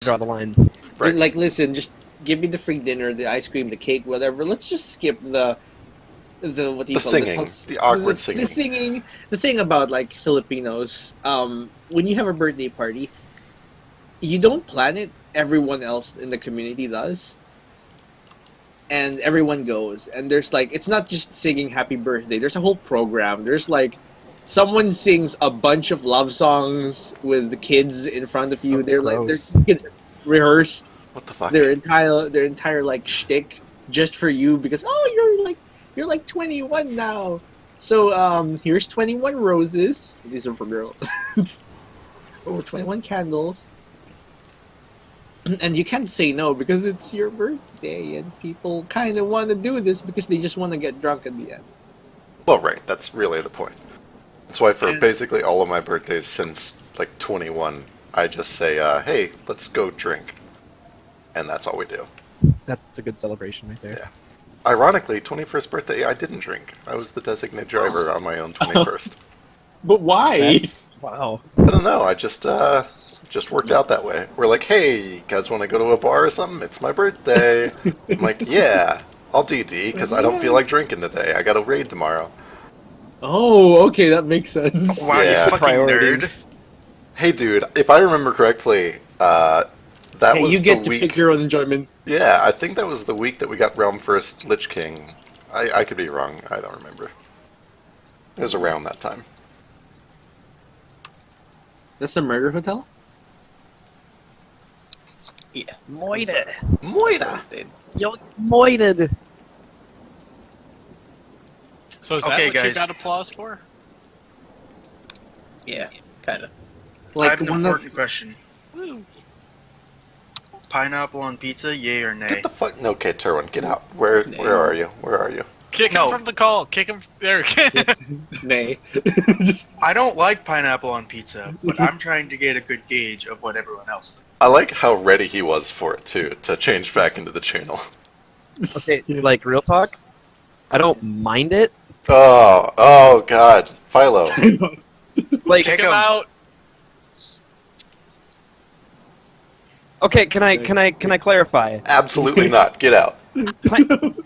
draw the line. Right. Like, listen, just give me the free dinner, the ice cream, the cake, whatever. Let's just skip the what do you The call singing, this? the awkward The singing. singing. The thing about like Filipinos, when you have a birthday party, you don't plan it. Everyone else in the community does, and everyone goes. And there's like, it's not just singing happy birthday. There's a whole program. There's like, someone sings a bunch of love songs with the kids in front of you. Oh, They're gross. like, they're rehearsed What the fuck? their entire like shtick just for you because you're like 21 now. So here's 21 roses. These are for girls. Or 21 candles. And you can't say no because it's your birthday and people kind of want to do this because they just want to get drunk at the end. Well, right. That's really the point. That's why for And- basically all of my birthdays since like 21, I just say, "Hey, let's go drink," and that's all we do. That's a good celebration right there. Yeah. Ironically, 21st birthday, I didn't drink. I was the designated driver on my own 21st. But why? Wow. I don't know. I just worked out that way. We're like, "Hey, you guys want to go to a bar or something? It's my birthday." I'm like, "Yeah, I'll DD because I don't feel like drinking today. I got a raid tomorrow." Oh, okay, that makes sense. Wow, Yeah. you fucking nerd. Priorities. Hey, dude, if I remember correctly, that Hey, was you get the to week. pick your own enjoyment. Yeah, I think that was the week that we got Realm First Lich King. I could be wrong. I don't remember. It was around that time. That's a murder hotel? Yeah. Moited. Moida! Yo, moited. So is that Okay, what you guys. got applause for? Yeah, kind of. I Like have an one of important question. Pineapple on pizza, yay or nay? Get the fuck. Okay, Terwin, get out. Where are you? Where are you? Kick No. him from the call. Kick him there. nay. I don't like pineapple on pizza, but I'm trying to get a good gauge of what everyone else thinks. I like how ready he was for it too, to change back into the channel. Okay, like real talk. I don't mind it. Oh God, Philo. Like, Kick him him. out. okay, can I clarify? Absolutely not. Get out.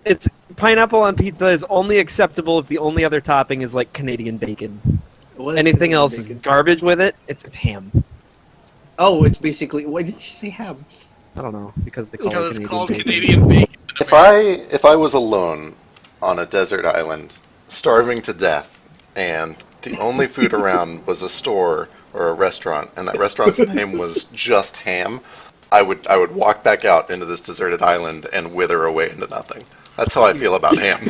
It's pineapple on pizza is only acceptable if the only other topping is like Canadian bacon. What is Anything Canadian else is bacon? garbage with it. It's ham. Oh, it's basically. Why did you say ham? I don't know because they call Because it it's Canadian called bacon. Canadian bacon. in America. If I was alone on a desert island, starving to death, and the only food around was a store or a restaurant, and that restaurant's name was just ham, I would walk back out into this deserted island and wither away into nothing. That's how I feel about ham.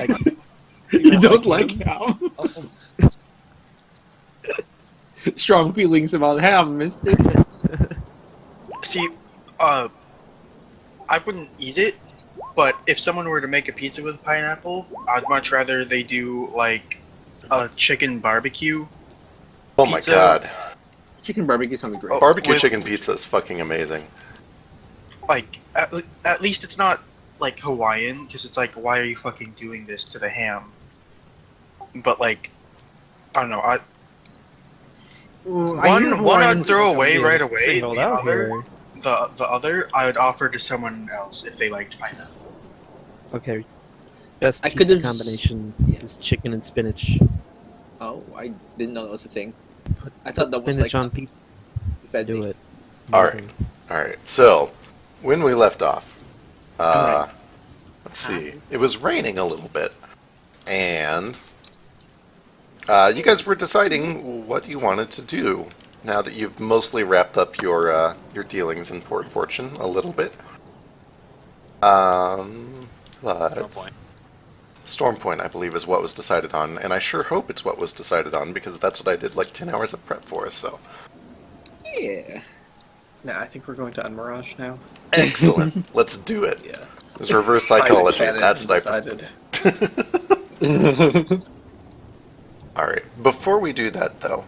You don't like ham? Strong feelings about ham, mister. See, I wouldn't eat it, but if someone were to make a pizza with pineapple, I'd much rather they do like a chicken barbecue. Oh my Pizza. god. Chicken barbecue sounds great. Oh. Barbecue With- chicken pizza is fucking amazing. Like, at least it's not like Hawaiian, because it's like, why are you fucking doing this to the ham? But like, I don't know. One I'd throw away right away. Singled The out other, here. the other, I would offer to someone else if they liked pineapple. Okay. Best I pizza could've- combination is chicken and spinach. Oh, I didn't know that was a thing. I Put thought that was spinach like on pizza. fed Do me. it. It's All right. amazing. Alright, so, when we left off, Alright. let's see, it was raining a little bit, and you guys were deciding what you wanted to do now that you've mostly wrapped up your dealings in Port Fortune a little bit. But No point. Storm Point, I believe, is what was decided on, and I sure hope it's what was decided on because that's what I did like 10 hours of prep for. So Yeah. Nah, I think we're going to Unmirage now. excellent, let's do it. Yeah. It's reverse Find a psychology. canon That's what I. decided. All right. Before we do that, though,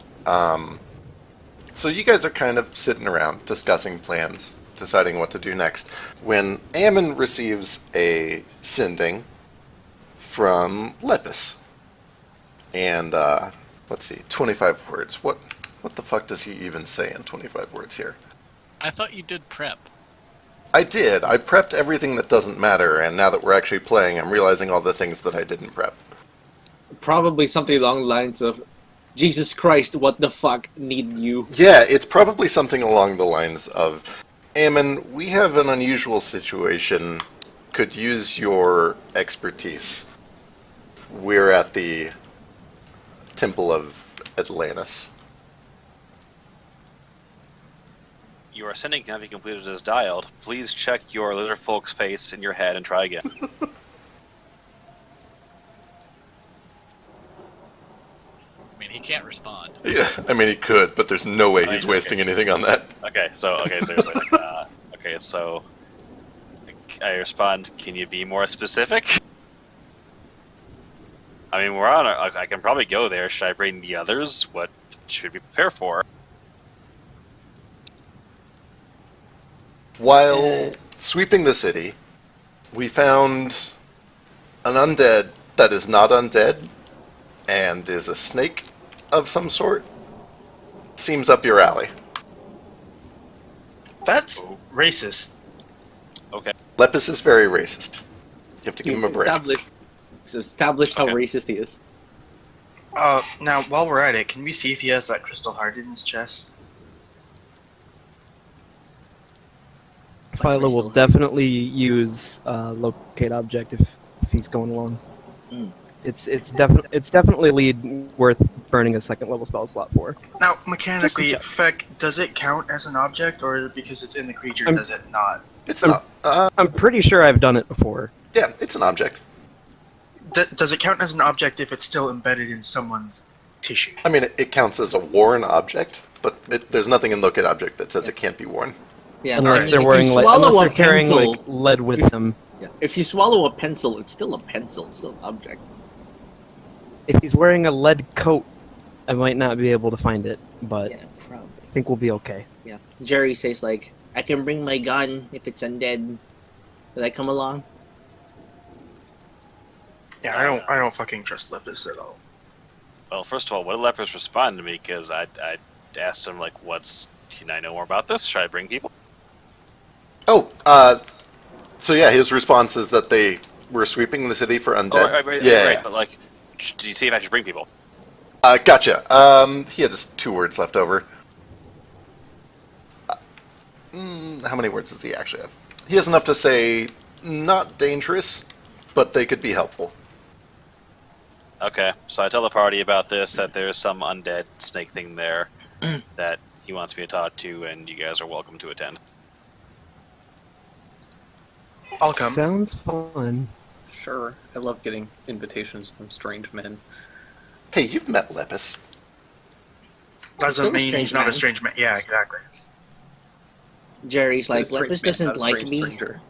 so you guys are kind of sitting around discussing plans, deciding what to do next, when Amon receives a sending from Lepus. And, let's see, 25 words. What the fuck does he even say in 25 words here? I thought you did prep. I did. I prepped everything that doesn't matter, and now that we're actually playing, I'm realizing all the things that I didn't prep. Probably something along the lines of, Jesus Christ, what the fuck need you? Yeah, it's probably something along the lines of, Amon, we have an unusual situation. Could use your expertise. We're at the Temple of Atlantis. Your ascending cannot be completed as dialed. Please check your lizard folk's face in your head and try again. I mean, he can't respond. Yeah, I mean, he could, but there's no way he's wasting anything on that. Okay, seriously. Okay, so I respond, can you be more specific? I mean, we're on I can probably go there. Should I bring the others? What should we prepare for? While sweeping the city, we found an undead that is not undead, and is a snake of some sort. Seems up your alley. That's racist. Okay. Lepus is very racist. You have to give him a break. Established how Okay. racist he is. Now, while we're at it, can we see if he has that crystal heart in his chest? Philo will definitely use locate object if he's going along. Mm. It's definitely a lead worth burning a second level spell slot for. Now, mechanically, check. Feck, does it count as an object, or because it's in the creature, I'm- does it not? It's not. I'm pretty sure I've done it before. Yeah, it's an object. Does it count as an object if it's still embedded in someone's tissue? I mean, it counts as a worn object, but there's nothing in locate object that says it can't be worn. Yeah, Unless I mean, they're if you wearing swallow unless a they're carrying pencil- like lead with them. Yeah. If you swallow a pencil, it's still a pencil, it's still an object. If he's wearing a lead coat, I might not be able to find it, but Yeah, probably. I think we'll be okay. Yeah. Jerry says like, I can bring my gun if it's undead. Did I come along? Yeah, I don't fucking trust Lepus at all. Well, first of all, what did Lepers respond to me? Because I asked him, like, can I know more about this? Should I bring people? Oh, so yeah, his response is that they were sweeping the city for undead. Right, but, like, did you see if I should bring people? Gotcha. He had just 2 words left over. How many words does he actually have? He has enough to say, not dangerous, but they could be helpful. Okay, so I tell the party about this, that there's some undead snake thing there that he wants me to talk to, and you guys are welcome to attend. I'll come. Sounds fun. Sure. I love getting invitations from strange men. Hey, you've met Lepus. Doesn't Still a mean strange he's not a man. strange man. Yeah, exactly. Jerry's like, Says strange Lepus man, doesn't not a like strange me. stranger.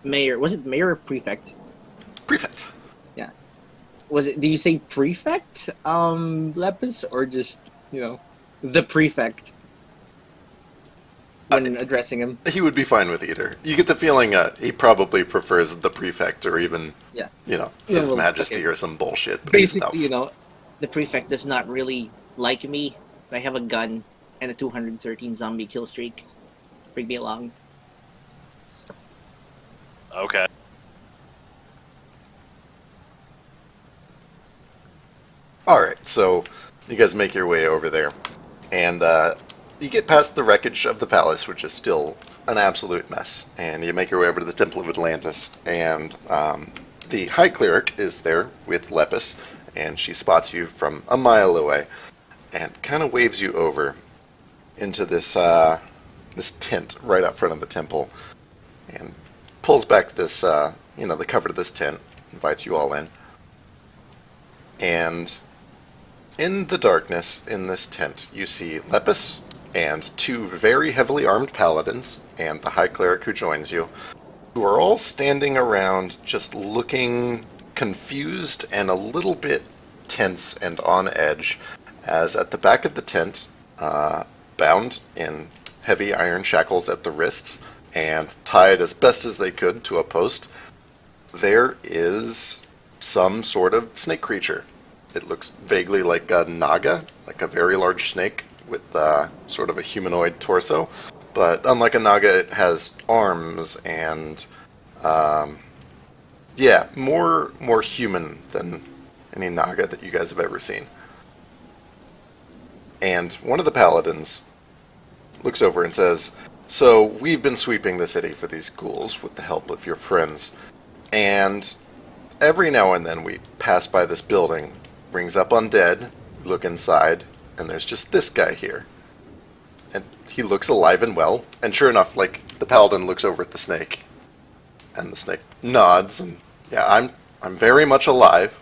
Mayor, was it mayor or prefect? Prefect. Did you say prefect, Lepus, or just, the prefect? When addressing him. He would be fine with either. You get the feeling he probably prefers the prefect or even, Yeah. His Yeah, well, majesty okay. or some bullshit. But he's Basically, enough. the prefect does not really like me. I have a gun and a 213 zombie kill streak. Bring me along. Okay. Alright, so you guys make your way over there. And you get past the wreckage of the palace, which is still an absolute mess. And you make your way over to the Temple of Atlantis. And the High Cleric is there with Lepus. And she spots you from a mile away. And kind of waves you over into this this tent right up front of the temple. And pulls back this, the cover to this tent. Invites you all in. And in the darkness in this tent, you see Lepus and 2 very heavily armed paladins and the High Cleric who joins you, who are all standing around just looking confused and a little bit tense and on edge, as at the back of the tent, bound in heavy iron shackles at the wrists and tied as best as they could to a post, there is some sort of snake creature. It looks vaguely like a naga, like a very large snake with sort of a humanoid torso, but unlike a Naga, it has arms and, yeah, more human than any Naga that you guys have ever seen. And one of the paladins looks over and says, "So we've been sweeping the city for these ghouls with the help of your friends, and every now and then we pass by this building, rings up undead, look inside, and there's just this guy here. And he looks alive and well, and sure enough, like, the paladin looks over at the snake, and the snake nods, and yeah, I'm very much alive.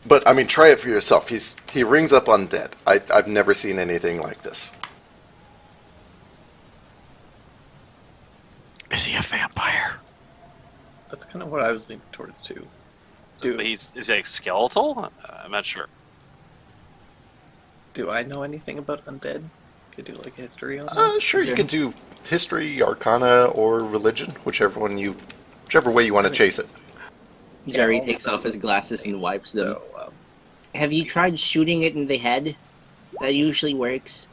But, I mean, try it for yourself. He rings up undead. I've never seen anything like this." Is he a vampire? That's kind of what I was leaning towards too. But is he like skeletal? I'm not sure. Do I know anything about undead? Could you do like history on that? Sure, you could do history, arcana, or religion, whichever way you want to chase it. Jerry takes off his glasses and wipes them. So, Have you tried shooting it in the head? That usually works.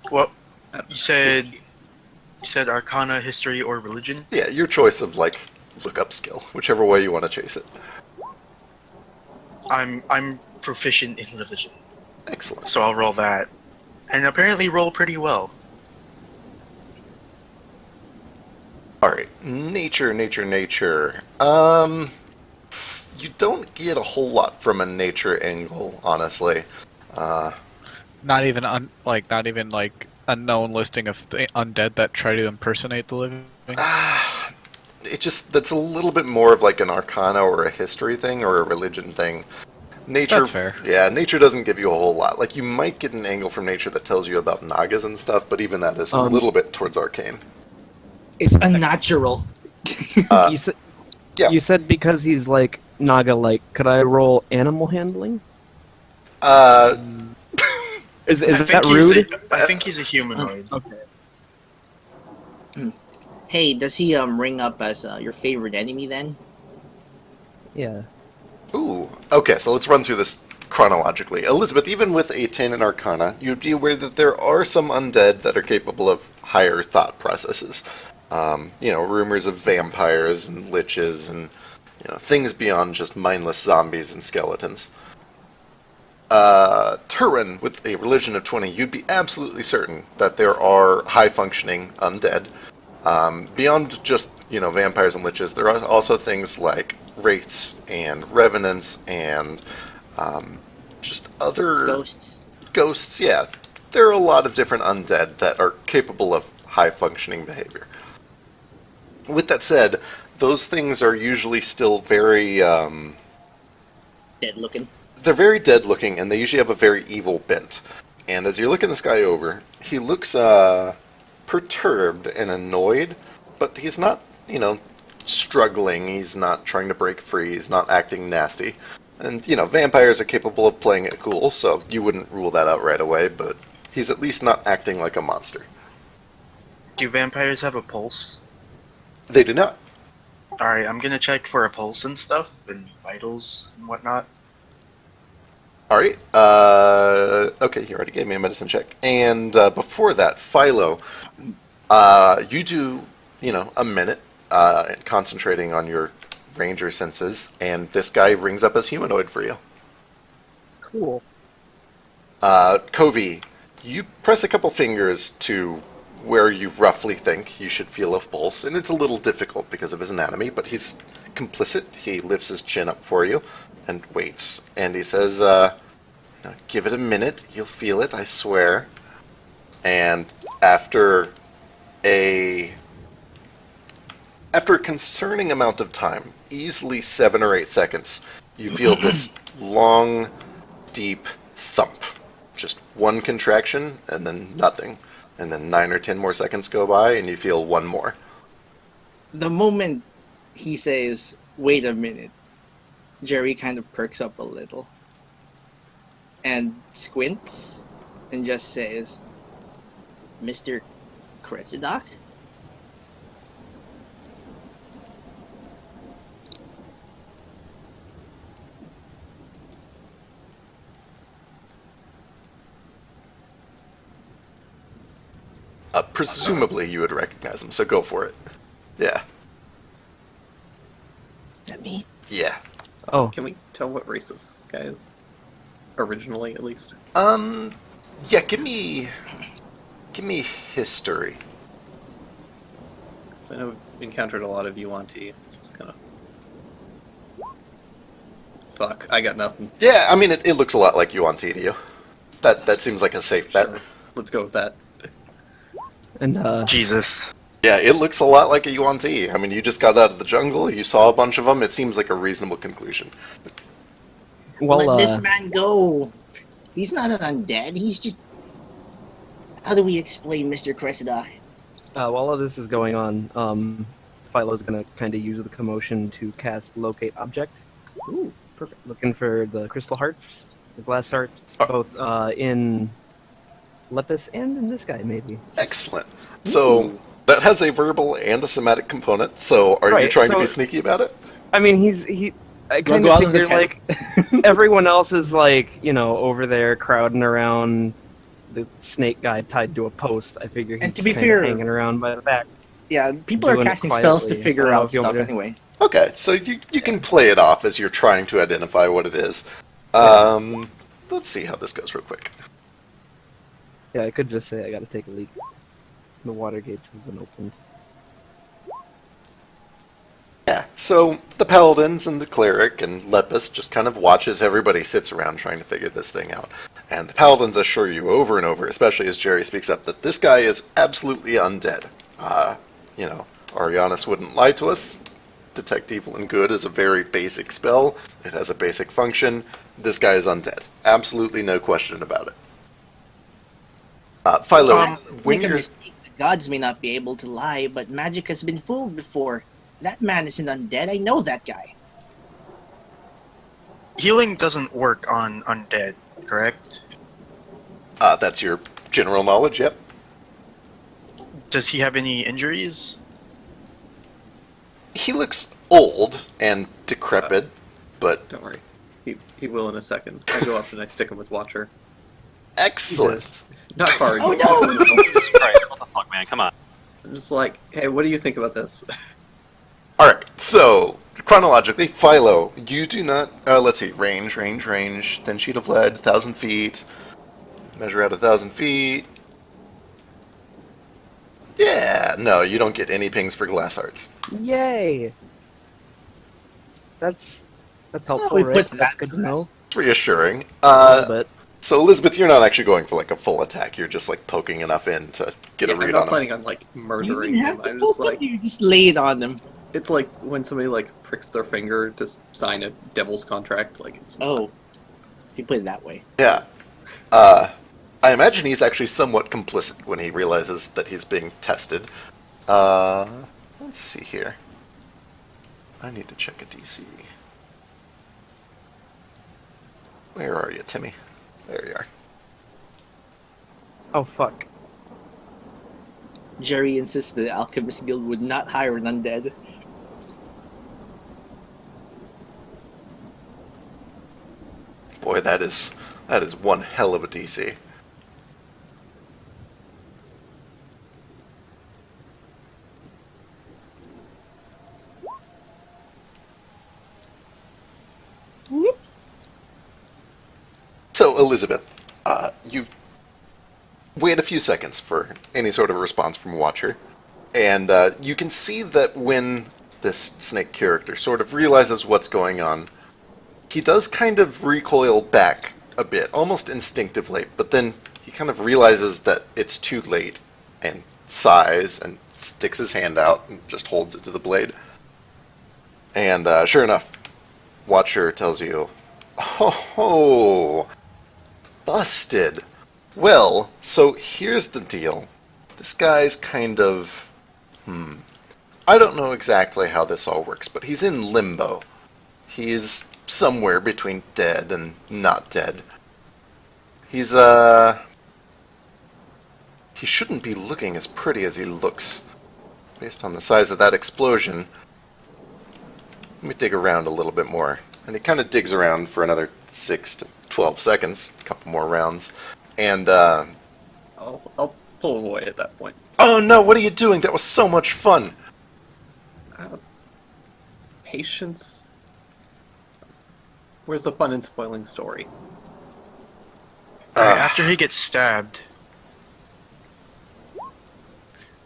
What? You said arcana, history, or religion? Yeah, your choice of, like, look-up skill, whichever way you want to chase it. I'm proficient in religion, Excellent. so I'll roll that. And apparently roll pretty well. Alright, nature. You don't get a whole lot from a nature angle, honestly. Not even unknown listing of the undead that try to impersonate the living. That's a little bit more of like an arcana or a history thing or a religion thing. Nature, That's fair. Yeah, nature doesn't give you a whole lot. Like, you might get an angle from nature that tells you about Nagas and stuff, but even that is a little bit towards arcane. It's unnatural. You said, yeah. You said because he's like Naga-like. Could I roll animal handling? Is that rude? I think he's a humanoid. Okay. Hey, does he ring up as your favorite enemy then? Yeah. Ooh. Okay, so let's run through this chronologically. Elizabeth, even with a 10 in Arcana, you'd be aware that there are some undead that are capable of higher thought processes. Rumors of vampires and liches and things beyond just mindless zombies and skeletons. Turin, with a religion of 20, you'd be absolutely certain that there are high-functioning undead. Beyond just, vampires and liches, there are also things like wraiths and revenants and just other... Ghosts, yeah. There are a lot of different undead that are capable of high-functioning behavior. With that said, those things are usually still very... Dead-looking. They're very dead-looking, and they usually have a very evil bent. And as you're looking this guy over, he looks perturbed and annoyed, but he's not, struggling. He's not trying to break free. He's not acting nasty. And, vampires are capable of playing it cool, so you wouldn't rule that out right away, but he's at least not acting like a monster. Do vampires have a pulse? They do not. Alright, I'm gonna check for a pulse and stuff, and vitals and whatnot. Alright, okay, you already gave me a medicine check. And before that, Philo, you do, a minute concentrating on your ranger senses, and this guy rings up as humanoid for you. Cool. Covey, you press a couple fingers to where you roughly think you should feel a pulse, and it's a little difficult because of his anatomy, but he's complicit. He lifts his chin up for you and waits, and he says, give it a minute, you'll feel it, I swear. And after a concerning amount of time, easily 7 or 8 seconds, you feel this long, deep thump. Just one contraction, and then nothing. And then 9 or 10 more seconds go by, and you feel one more. The moment he says, "Wait a minute," Jerry kind of perks up a little. And squints, and just says, "Mr. Cressidoc?" Presumably you would recognize him, so go for it. Yeah. Is that me? Yeah. Oh, Can we tell what race this guy is? Originally, at least. Yeah, give me history. So I know we've encountered a lot of Yuan-Ti. This is kind of... Fuck, I got nothing. Yeah, I mean, it looks a lot like Yuan-Ti to you. That seems like a safe bet. Sure. Let's go with that. and Jesus. Yeah, it looks a lot like a Yuan-Ti. I mean, you just got out of the jungle, you saw a bunch of them, it seems like a reasonable conclusion. well, Let this man go. He's not an undead. He's just. How do we explain Mr. Cressida? while all this is going on, Philo's gonna kind of use the commotion to cast Locate Object. Ooh, perfect. Looking for the crystal hearts, the glass hearts, Oh. both in Lepus and in this guy, maybe. Excellent. So, that has a verbal and a somatic component, so are you Right, trying to so- be sneaky about it? I mean, I Wanna kind go of out as a figured, cat? like, everyone else is, like, over there crowding around the snake guy tied to a post. I figure And he's to be kind fair- of hanging around by the back. Yeah, people are Doing it casting spells to quietly. figure I don't know out if you want stuff me to- anyway. Okay, so you can play it off as you're trying to identify what it is. Let's see how this goes real quick. Yeah, I could just say I gotta take a leak. The water gates have been opened. Yeah, so the paladins and the cleric and Lepus just kind of watch as everybody sits around trying to figure this thing out. And the paladins assure you over and over, especially as Jerry speaks up, that this guy is absolutely undead. Arianis wouldn't lie to us. Detect Evil and Good is a very basic spell. It has a basic function. This guy is undead. Absolutely no question about it. Philo, when Make a you're... mistake. The gods may not be able to lie, but magic has been fooled before. That man isn't undead. I know that guy. Healing doesn't work on undead, correct? That's your general knowledge, yep. Does he have any injuries? He looks old and decrepit, but Don't worry. He will in a second. I go up and I stick him with Watcher. excellent. Not hard. Oh, no! Jesus Christ, what the fuck, man? Come on. I'm just like, hey, what do you think about this? Alright, so, chronologically, Philo, you do not, let's see, range, thin sheet of lead, 1,000 feet, measure out 1,000 feet. Yeah, no, you don't get any pings for glass hearts. Yay! That's helpful, we right? put That's that good to to know. It's reassuring. A little bit. So Elizabeth, you're not actually going for like a full attack, you're just like poking enough in to get a I'm read not on him. planning on like You murdering didn't have him. to I'm just poke like, it, you just lay it on them. it's like when somebody like pricks their finger to sign a devil's contract. Like it's not. Oh. If you put it that way. Yeah. I imagine he's actually somewhat complicit when he realizes that he's being tested. Let's see here. I need to check a DC. Where are you, Timmy? There you are. Oh fuck. Jerry insists the Alchemist Guild would not hire an undead. Boy, that is one hell of a DC. Whoops. So, Elizabeth, you wait a few seconds for any sort of response from Watcher, and you can see that when this snake character sort of realizes what's going on, he does kind of recoil back a bit, almost instinctively, but then he kind of realizes that it's too late, and sighs and sticks his hand out and just holds it to the blade. And sure enough, Watcher tells you, "Oh, busted. Well, so here's the deal. This guy's kind of... I don't know exactly how this all works, but he's in limbo. He's somewhere between dead and not dead. He's, he shouldn't be looking as pretty as he looks. Based on the size of that explosion... Let me dig around a little bit more." And he kind of digs around for another 6 to 12 seconds, a couple more rounds. And, I'll pull him away at that point. Oh no, what are you doing? That was so much fun! Patience? Where's the fun in spoiling story? Alright, after he gets stabbed,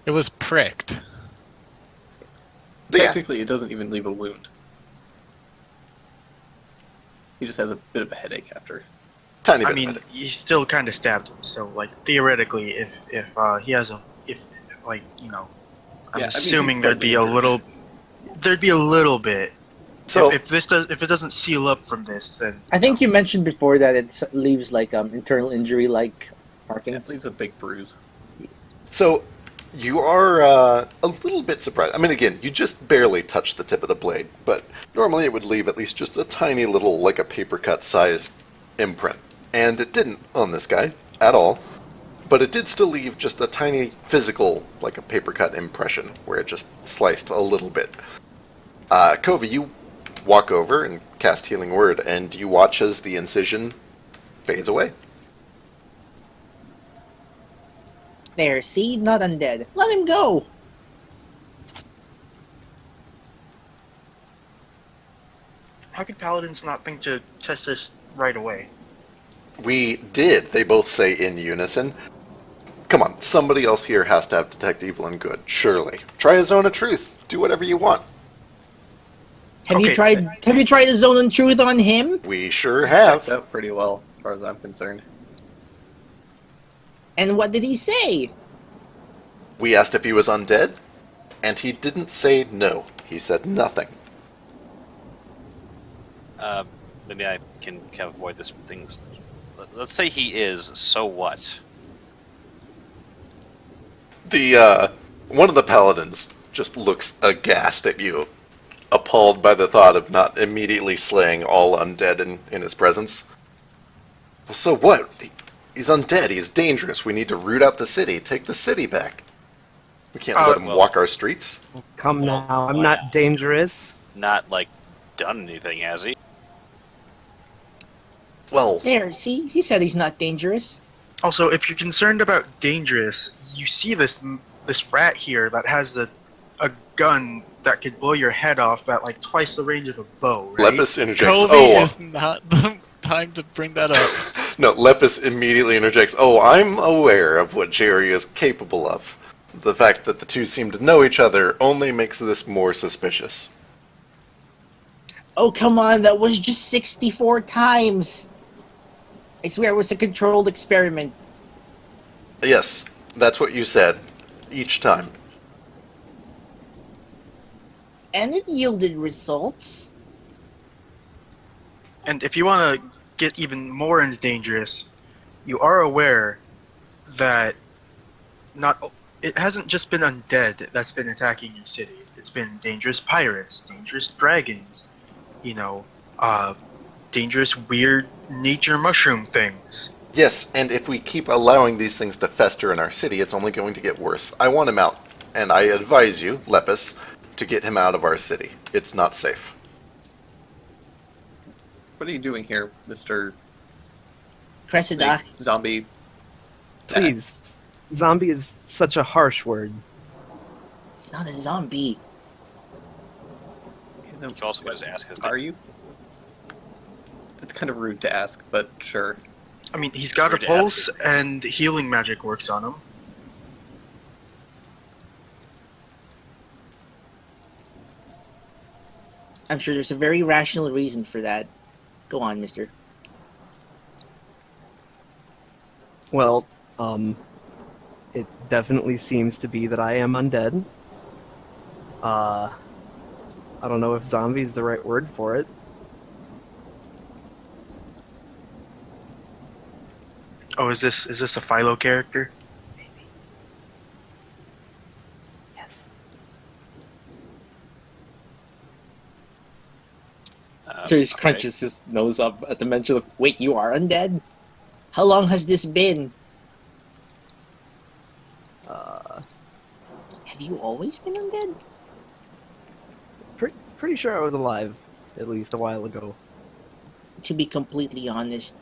It was pricked. Yeah. Technically, it doesn't even leave a wound. He just has a bit of a headache after. Tiny I bit mean, of it. he still kind of stabbed him. So, like, theoretically, if he has a, if like, you know, I'm Yeah, I mean, assuming he's there'd be a slightly little, there'd be a little bit. So, If it doesn't seal up from this, then I think you mentioned before that it leaves like internal injury like markings. It leaves a big bruise. so you are a little bit surprised. I mean, again, you just barely touched the tip of the blade, but normally it would leave at least just a tiny little, like a paper cut sized imprint. And it didn't on this guy at all. But it did still leave just a tiny physical, like a paper cut impression, where it just sliced a little bit. Kovi, you walk over and cast Healing Word, and you watch as the incision fades away. There, see? Not undead. Let him go! how could paladins not think to test this right away? We did, they both say in unison. Come on, somebody else here has to have Detect Evil and Good, surely. Try a Zone of Truth. Do whatever you want. Have you Okay. tried the Zone of Truth on him? We sure have. Checks out pretty well, as far as I'm concerned. And what did he say? We asked if he was undead, and he didn't say no. He said nothing. Maybe I can kind of avoid this thing. Let's say he is, so what? The, one of the paladins just looks aghast at you, appalled by the thought of not immediately slaying all undead in his presence. Well, so what? He's undead, he's dangerous, we need to root out the city, take the city back. We can't let him well- walk our streets. Come Well, now, I'm why not not? dangerous. Not, like, done anything, has he? Well, There, see? He said he's not dangerous. Also, if you're concerned about dangerous, you see this rat here that has a gun that could blow your head off at like twice the range of a bow, right? Lepus interjects, Kobe is not the time to bring that up. no, Lepus immediately interjects, oh, I'm aware of what Jerry is capable of. The fact that the two seem to know each other only makes this more suspicious. Oh, come on, that was just 64 times. I swear it was a controlled experiment. Yes, that's what you said. Each time. And it yielded results. And if you want to get even more into dangerous, you are aware that it hasn't just been undead that's been attacking your city. It's been dangerous pirates, dangerous dragons, dangerous weird nature mushroom things. Yes, and if we keep allowing these things to fester in our city, it's only going to get worse. I want him out, and I advise you, Lepus, to get him out of our city. It's not safe. What are you doing here, Mr. Cressidoc. Zombie? Please, zombie is such a harsh word. It's not a zombie. You also just ask his Are you? It's kind of rude to ask, but sure. I mean, he's got a Weird to ask pulse, and healing magic works on him. I'm sure there's a very rational reason for that. Go on, mister. Well, it definitely seems to be that I am undead. I don't know if zombie is the right word for it. Oh, is this a Philo character? Yes. So he alright. crunches his nose up at the mention of, wait, you are undead? How long has this been? Have you always been undead? Pretty sure I was alive, at least a while ago. To be completely honest,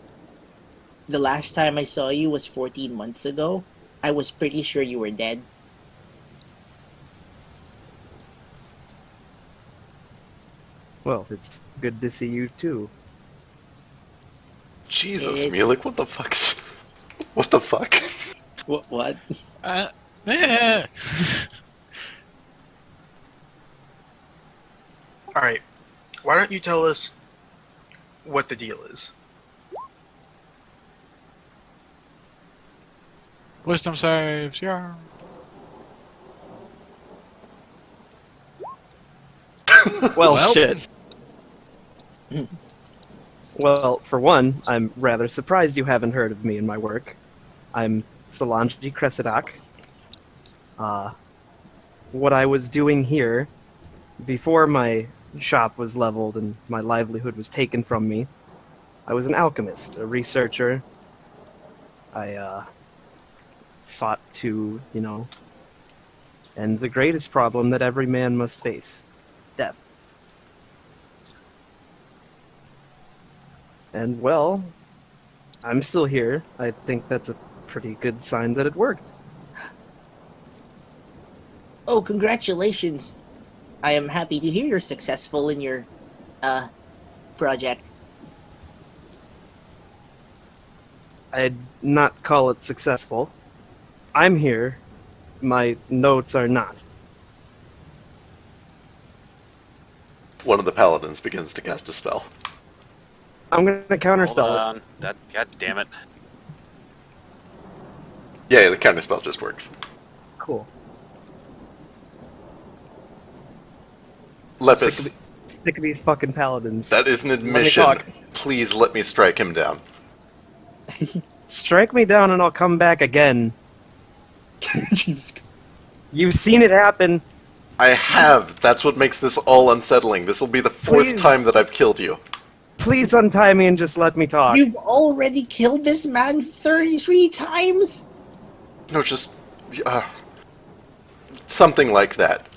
the last time I saw you was 14 months ago, I was pretty sure you were dead. Well, it's good to see you too. Jesus, It's Mulek, what the fuck is... What the fuck? What? Eh. Alright, why don't you tell us what the deal is? Wisdom saves, yeah. Well, Well. shit. Well, for one, I'm rather surprised you haven't heard of me and my work. I'm Solange Cressidak. What I was doing here, before my shop was leveled and my livelihood was taken from me, I was an alchemist, a researcher. I, sought to, end the greatest problem that every man must face, death. And, well, I'm still here. I think that's a pretty good sign that it worked. Oh, congratulations. I am happy to hear you're successful in your, project. I'd not call it successful. I'm here. My notes are not. One of the paladins begins to cast a spell. I'm gonna Hold counterspell it. on. God damn it. Yeah, the counterspell just works. Cool. Lepus, Sick of these fucking paladins. that is an me admission. talk. Please let me strike him down. Strike me down and I'll come back again. Jesus. You've seen it happen. I have. That's what makes this all unsettling. This will be the fourth Please. time that I've killed you. Please untie me and just let me talk. You've already killed this man 33 times? No, just... something like that.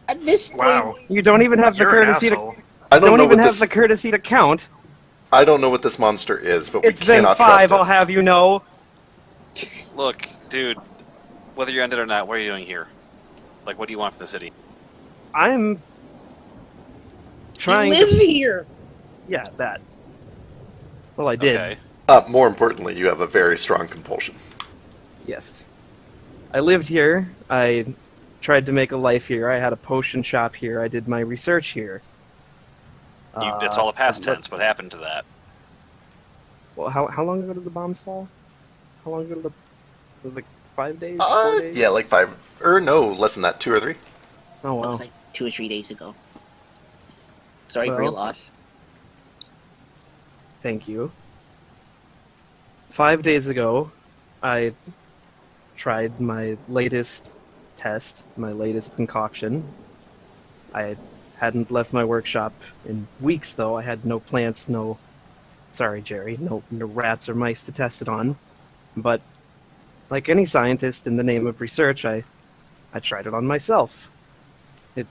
At this point, Wow. You don't even have the You're an courtesy to. asshole. I don't Don't know even what have this... the courtesy to count. I don't know what this monster is, but It's we been cannot 5, trust I'll it. have you know. Look, dude, whether you're undead or not, what are you doing here? Like, what do you want from the city? I'm he trying lives to. here. Yeah, that. Well, I did. Okay. More importantly, you have a very strong compulsion. Yes. I lived here. I tried to make a life here. I had a potion shop here. I did my research here. It's all a past I- tense. What happened to that? Well, how long ago did the bombs fall? How long ago did it was like 5 days? 4 days? Yeah, like 5... Or no, less than that, 2 or 3. Oh, wow. Looks like 2 or 3 days ago. Sorry for your Well. loss. Thank you. 5 days ago, I tried my latest test, my latest concoction. I hadn't left my workshop in weeks, though. I had no plants, sorry, Jerry, no rats or mice to test it on. But like any scientist, in the name of research, I tried it on myself. It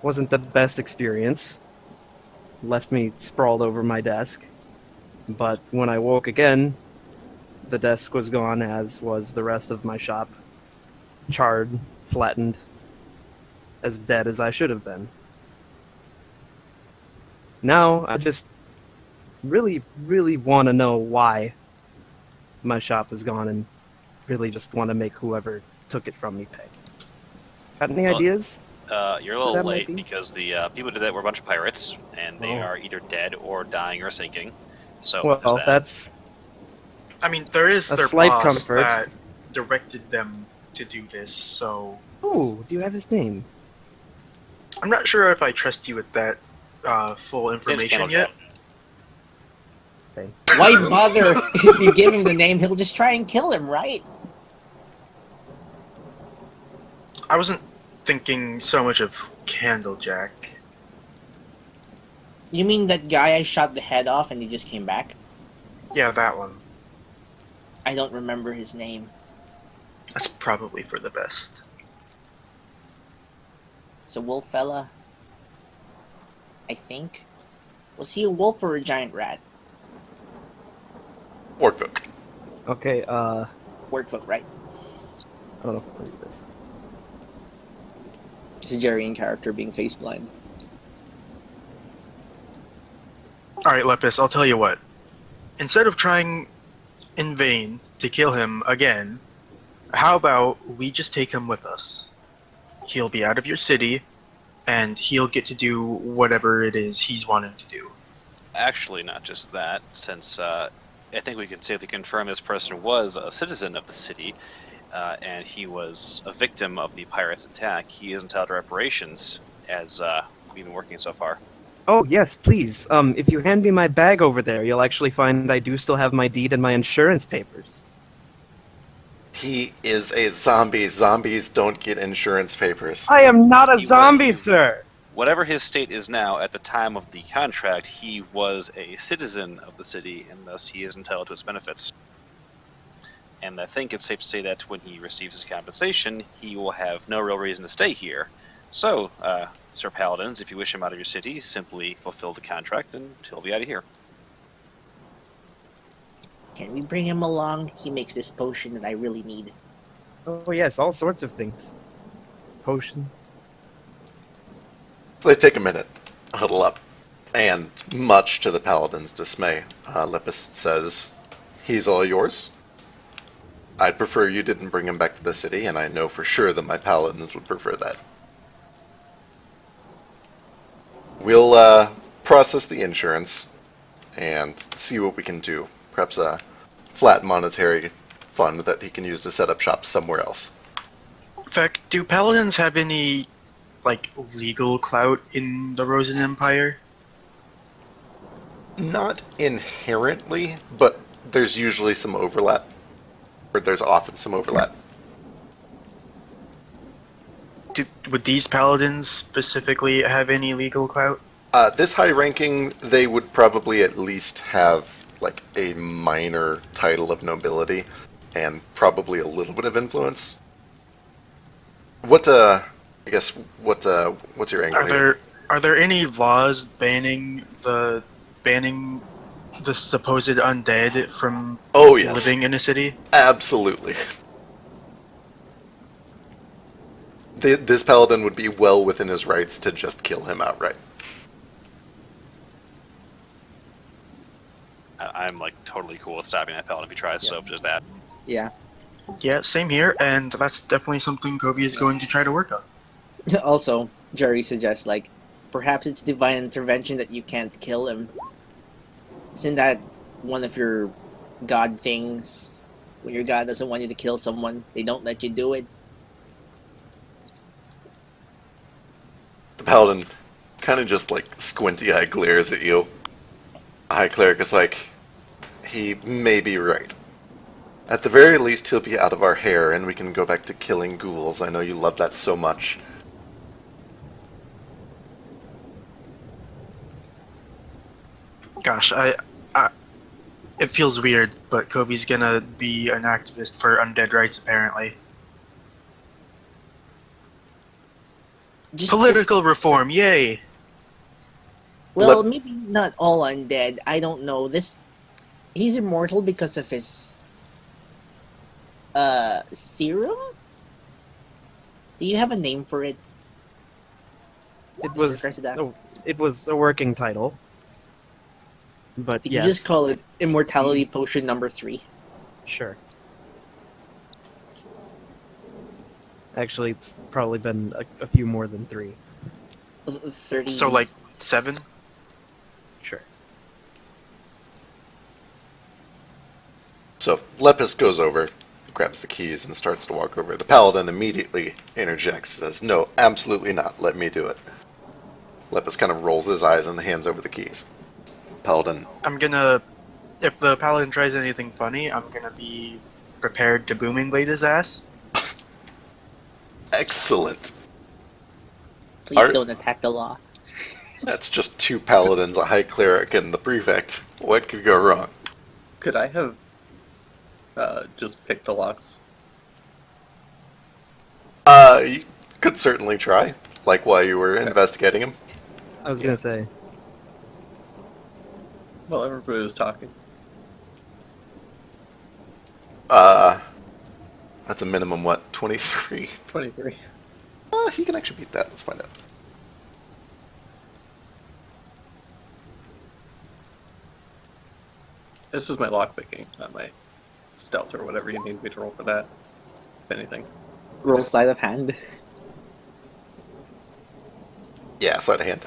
wasn't the best experience. Left me sprawled over my desk. But when I woke again, the desk was gone, as was the rest of my shop. Charred, flattened, as dead as I should have been. Now, I just really, really want to know why my shop is gone, and really just want to make whoever took it from me pay. Got any Well, ideas? You're a little That might late be. because the people who did that were a bunch of pirates, and they Oh. are either dead or dying or sinking. So Well, there's that. that's I mean, there is A their slight boss comfort. that directed them to do this, so Oh, do you have his name? I'm not sure if I trust you with that full His name's information Camel yet. Okay. Why bother? If you give him the name, he'll just try and kill him, right? I wasn't thinking so much of Candlejack. You mean that guy I shot the head off and he just came back? Yeah, that one. I don't remember his name. That's probably for the best. It's a wolf fella. I think. Was he a wolf or a giant rat? Orkvok. Okay, Workbook, right? I don't know if I can do this. It's a Jerry in character being face blind. Alright, Lepus, I'll tell you what. Instead of trying in vain to kill him again, how about we just take him with us? He'll be out of your city, and he'll get to do whatever it is he's wanting to do. Actually, not just that, since I think we can safely confirm this person was a citizen of the city, and he was a victim of the pirates' attack. He is entitled to reparations, as we've been working so far. Oh, yes, please. If you hand me my bag over there, you'll actually find I do still have my deed and my insurance papers. He is a zombie. Zombies don't get insurance papers. I am not a He zombie, was- sir! Whatever his state is now, at the time of the contract, he was a citizen of the city, and thus he is entitled to its benefits. And I think it's safe to say that when he receives his compensation, he will have no real reason to stay here. So, Sir Paladins, if you wish him out of your city, simply fulfill the contract and he'll be out of here. Can we bring him along? He makes this potion that I really need. Oh, yes, all sorts of things. Potions. So they take a minute, huddle up, and much to the paladin's dismay, Lepus says, "He's all yours. I'd prefer you didn't bring him back to the city, and I know for sure that my paladins would prefer that. We'll process the insurance and see what we can do. Perhaps a flat monetary fund that he can use to set up shop somewhere else." In fact, do paladins have any, legal clout in the Rosen Empire? Not inherently, but there's usually some overlap. Or there's often some overlap. Would these paladins specifically have any legal clout? This high ranking, they would probably at least have like a minor title of nobility and probably a little bit of influence. What's your angle here? Are there any laws banning the supposed undead from Oh yes, living in a city? absolutely. This paladin would be well within his rights to just kill him outright. I'm totally cool with stopping that paladin if he tries, so just that. Yeah. Yeah, same here, and that's definitely something Kobe is going to try to work on. Also, Jerry suggests, perhaps it's divine intervention that you can't kill him. Isn't that one of your god things? When your god doesn't want you to kill someone, they don't let you do it. The paladin kind of just squinty-eye glares at you. High cleric is he may be right. At the very least, he'll be out of our hair, and we can go back to killing ghouls. I know you love that so much. Gosh, it feels weird, but Kobe's gonna be an activist for undead rights, apparently. Just Political reform, yay! Well, maybe not all undead. I don't know. He's immortal because of his serum? Do you have a name for it? It was a working title. But You yes, just call it Immortality Potion number 3. sure. Actually, it's probably been a few more than 3. 30. So, 7? Sure. So Lepus goes over, grabs the keys, and starts to walk over. The paladin immediately interjects, says, "No, absolutely not. Let me do it." Lepus kind of rolls his eyes and hands over the keys. Paladin, If the paladin tries anything funny, I'm gonna be prepared to booming blade his ass. excellent. Please don't attack the law. That's just 2 paladins, a high cleric, and the prefect. What could go wrong? Could I have just picked the locks? You could certainly try, while you were investigating him. I was gonna say. Well, everybody was talking. That's a minimum, what, 23? 23. He can actually beat that. Let's find out. This is my lockpicking, not my stealth or whatever you need me to roll for that. If anything. Roll sleight of hand. Yeah, sleight of hand.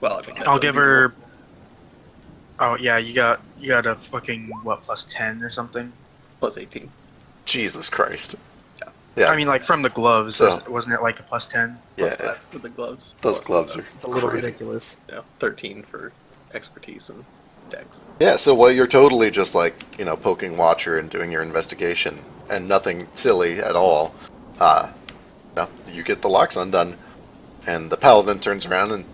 Well, I mean, I'll give her. Oh yeah, you got a fucking what +10 or something. plus 18. Jesus Christ. Yeah. Yeah. I mean, like from the gloves, So- wasn't it like a +10? Plus Yeah. 5 with the gloves. Those Plus, gloves are It's a little crazy. ridiculous. 13 for expertise and dex. Yeah, so while you're totally just like, poking Watcher and doing your investigation and nothing silly at all, you get the locks undone. And the paladin turns around and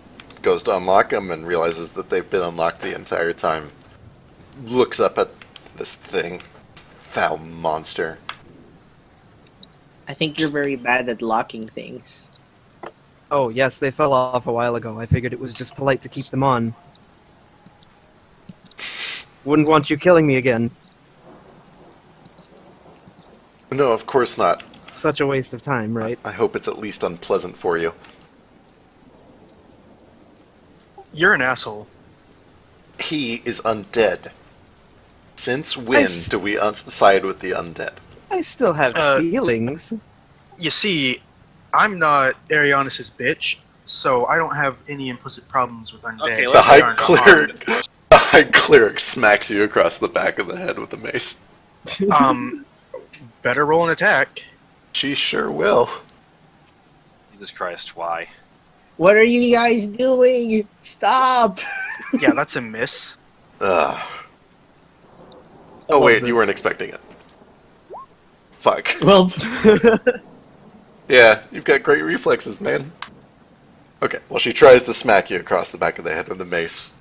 goes to unlock them and realizes that they've been unlocked the entire time. Looks up at this thing. Foul monster. I think you're very bad at locking things. Oh, yes, they fell off a while ago. I figured it was just polite to keep them on. Wouldn't want you killing me again. No, of course not. Such a waste of time, right? I hope it's at least unpleasant for you. You're an asshole. He is undead. Since when do we side with the undead? I still have feelings. You see, I'm not Arianis's bitch, so I don't have any implicit problems with undead. Okay, The let's high start cleric, the high cleric smacks you across the back of the head with a mace. Better roll an attack. She sure will. Jesus Christ, why? What are you guys doing? Stop! Yeah, that's a miss. Ugh. Oh wait, you weren't expecting it. Fuck. Well, Yeah, you've got great reflexes, man. Okay, well she tries to smack you across the back of the head with the mace.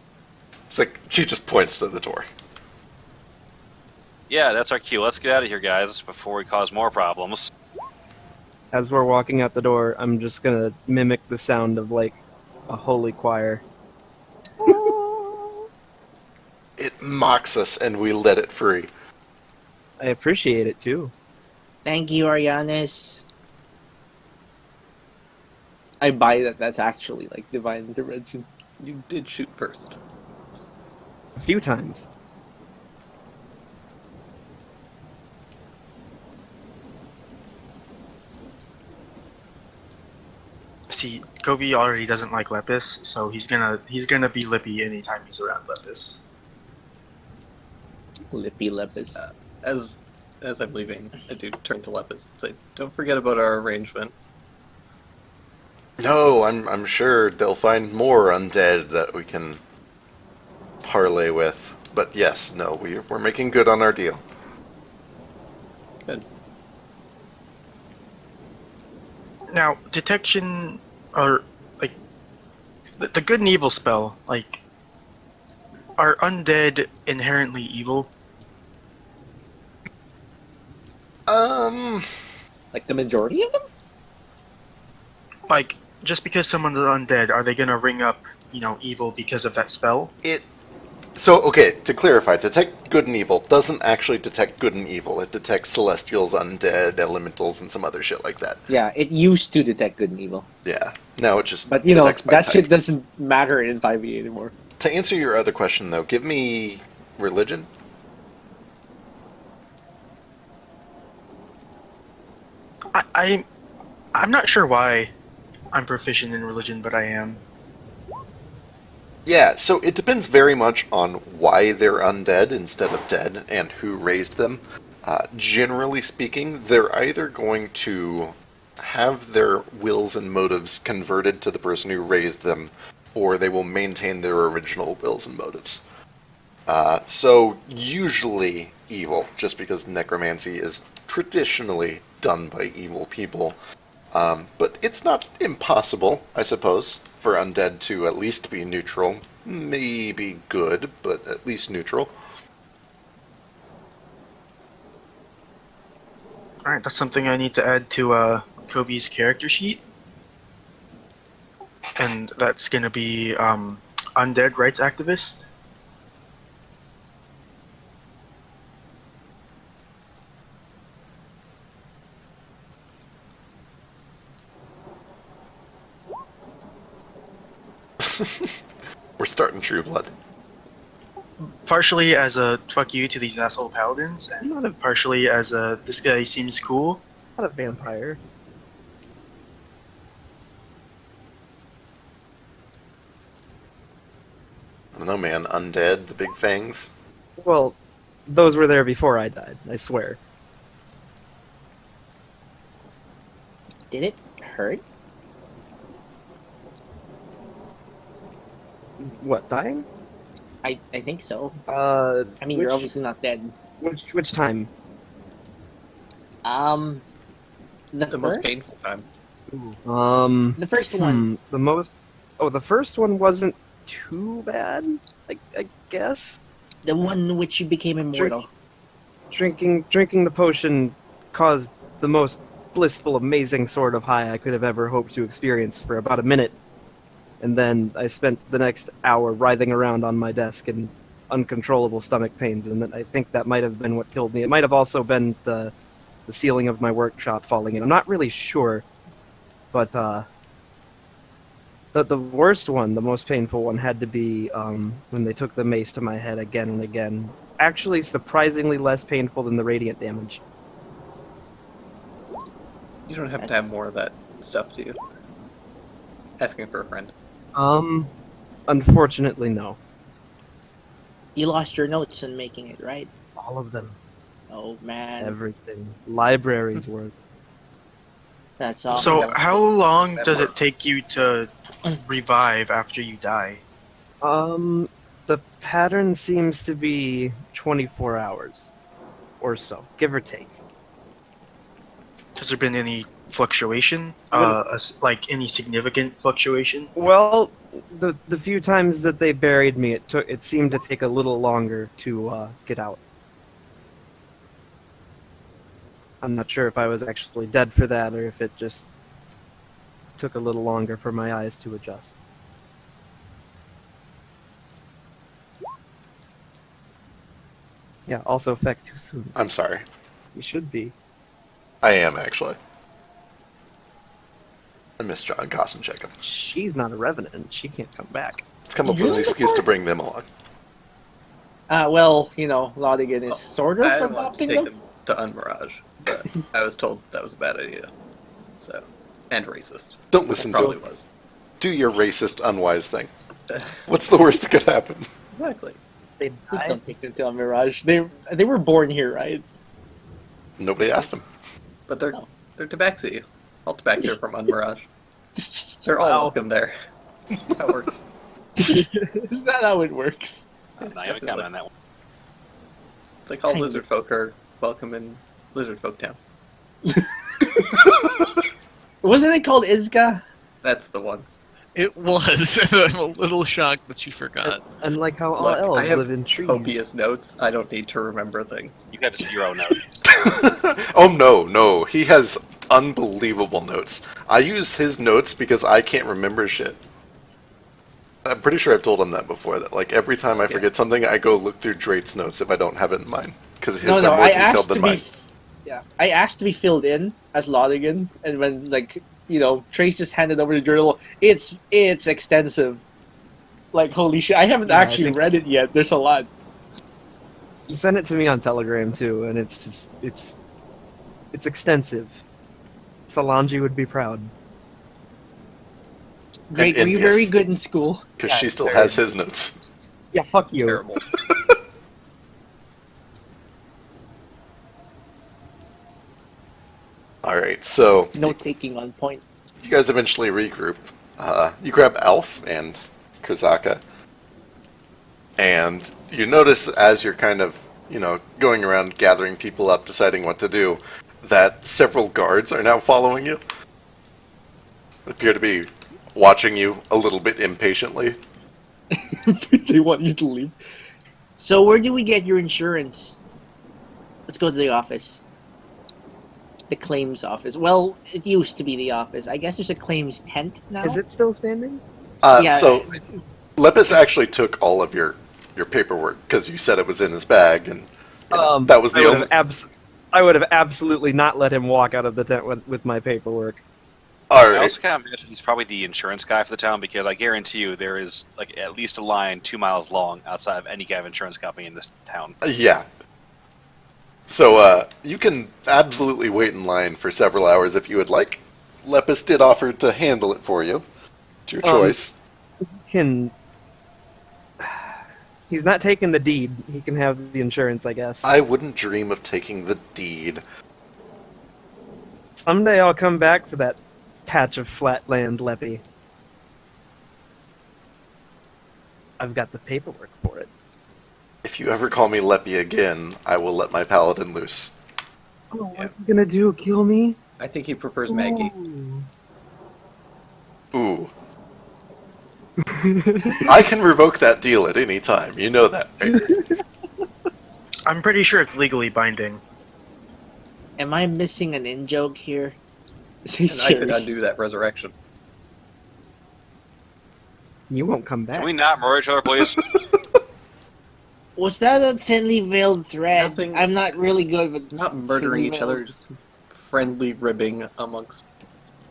It's like, she just points to the door. Yeah, that's our cue. Let's get out of here, guys, before we cause more problems. As we're walking out the door, I'm just gonna mimic the sound of, like, a holy choir. It mocks us and we let it free. I appreciate it, too. Thank you, Arianis. I buy that that's actually like divine intervention. You did shoot first. A few times. See, Kobe already doesn't like Lepus, so he's gonna be lippy anytime he's around Lepus. Lippy lepus. As I'm leaving, I do turn to Lepus and say, "Don't forget about our arrangement." No, I'm sure they'll find more undead that we can parlay with. But yes, no, we're making good on our deal. Good. Now, detection, or like the good and evil spell, like, are undead inherently evil? Like the majority of them? Like, just because someone's undead, are they gonna ring up, evil because of that spell? So, okay, to clarify, detect good and evil doesn't actually detect good and evil. It detects celestials, undead, elementals, and some other shit like that. Yeah, it used to detect good and evil. Yeah. Now it just But detects by that type. shit doesn't matter in 5e anymore. To answer your other question, though, give me religion. I'm not sure why I'm proficient in religion, but I am. Yeah, so it depends very much on why they're undead instead of dead and who raised them. Generally speaking, they're either going to have their wills and motives converted to the person who raised them, or they will maintain their original wills and motives. So usually evil, just because necromancy is traditionally done by evil people. But it's not impossible, I suppose, for undead to at least be neutral. Maybe good, but at least neutral. Alright, that's something I need to add to Kobe's character sheet. And that's gonna be undead rights activist. We're starting True Blood. Partially as a fuck you to these asshole paladins, I'm not a, and partially as a this guy seems cool. not a vampire. I don't know, man. Undead, the big fangs. Well, those were there before I died, I swear. Did it hurt? What, dying? I think so. I mean, which, you're obviously not dead. Which time? The The most first? painful time. The first one. The most... Oh, the first one wasn't too bad, I guess? The one in which you became immortal. Drinking the potion caused the most blissful, amazing sort of high I could have ever hoped to experience for about a minute. And then I spent the next hour writhing around on my desk in uncontrollable stomach pains, and I think that might have been what killed me. It might have also been the ceiling of my workshop falling in. I'm not really sure, but the worst one, the most painful one, had to be when they took the mace to my head again and again. Actually, surprisingly less painful than the radiant damage. You don't have to have more of that stuff, do you? Asking for a friend. Unfortunately, no. You lost your notes in making it, right? All of them. Oh man, Everything. Libraries worth. that's awesome. So how long does it take you to revive after you die? The pattern seems to be 24 hours or so, give or take. Has there been any fluctuation? Like any significant fluctuation? Well, the few times that they buried me, it seemed to take a little longer to get out. I'm not sure if I was actually dead for that or if it just took a little longer for my eyes to adjust. Yeah, also effect too soon. I'm sorry. You should be. I am, actually. I miss John Kosinchek. She's not a revenant. She can't come back. Let's come up with an excuse to bring them along. Well, you know, Lodigan is sort of I wanted to adopting take them. them to Unmirage, but I was told that was a bad idea. So, and racist. Don't listen to Probably him. was. Do your racist, unwise thing. What's the worst that could happen? Exactly. They Please don't take them to Mirage. They were born here, right? Nobody asked him. But they're No. they're Tabaxi. All Tabaxi are from Unmirage. They're all Wow. welcome there. That works. Is that how it works? I'm not even comment on that one. It's like all Kind of. lizard folk are welcome in Lizard Folk Town. Wasn't it called Izga? That's the one. It was. I'm a little shocked that you forgot. And like how all Look, elves I have live in trees. copious notes. I don't need to remember things. You got a 0 note. Oh, no. He has unbelievable notes. I use his notes because I can't remember shit. I'm pretty sure I've told him that before, that like every time I forget something, I go look through Drake's notes if I don't have it in mine. Because his are more I detailed asked than to mine. be. Yeah, I asked to be filled in as Lodigan, and when Trace just handed over the journal, it's extensive. Like holy shit, I haven't Yeah, I actually think- read it yet. There's a lot. You sent it to me on Telegram too, and it's extensive. Solange would be proud. Great, were you envious. very good in school? Because she still has his notes. Yeah, fuck you. Terrible. Alright, so Note taking on point. you guys eventually regroup. You grab Alf and Krizaka, and you notice as you're kind of, going around gathering people up, deciding what to do, that several guards are now following you. Appear to be watching you a little bit impatiently. They want you to leave. So where do we get your insurance? Let's go to the office. The claims office. Well, it used to be the office. I guess there's a claims tent now. Is it still standing? Yeah. So, Lepus actually took all of your paperwork, because you said it was in his bag, and that was the I would only... have I would have absolutely not let him walk out of the tent with my paperwork. All I right. also kind of imagine he's probably the insurance guy for the town because I guarantee you there is like at least a line 2 miles long outside of any kind of insurance company in this town. Yeah. So, you can absolutely wait in line for several hours if you would like. Lepus did offer to handle it for you. It's your choice. Can he's not taking the deed. He can have the insurance, I guess. I wouldn't dream of taking the deed. Someday I'll come back for that patch of flat land, Leppy. I've got the paperwork for it. If you ever call me Leppy again, I will let my paladin loose. Oh, what are you gonna do? Kill me? I think he prefers Maggie. Ooh. I can revoke that deal at any time. You know that, right? I'm pretty sure it's legally binding. Am I missing an in-joke here? And I could undo that resurrection. You won't come back. Can we not murder each other, please? Was that a thinly veiled thread? Nothing- I'm not really good with... Not murdering each Female. other, just friendly ribbing amongst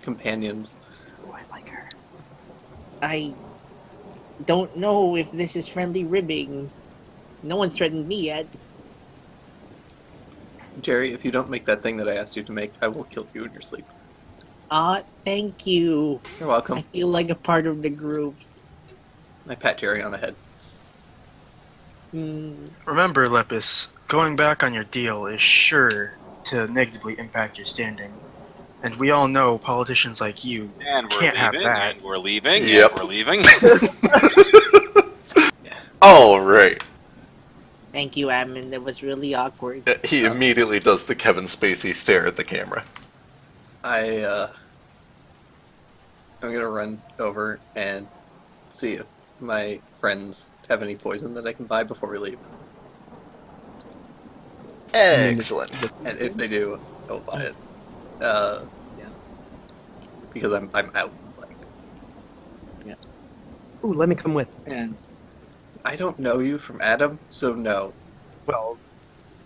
companions. Oh, I like her. I don't know if this is friendly ribbing. No one's threatened me yet. Jerry, if you don't make that thing that I asked you to make, I will kill you in your sleep. Thank you. You're welcome. I feel like a part of the group. I pat Jerry on the head. Remember, Lepus, going back on your deal is sure to negatively impact your standing. And we all know politicians like you And we're can't have leaving, that. and we're leaving, Yep. and we're leaving. All right. Thank you, Amon. That was really awkward. He immediately does the Kevin Spacey stare at the camera. I'm gonna run over and see if my friends have any poison that I can buy before we leave. Excellent. And if they do, I'll buy it. Because I'm out. Like, Ooh, let me come with. And I don't know you from Adam, so no. Well,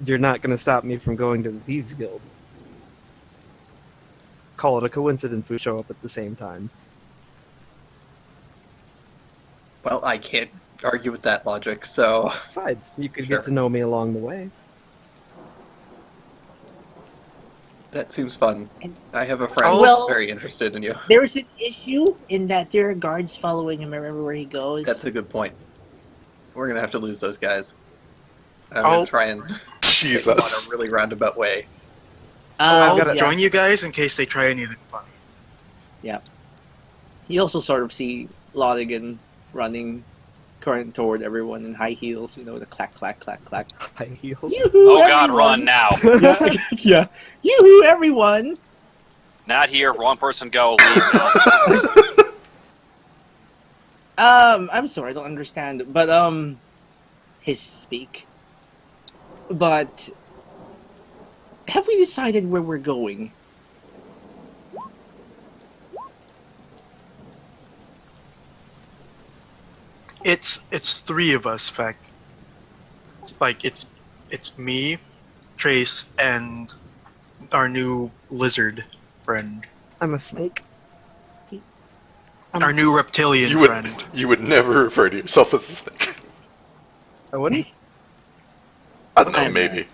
you're not gonna stop me from going to the Thieves Guild. Call it a coincidence we show up at the same time. Well, I can't argue with that logic, so Besides, you could Sure. get to know me along the way. that seems fun. And- I have a friend Well- that's very interested in you. there's an issue in that there are guards following him everywhere he goes. That's a good point. We're gonna have to lose those guys. I'm I'll- gonna try and take them Jesus. on a really roundabout way. I'll gotta- join you guys in case they try anything funny. You also sort of see Lodigan running current toward everyone in high heels, you know, the clack, clack, clack, clack. High heels. Yoo-hoo, Oh god, everyone! run now! Yeah, yeah. Yoo-hoo, everyone! Not here, wrong person, go, leave now. I'm sorry, I don't understand, but, his speak. But, have we decided where we're going? It's three of us, in fact. Like it's me, Trace, and our new lizard friend. I'm a snake. Our new reptilian You would, friend. you would never refer to yourself as a snake. I wouldn't. I don't know, I'm, maybe.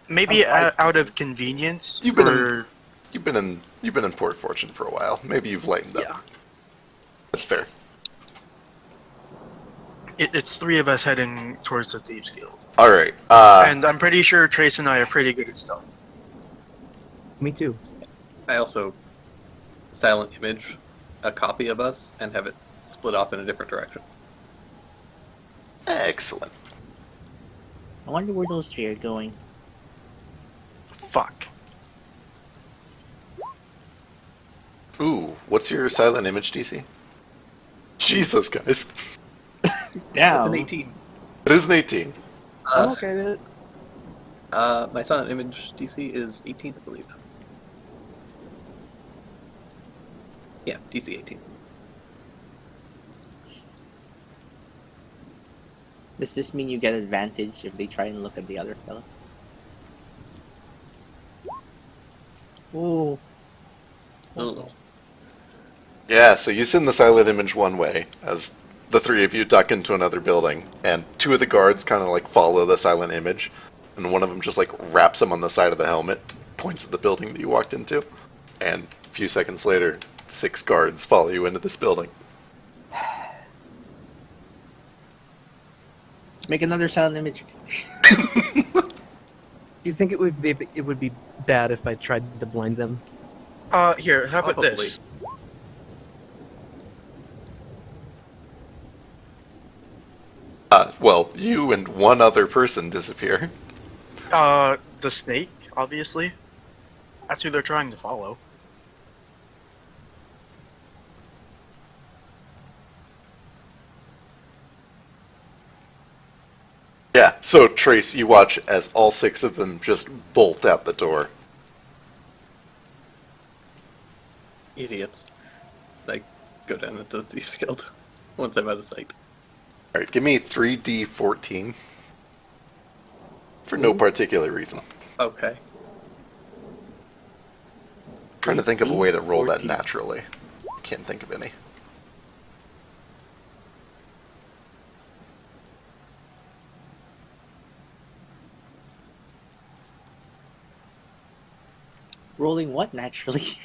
Maybe out of convenience. You've been or You've been in Port Fortune for a while. Maybe you've lightened up. Yeah. That's fair. it's three of us heading towards the Thieves Guild. All right. And I'm pretty sure Trace and I are pretty good at stealth. Me too. I also silent image a copy of us and have it split off in a different direction. Excellent. I wonder where those three are going. Fuck. Ooh, what's your silent image DC? Jesus, guys. Damn. It's an 18. It is an 18. I'm okay with it. My silent image DC is 18, I believe. Yeah, DC 18. Does this mean you get advantage if they try and look at the other fellow? Ooh. Ugh. Yeah, so you send the silent image one way as the three of you duck into another building, and two of the guards kind of like follow the silent image, and one of them just like wraps him on the side of the helmet, points at the building that you walked into, and a few seconds later, 6 guards follow you into this building. Make another silent image. Do you think it would be bad if I tried to blind them? Here, how about Probably. this? Well, you and one other person disappear. The snake, obviously. That's who they're trying to follow. Yeah, so Trace, you watch as all 6 of them just bolt out the door. Idiots. I go down into the Thieves Guild once I'm out of sight. Alright, give me 3d14. For no particular reason. Okay. Trying to think of a way to roll that 14. naturally. Can't think of any. Rolling what naturally?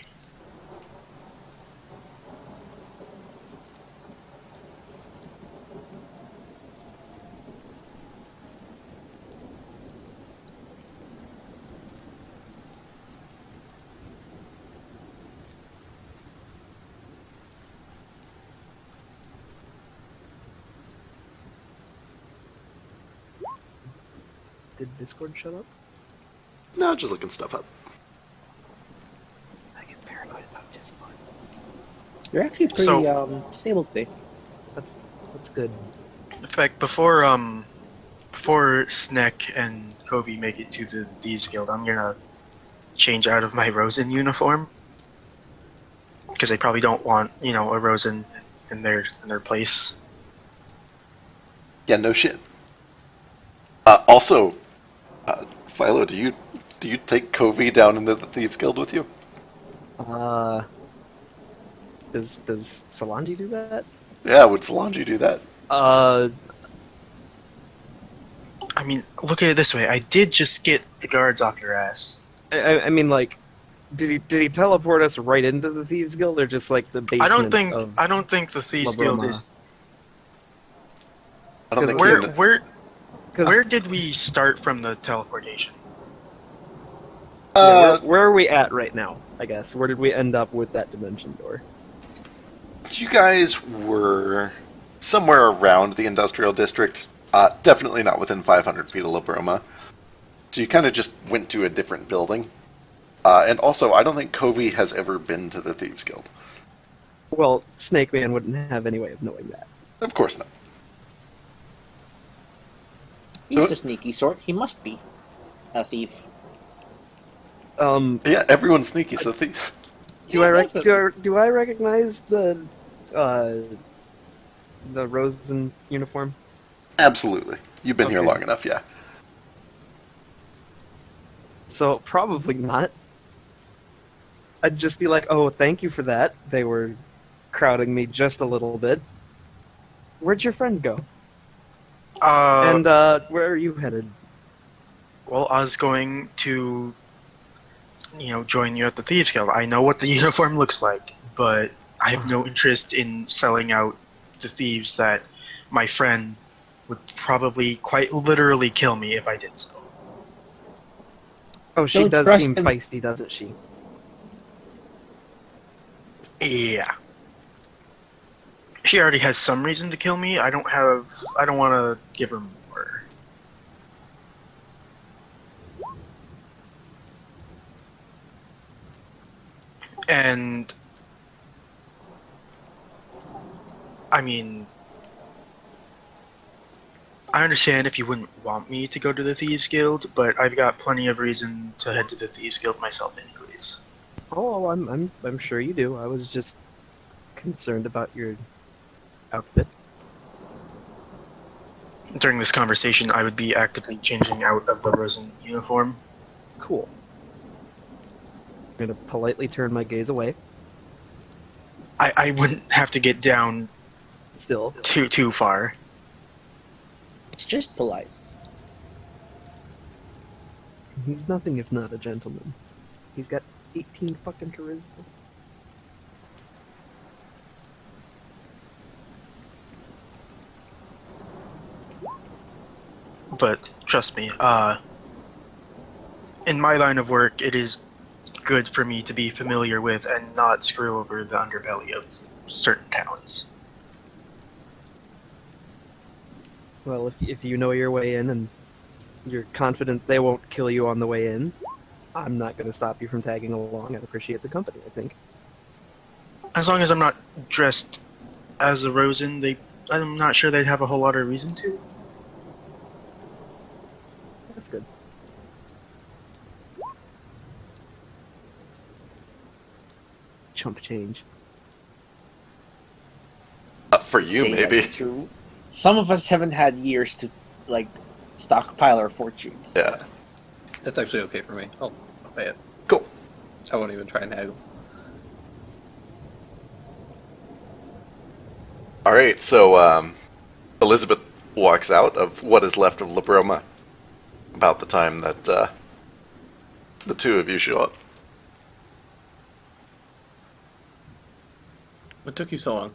Did Discord shut up? No, just looking stuff up. I get paranoid about Discord. You're actually pretty So- stable today. That's good. In fact, before Sneck and Kobe make it to the Thieves Guild, I'm gonna change out of my Rosen uniform. Because they probably don't want, a Rosen in their place. Yeah, no shit. Also, Philo, do you take Covey down into the Thieves Guild with you? Does Solange do that? Yeah, would Solange do that? I mean, look at it this way. I did just get the guards off your ass. I mean, like, did he teleport us right into the Thieves Guild, or just like the basement? I don't think the Thieves La Guild Broma. is. I don't think Where did we start from the teleportation? Where are we at right now? I guess. Where did we end up with that dimension door? You guys were somewhere around the industrial district. Definitely not within 500 feet of La Broma. So you kind of just went to a different building. And also, I don't think Covey has ever been to the Thieves Guild. Well, Snake Man wouldn't have any way of knowing that. Of course not. He's a sneaky sort. He must be a thief. Yeah, everyone's sneaky, so thief. Do I recognize the Rosen uniform? Absolutely. You've been here Okay. long enough, yeah. So probably not. I'd just be like, "Oh, thank you for that." They were crowding me just a little bit. Where'd your friend go? And where are you headed? Well, I was going to, join you at the Thieves Guild. I know what the uniform looks like, but I have no interest in selling out the thieves that my friend would probably quite literally kill me if I did so. Oh, she Don't does trust seem him. feisty, doesn't she? Yeah. She already has some reason to kill me. I don't want to give her more. And I mean, I understand if you wouldn't want me to go to the Thieves Guild, but I've got plenty of reason to head to the Thieves Guild myself anyways. Oh, I'm sure you do. I was just concerned about your outfit. During this conversation, I would be actively changing out of the Rosen uniform. Cool. I'm gonna politely turn my gaze away. I wouldn't have to get down Still, too far. It's just polite. he's nothing if not a gentleman. He's got 18 fucking charisma. But trust me, in my line of work, it is good for me to be familiar with and not screw over the underbelly of certain towns. Well, if you know your way in and you're confident they won't kill you on the way in, I'm not going to stop you from tagging along. I'd appreciate the company, I think. As long as I'm not dressed as a Rosen, I'm not sure they'd have a whole lot of reason to. That's good. Chump change. For you, Okay, maybe. that's true. Some of us haven't had years to, like, stockpile our fortunes. Yeah. That's actually okay for me. I'll pay it. Cool. I won't even try and haggle. All right, so Elizabeth walks out of what is left of La Broma about the time that the two of you show up. What took you so long?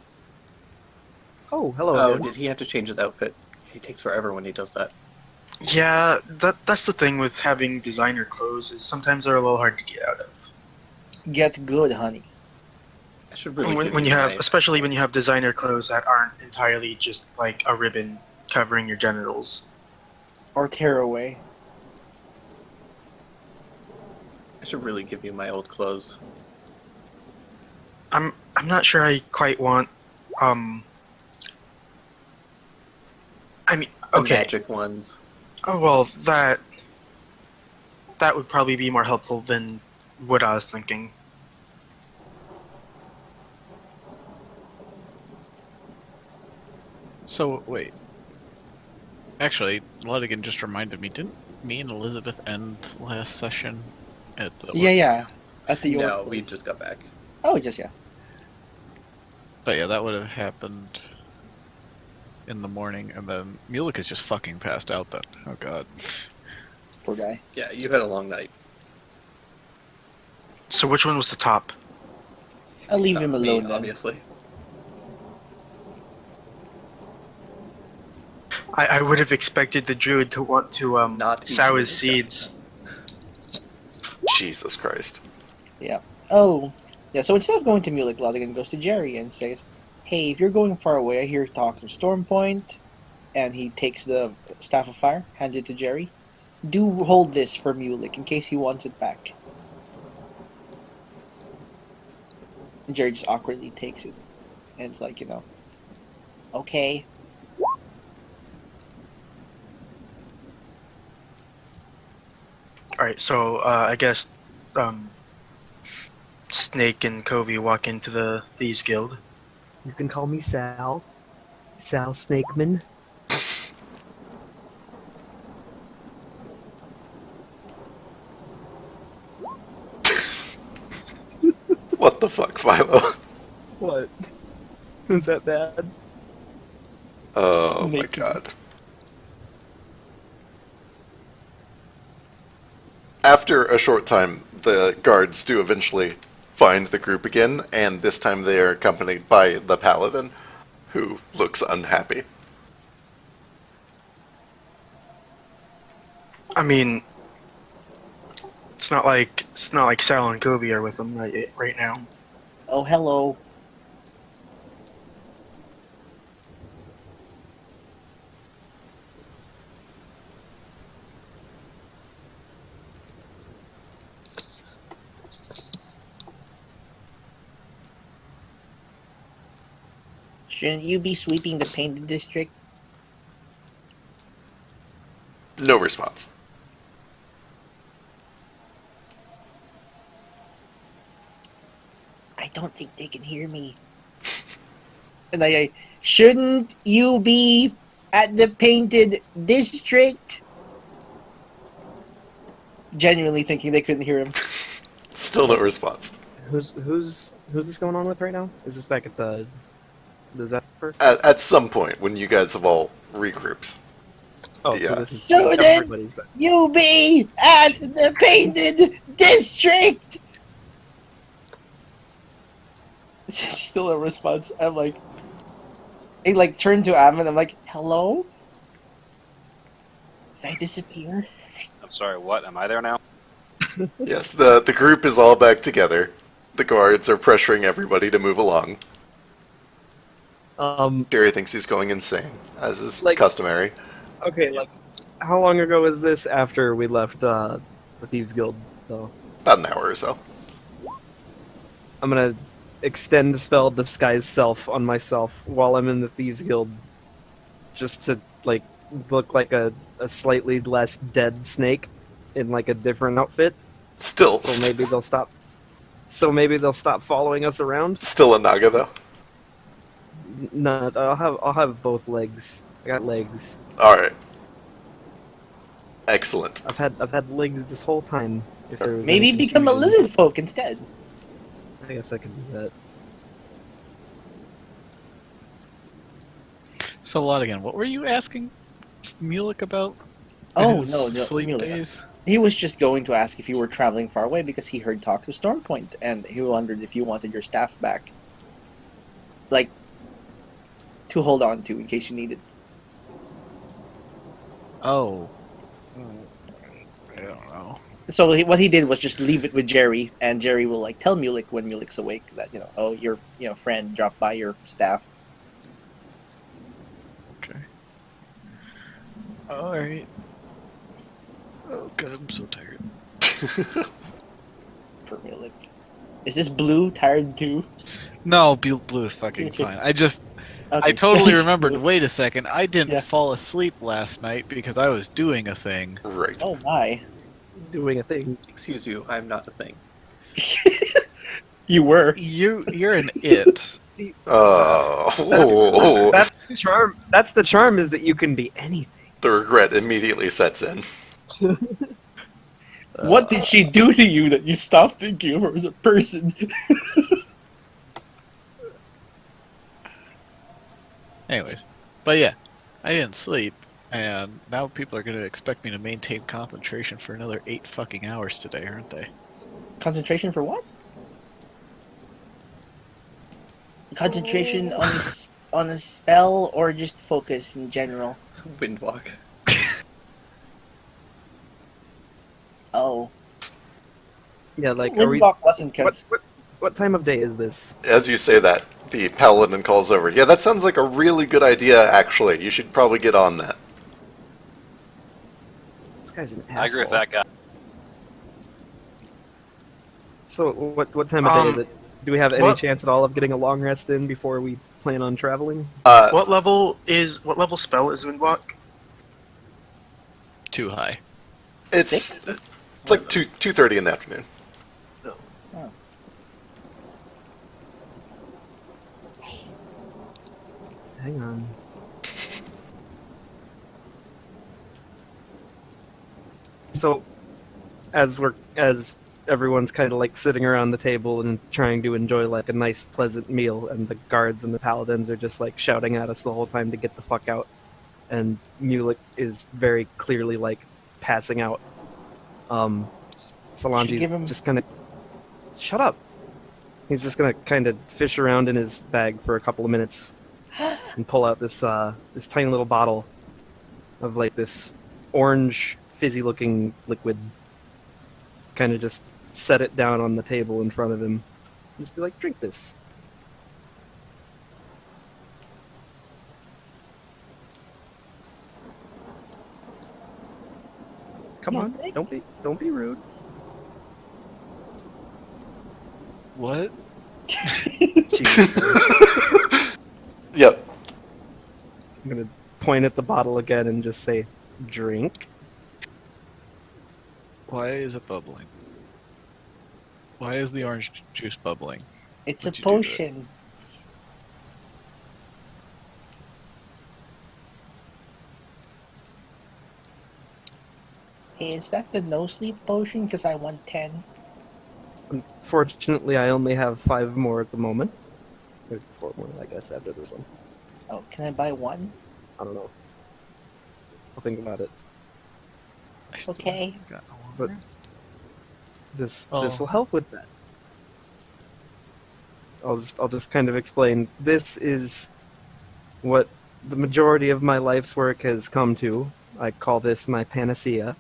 Oh, hello. Oh, again. did he have to change his outfit? He takes forever when he does that. Yeah, that's the thing with having designer clothes, is sometimes they're a little hard to get out of. Get good, honey. I should really give When you have, my- especially when you have designer clothes that aren't entirely just like a ribbon covering your genitals. Or tear away. I should really give you my old clothes. I'm not sure I quite want. I mean, The okay. magic ones. Oh well, that would probably be more helpful than what I was thinking. So, wait. Actually, Lodigan just reminded me, didn't me and Elizabeth end last session at the... Yeah. At the No, York we place. just got back. Oh, just, yeah. But yeah, that would have happened in the morning, and then Mulek is just fucking passed out then. Oh god. Poor guy. Yeah, you had a long night. So which one was the top? I'll leave him Me, alone then. obviously. I would have expected the druid to want to Not eat sow you, his this guy. seeds. Jesus Christ. Yeah. Oh, yeah, so instead of going to Mulek, Lodigan goes to Jerry and says, hey, if you're going far away, I hear talks of Storm Point. And he takes the Staff of Fire, hands it to Jerry. Do hold this for Mulek in case he wants it back. And Jerry just awkwardly takes it. And it's like, okay. Alright, so I guess Snake and Covey walk into the Thieves Guild. You can call me Sal. Sal Snakeman. What the fuck, Philo? What? Is that bad? Oh my Snake. god. After a short time, the guards do eventually find the group again, and this time they are accompanied by the paladin, who looks unhappy. I mean, it's not like Sal and Covey are with them right now. Oh, hello. Shouldn't you be sweeping the painted district? No response. I don't think they can hear me. And I shouldn't you be at the painted district? Genuinely thinking they couldn't hear him. Still no response. Who's this going on with right now? Is this back at the Zephyr? At some point, when you guys have all regrouped. Oh, Yeah. so this is Student, everybody's back. you be at the Painted District. Still a response. I'm like, I like turn to Amon. I'm like, hello. Did I disappear? I'm sorry, what? Am I there now? Yes, the group is all back together. The guards are pressuring everybody to move along. Jerry thinks he's going insane, as is Like- customary. Okay, like, how long ago was this after we left the Thieves Guild, though? About an hour or so. I'm gonna extend the spell Disguise Self on myself while I'm in the Thieves Guild, just to, like, look like a slightly less dead snake in, like, a different outfit. Still, So maybe they'll stop. So maybe they'll stop following us around. still a Naga though. No, I'll have both legs. I got legs. All right. Excellent. I've had legs this whole time. If there was Maybe any become a confusion. lizard folk instead. I guess I could do that. So, Lodigan, what were you asking Mulek about? Oh His no, sleep Mulek. days? He was just going to ask if you were traveling far away because he heard talks of Stormpoint, and he wondered if you wanted your staff back, like, to hold on to in case you need it. Oh. I don't know. So what he did was just leave it with Jerry, and Jerry will like tell Mulek when Mulek's awake that oh your friend dropped by your staff. Okay. Alright. Oh god, I'm so tired. For Mulek. Is this Blue tired too? No, Blue is fucking fine. I Okay. totally remembered, wait a second, I didn't Yeah. fall asleep last night because I was doing a thing. Right. Oh my. Doing a thing. Excuse you, I'm not a thing. You were. You're an it. Oh. That's the charm. That's the charm, is that you can be anything. The regret immediately sets in. What did she do to you that you stopped thinking of her as a person? Anyways, but yeah, I didn't sleep, and now people are going to expect me to maintain concentration for another 8 fucking hours today, aren't they? Concentration for what? Concentration on a spell or just focus in general? Windwalk. Oh. Yeah, like are we? Windwalk wasn't What time of day is this? As you say that, the paladin calls over. Yeah, that sounds like a really good idea, actually. You should probably get on that. This guy's an asshole. I agree with that guy. So what time of day is it? Do we have any what- chance at all of getting a long rest in before we plan on traveling? What level spell is Windwalk? Too high. It's like 2:30 in the afternoon. Hang on. So, as everyone's kind of like sitting around the table and trying to enjoy like a nice, pleasant meal, and the guards and the paladins are just like shouting at us the whole time to get the fuck out, and Mulek is very clearly like passing out. Solange's give him- just gonna shut up. He's just gonna kind of fish around in his bag for a couple of minutes and pull out this this tiny little bottle of like this orange fizzy looking liquid. Kind of just set it down on the table in front of him. Just be like, drink this. Come on, don't be rude. What? Jesus. Yep. I'm gonna point at the bottle again and just say, drink. Why is it bubbling? Why is the orange juice bubbling? It's What'd a you do to it? potion. Hey, is that the no sleep potion? Because I want 10. Unfortunately, I only have 5 more at the moment. There's 4 more, I guess, after this one. Oh, can I buy one? I don't know. I'll think about it. I still Okay. haven't got a long But- rest. This Oh. will help with that. I'll just kind of explain. This is what the majority of my life's work has come to. I call this my panacea.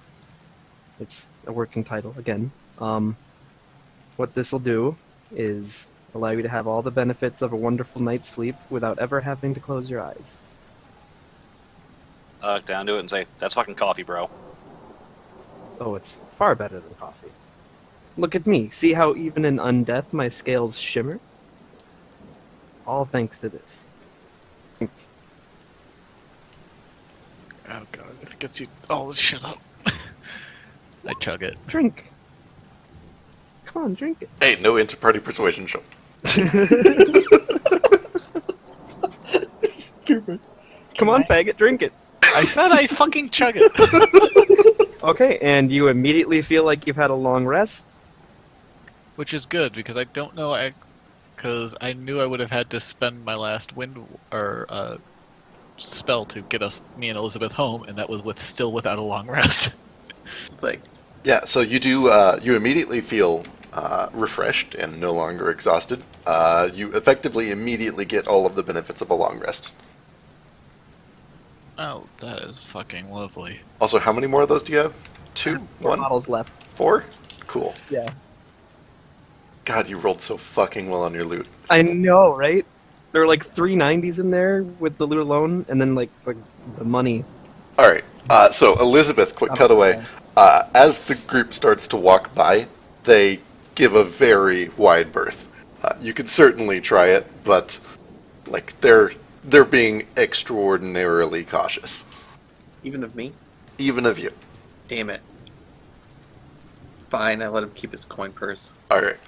It's a working title again. What this will do is allow you to have all the benefits of a wonderful night's sleep without ever having to close your eyes. I look down to it and say, "That's fucking coffee, bro." Oh, it's far better than coffee. Look at me. See how even in undeath my scales shimmer? All thanks to this. Oh god, if it gets you all this shit up. I chug it. Drink. Come on, drink it. Hey, no inter-party persuasion show. Come on, faggot, drink it. I said I fucking chug it! Okay, and you immediately feel like you've had a long rest. Which is good, because I don't know, because I knew I would have had to spend my last spell to get me and Elizabeth home, and that was still without a long rest. It's like, Yeah, so you do. You immediately feel refreshed and no longer exhausted. You effectively immediately get all of the benefits of a long rest. Oh, that is fucking lovely. Also, how many more of those do you have? 2? 4 1? bottles left. 4? Cool. Yeah. God, you rolled so fucking well on your loot. I know, right? There are like 390s in there with the loot alone, and then like the money. All right. So Elizabeth, quick Oh, cutaway. As the group starts to walk by, they give a very wide berth. You could certainly try it, but like they're being extraordinarily cautious, even of me? even of you. Damn it. Fine, I let him keep his coin purse. All right.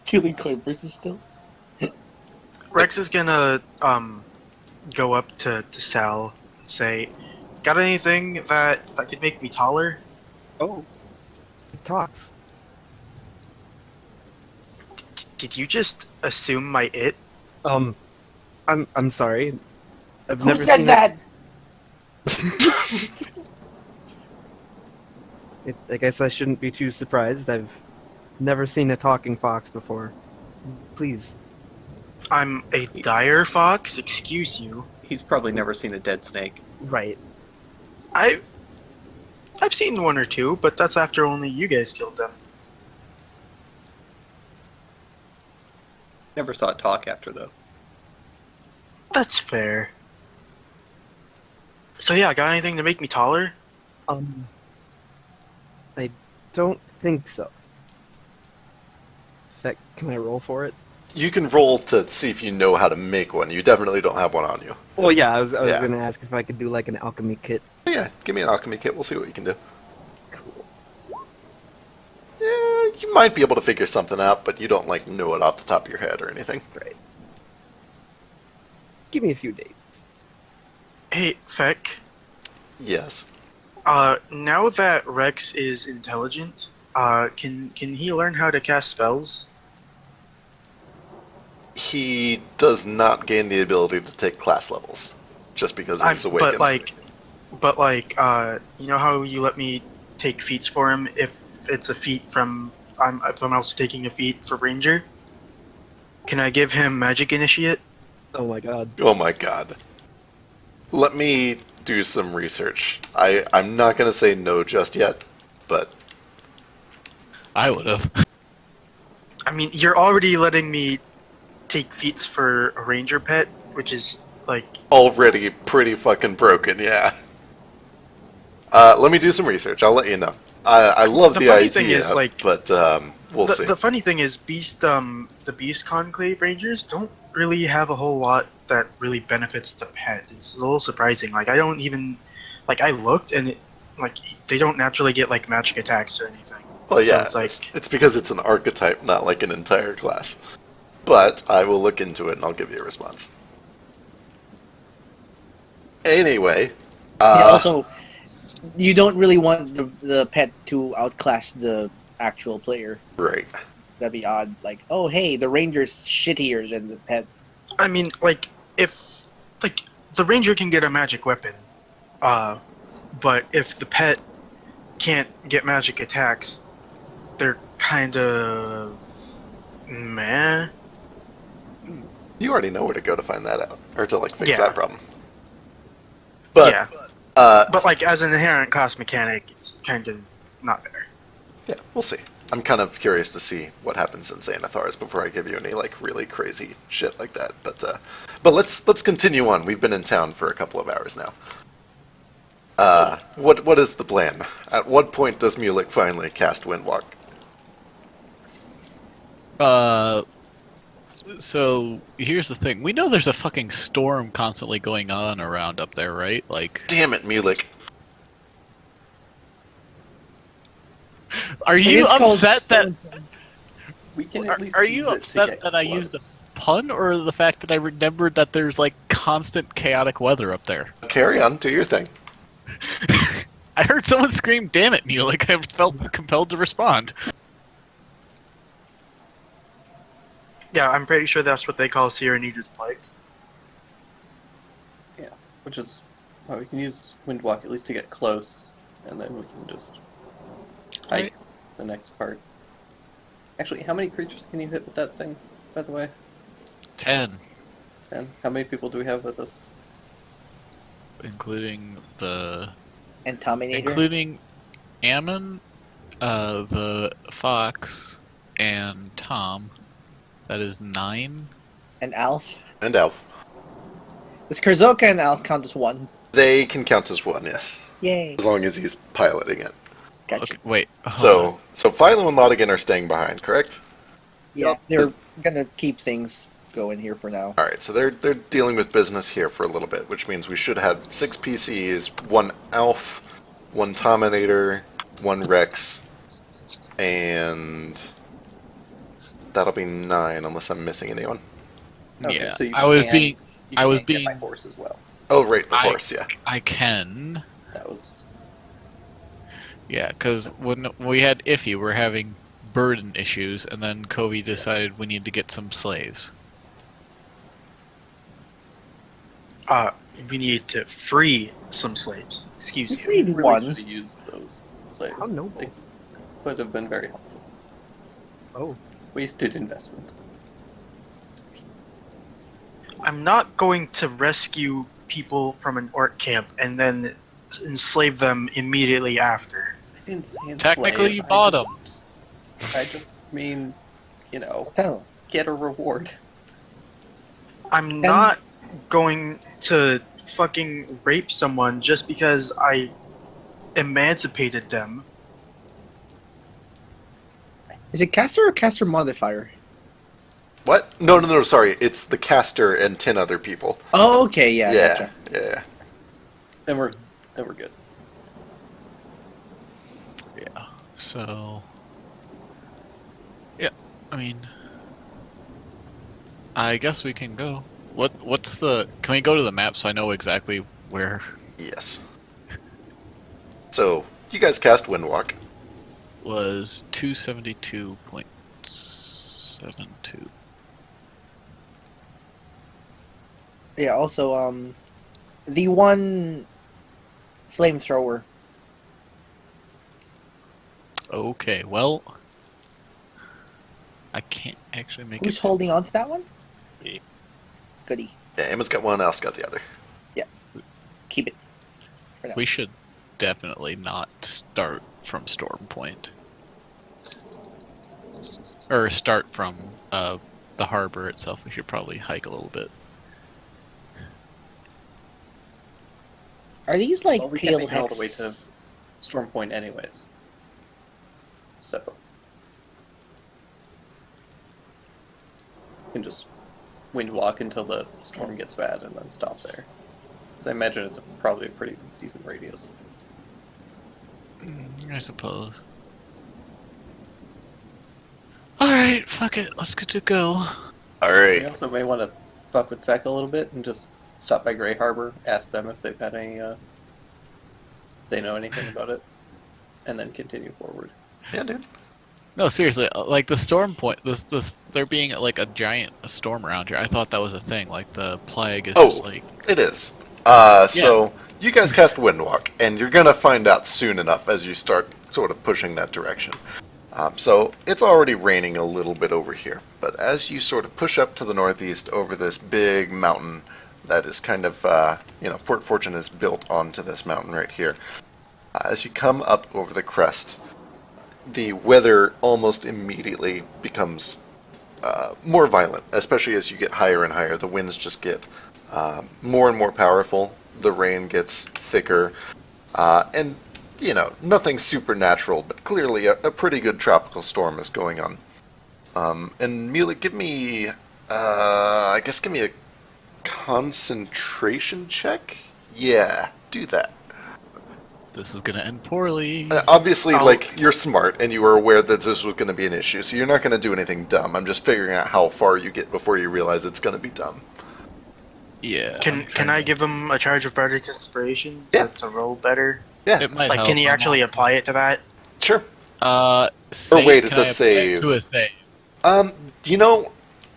Killing coin versus still. Rex is gonna go up to Sal and say, "Got anything that could make me taller?" Oh. It talks. Did you just assume my it? I'm sorry. I've Who never said seen that? I guess I shouldn't be too surprised. I've never seen a talking fox before. Please. I'm a dire fox. Excuse you. He's probably never seen a dead snake. Right. I've seen one or two, but that's after only you guys killed them. Never saw it talk after, though. That's fair. So yeah, got anything to make me taller? I don't think so. In fact, can I roll for it? You can roll to see if you know how to make one. You definitely don't have one on you. Well, yeah, I was Yeah. going to ask if I could do like an alchemy kit. Yeah, give me an alchemy kit. We'll see what you can do. Cool. Yeah, you might be able to figure something out, but you don't like know it off the top of your head or anything. Right. Give me a few days. Hey, Feck. Yes. Now that Rex is intelligent, can he learn how to cast spells? He does not gain the ability to take class levels just because he's awakened. But like, you know how you let me take feats for him if it's a feat from if I'm also taking a feat for Ranger? Can I give him Magic Initiate? Oh my god. Oh my god. Let me do some research. I'm not going to say no just yet, but I would have. I mean, you're already letting me take feats for a Ranger pet, which is like. already pretty fucking broken, yeah. Let me do some research. I'll let you know. I love The the funny idea, thing is, like, but we'll see. The funny thing is, the Beast Conclave Rangers don't really have a whole lot that really benefits the pet. It's a little surprising. Like, I don't even, like, I looked and they don't naturally get like magic attacks or anything. Well, So yeah, it's like, it's because it's an archetype, not like an entire class. But I will look into it and I'll give you a response. Anyway, Yeah, also, you don't really want the pet to outclass the actual player. right. That'd be odd. Like, oh hey, the ranger's shittier than the pet. I mean, like, if like the ranger can get a magic weapon, but if the pet can't get magic attacks, they're kind of meh. You already know where to go to find that out, or to like fix Yeah. that problem. But Yeah, uh, but like as an inherent class mechanic, it's kind of not there. yeah, we'll see. I'm kind of curious to see what happens in Xanathars before I give you any like really crazy shit like that. But let's continue on. We've been in town for a couple of hours now. What is the plan? At what point does Mulek finally cast Windwalk? So here's the thing. We know there's a fucking storm constantly going on around up there, right? Like, Damn it, Mulek! are you It's called upset that? We can at least Are use you it to upset get that I used close. a pun, or the fact that I remembered that there's like constant chaotic weather up there? Carry on, do your thing. I heard someone scream, "Damn it, Mulek!" I felt compelled to respond. Yeah, I'm pretty sure that's what they call Sierra-Nedra's plague. Yeah, which is well, we can use Windwalk at least to get close, and then we can just hike the next part. Actually, how many creatures can you hit with that thing, by the way? 10, 10? How many people do we have with us? including Amon, the fox, and Tom. That is 9. And Alf. And Elf. Does Kurzoka and Alf count as one? They can count as one, yes. Yay. As long as he's piloting it. Gotcha. Okay, wait. hold on. So Philo and Lodigan are staying behind, correct? Yeah, they're gonna keep things going here for now. Alright, so they're dealing with business here for a little bit, which means we should have 6 PCs, 1 Elf, 1 Tominator, 1 Rex, and that'll be 9 unless I'm missing anyone. Okay, Yeah, so you I was can- being. You I was can get my being. horse as well. Oh, right, the horse, yeah. I can. That was Yeah, because when we had Iffy, we're having burden issues, and then Covey decided we need to get some slaves. We need to free some slaves. Excuse We you. freed really one. should have used those slaves. How noble. They would have been very helpful. Oh, Wasted investment. I'm not going to rescue people from an orc camp and then enslave them immediately after. I didn't say Technically, enslave, you bought I just mean, Oh. get a reward. I'm not going to fucking rape someone just because I emancipated them. Is it caster or caster modifier? What? No, sorry. It's the caster and 10 other people. Oh, okay, yeah. Yeah, Gotcha. yeah. Then we're good. Yeah. So. Yeah, I mean, I guess we can go. What's the? Can we go to the map so I know exactly where? Yes. So, you guys cast Windwalk. Was 272.72. Yeah, also, the one flamethrower. Okay, well, I can't actually make Who's it. holding on to that one? Me. Goody. Yeah, Emma's got one, Al's got the other. Keep it. For now. We should definitely not start from Storm Point. Or start from the harbor itself. We should probably hike a little bit. Are these like Well, we can't pale make it all hex? the way to Storm Point anyways. So we can just wind walk until the storm gets bad and then stop there. Because I imagine it's probably a pretty decent radius. I suppose. Alright, fuck it. Let's get to go. We Alright. also may want to fuck with Feck a little bit and just stop by Grey Harbor, ask them if they've had any, if they know anything about it, and then continue forward. Yeah, dude. No, seriously, like the storm point, there being like a giant storm around here. I thought that was a thing. Like the plague is just Oh, like, it is. yeah. So you guys cast Windwalk, and you're gonna find out soon enough as you start sort of pushing that direction. So it's already raining a little bit over here, but as you sort of push up to the northeast over this big mountain that is kind of, Port Fortune is built onto this mountain right here. As you come up over the crest, the weather almost immediately becomes more violent, especially as you get higher and higher. The winds just get more and more powerful. The rain gets thicker, and nothing supernatural, but clearly a pretty good tropical storm is going on. And Mulek, give me a concentration check. Yeah, do that. This is gonna end poorly. Obviously, like, you're smart and you were aware that this was going to be an issue, so you're not going to do anything dumb. I'm just figuring out how far you get before you realize it's going to be dumb. Yeah. Can I give him a charge of bardic inspiration to roll better? Yeah. It might Like, help. can he actually apply it to that? Sure. Save, wait, can it's a I apply it save. To a save.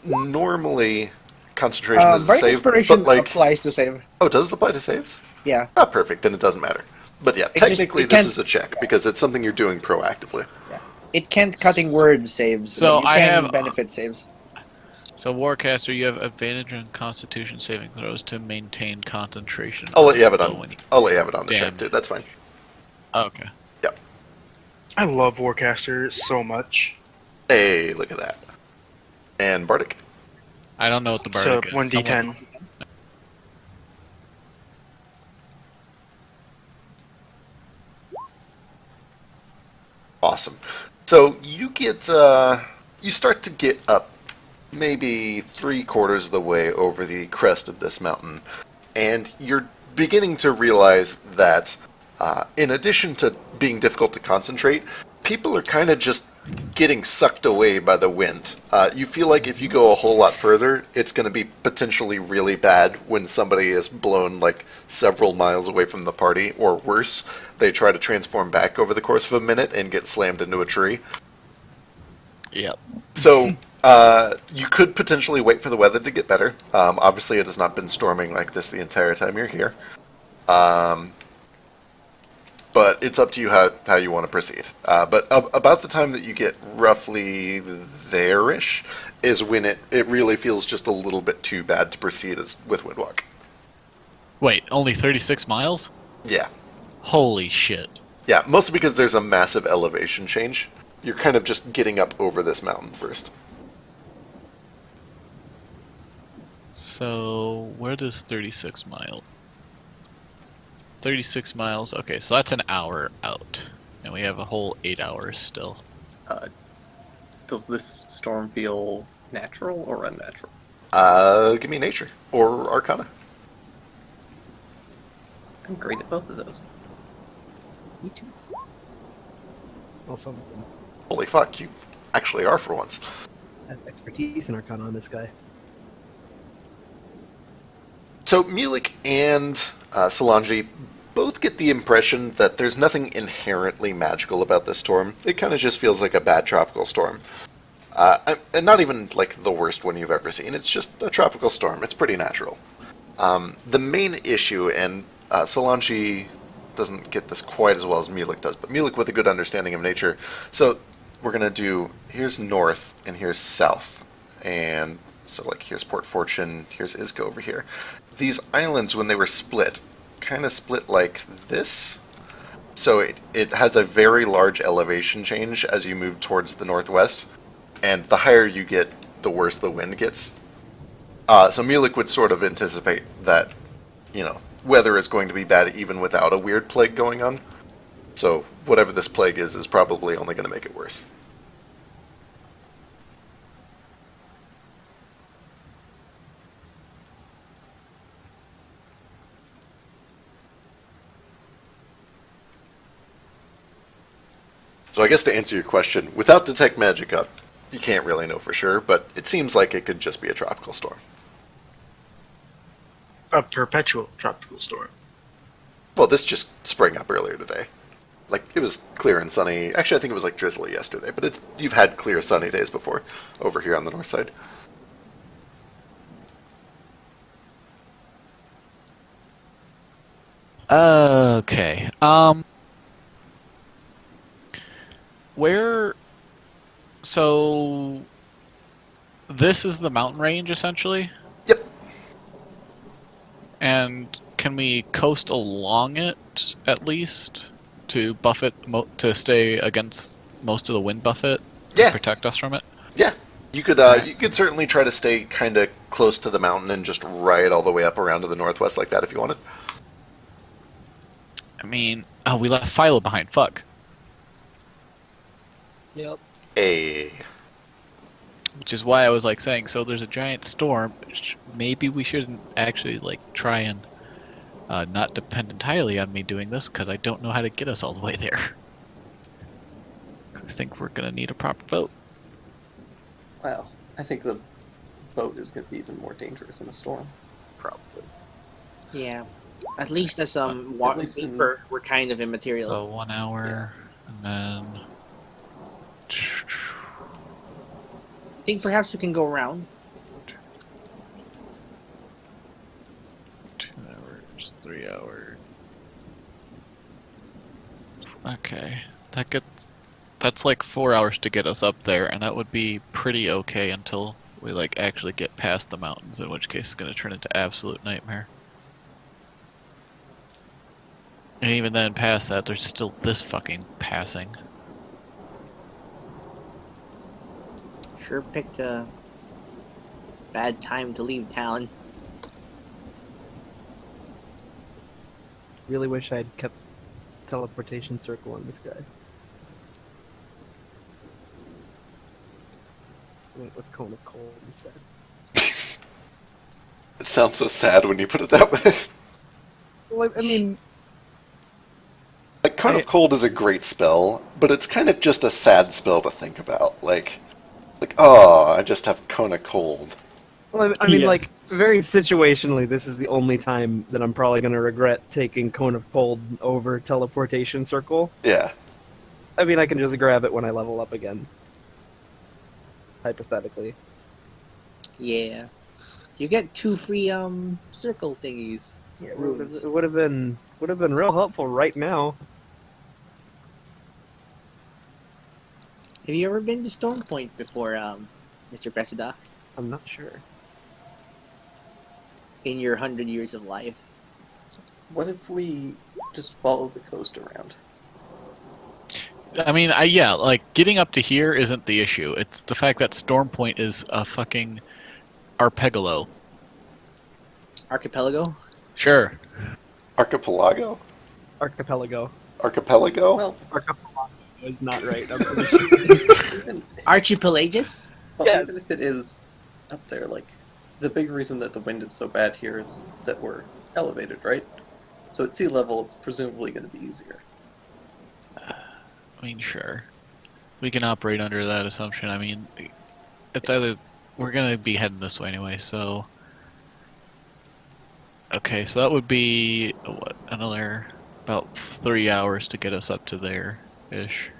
Normally concentration is a Bardic save, Inspiration but like, applies to save. oh, does it apply to saves? Yeah. Ah, perfect. Then it doesn't matter. But yeah, It technically it this can't- is a check because it's something you're doing proactively. It can't cutting word saves. So but you I can have- benefit saves. So Warcaster, you have advantage on Constitution saving throws to maintain concentration. I'll let you have it Spell on. when you- I'll let you have it on the check Damn. too. That's fine. Okay. Yep. I love Warcaster so much. Hey, look at that. And Bardic. I don't know what the So bardic is. 1d10. Awesome. So you get, you start to get up maybe 3/4 of the way over the crest of this mountain, and you're beginning to realize that, in addition to being difficult to concentrate, people are kind of just getting sucked away by the wind. You feel like if you go a whole lot further, it's going to be potentially really bad when somebody is blown like several miles away from the party, or worse, they try to transform back over the course of a minute and get slammed into a tree. Yep. So, you could potentially wait for the weather to get better. Obviously, it has not been storming like this the entire time you're here. But it's up to you how you want to proceed. But about the time that you get roughly there-ish is when it really feels just a little bit too bad to proceed with Windwalk. Wait, only 36 miles? Yeah. Holy shit. Yeah, mostly because there's a massive elevation change. You're kind of just getting up over this mountain first. So, where does 36 miles? 36 miles, okay, so that's an hour out. And we have a whole 8 hours still. Does this storm feel natural or unnatural? Give me nature. Or Arcana. I'm great at both of those. Me too. Also, Holy fuck, you actually are for once. I have expertise in Arcana on this guy. So Mulek and Solange both get the impression that there's nothing inherently magical about this storm. It kind of just feels like a bad tropical storm. And not even like the worst one you've ever seen. It's just a tropical storm. It's pretty natural. The main issue, and Solange doesn't get this quite as well as Mulek does, but Mulek with a good understanding of nature. So we're going to do, here's north and here's south. And so like here's Port Fortune, here's Isco over here. These islands, when they were split, kind of split like this. So it has a very large elevation change as you move towards the northwest. And the higher you get, the worse the wind gets. So Mulek would sort of anticipate that, weather is going to be bad even without a weird plague going on. So whatever this plague is probably only going to make it worse. So I guess to answer your question, without Detect Magic up, you can't really know for sure, but it seems like it could just be a tropical storm. A perpetual tropical storm. Well, this just sprang up earlier today. like it was clear and sunny. Actually, I think it was like drizzly yesterday, but you've had clear sunny days before over here on the north side. Okay. Where? So this is the mountain range essentially, Yep. and can we coast along it at least to buffet to stay against most of the wind buffet? Yeah. To protect us from it. Yeah. You could Right. you could certainly try to stay kind of close to the mountain and just ride all the way up around to the northwest like that if you wanted. I mean, oh, we left Philo behind. Fuck. Yep. Which is why I was like saying, so there's a giant storm. Maybe we shouldn't actually like try and not depend entirely on me doing this because I don't know how to get us all the way there. I think we're gonna need a proper boat. Wow, I think the boat is going to be even more dangerous in a storm. Probably. Yeah. At least as At water least in- vapor, we're kind of immaterial. So 1 hour, and then I think perhaps we can go around. 2 hours, 3 hours. Okay, that's like 4 hours to get us up there, and that would be pretty okay until we like actually get past the mountains. In which case, it's gonna turn into absolute nightmare. And even then, past that, there's still this fucking passing. Sure picked a bad time to leave town. Really wish I'd kept teleportation circle on this guy. Went with Cone of Cold instead. It sounds so sad when you put it that way. Well, I mean, Like, Cone of Cold is a great spell, but it's kind of just a sad spell to think about. Like, oh, I just have Cone of Cold. well, I mean, Yeah. like, very situationally, this is the only time that I'm probably going to regret taking Cone of Cold over teleportation circle. Yeah. I mean, I can just grab it when I level up again. Hypothetically. Yeah. You get 2 free circle thingies. Yeah, Runes. it would have been real helpful right now. Have you ever been to Storm Point before, Mr. Presida? I'm not sure. In your 100 years of life? What if we just follow the coast around? I mean, yeah, like getting up to here isn't the issue. It's the fact that Storm Point is a fucking arpeggio. Archipelago? Sure. Archipelago? Archipelago. Archipelago? Well, Archipelago is not right. I'm pretty sure. even, Archipelagus? well, Yes. even if it is up there, like, the big reason that the wind is so bad here is that we're elevated, right? So at sea level, it's presumably going to be easier. I mean, sure. We can operate under that assumption. I mean, it's either we're gonna be heading this way anyway, so. Okay, so that would be what, another about 3 hours to get us up to there ish.